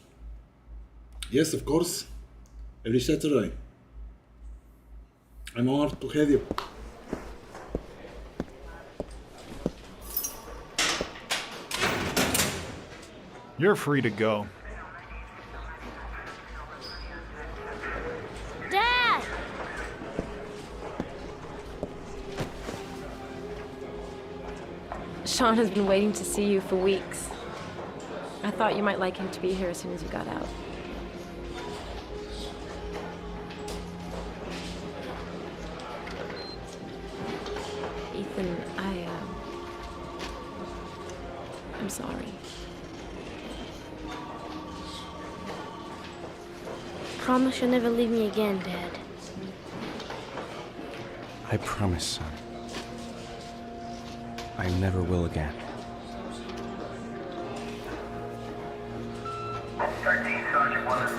Yes, of course. Every Saturday. I'm honored to have you. You're free to go. Dad! Sean has been waiting to see you for weeks. I thought you might like him to be here as soon as you got out. Ethan, I'm sorry. Promise you'll never leave me again, Dad. I promise, son. I never will again. 13, Sergeant 1 is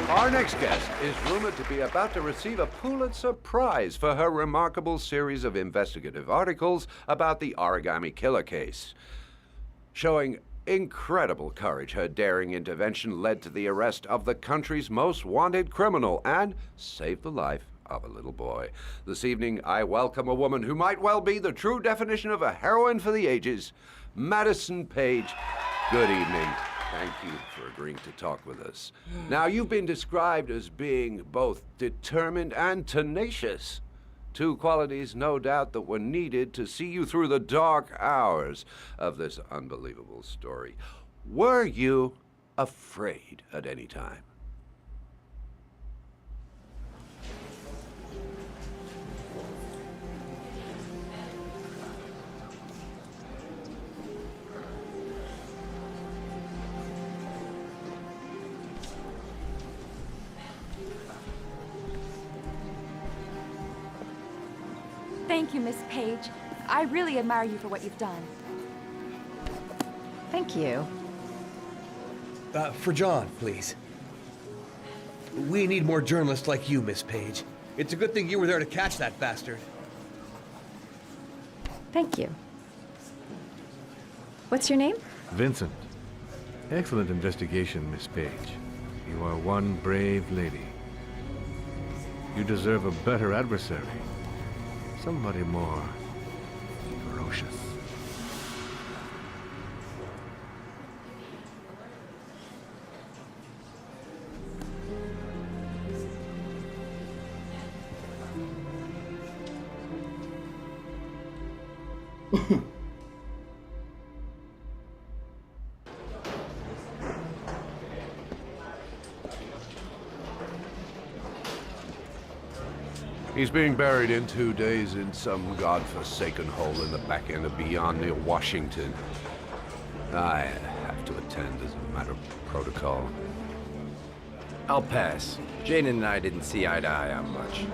Our next guest is rumored to be about to receive a Pulitzer Prize for her remarkable series of investigative articles about the Origami Killer case. Showing incredible courage, her daring intervention led to the arrest of the country's most wanted criminal and saved the life of a little boy. This evening, I welcome a woman who might well be the true definition of a heroine for the ages, Madison Page. Good evening. Thank you for agreeing to talk with us. Now, you've been described as being both determined and tenacious. Two qualities, no doubt, that were needed to see you through the dark hours of this unbelievable story. Were you afraid at any time? Thank you, Miss Page. I really admire you for what you've done. Thank you. For John, please. We need more journalists like you, Miss Page. It's a good thing you were there to catch that bastard. Thank you. What's your name? Vincent. Excellent investigation, Miss Page. You are one brave lady. You deserve a better adversary. Somebody more ferocious. He's being buried in 2 days in some godforsaken hole in the back end of beyond near Washington. I have to attend as a matter of protocol. I'll pass. Jane and I didn't see eye to eye on much.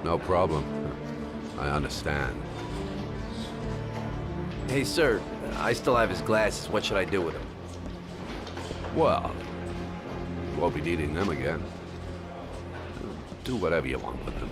No problem. I understand. Hey, sir, I still have his glasses. What should I do with them? Well, you won't be needing them again. Do whatever you want with them.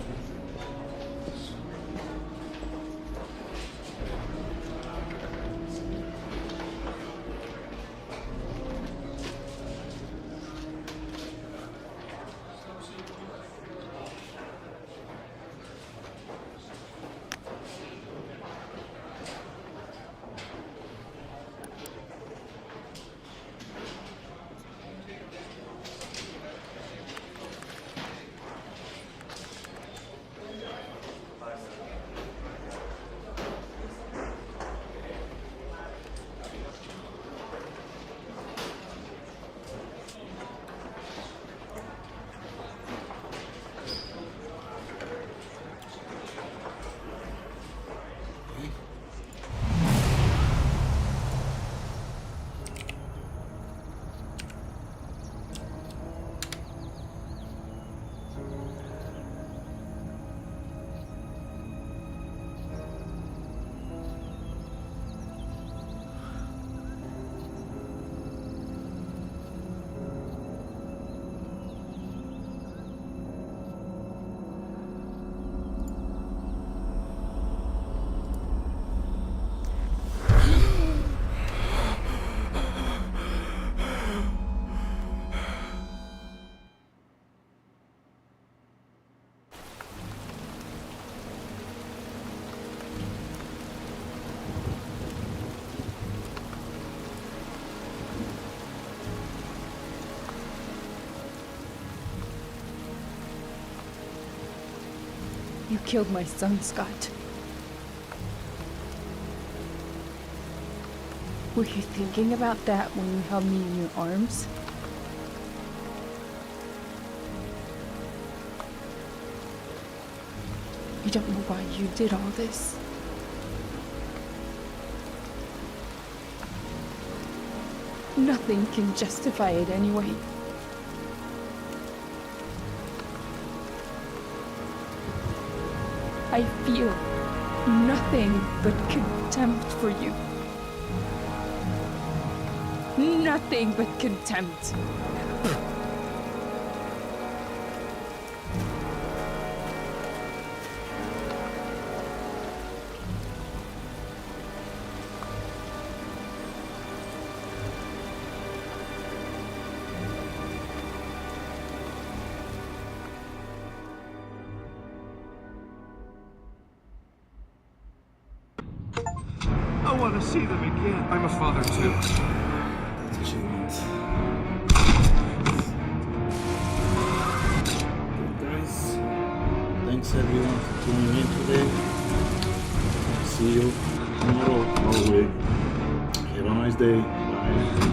You killed my son, Scott. Were you thinking about that when you held me in your arms? You don't know why you did all this. Nothing can justify it anyway. I feel nothing but contempt for you. Nothing but contempt. I want to see them again. I'm a father too. That's what she wants. Guys, thanks everyone for tuning in today. See you tomorrow or week. Have a nice day. Bye.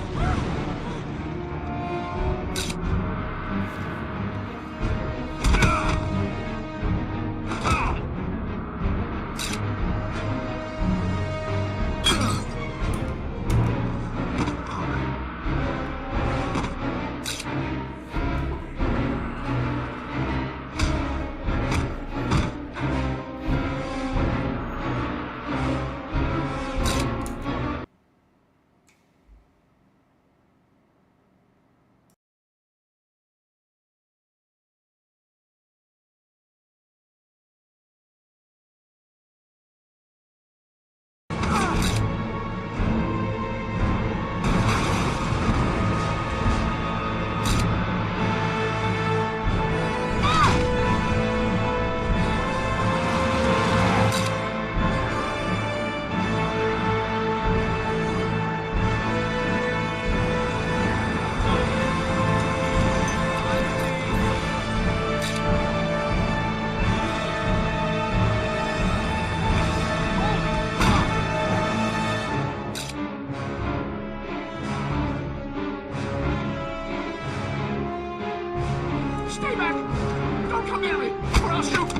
Stay back! Don't come near me, or I'll shoot!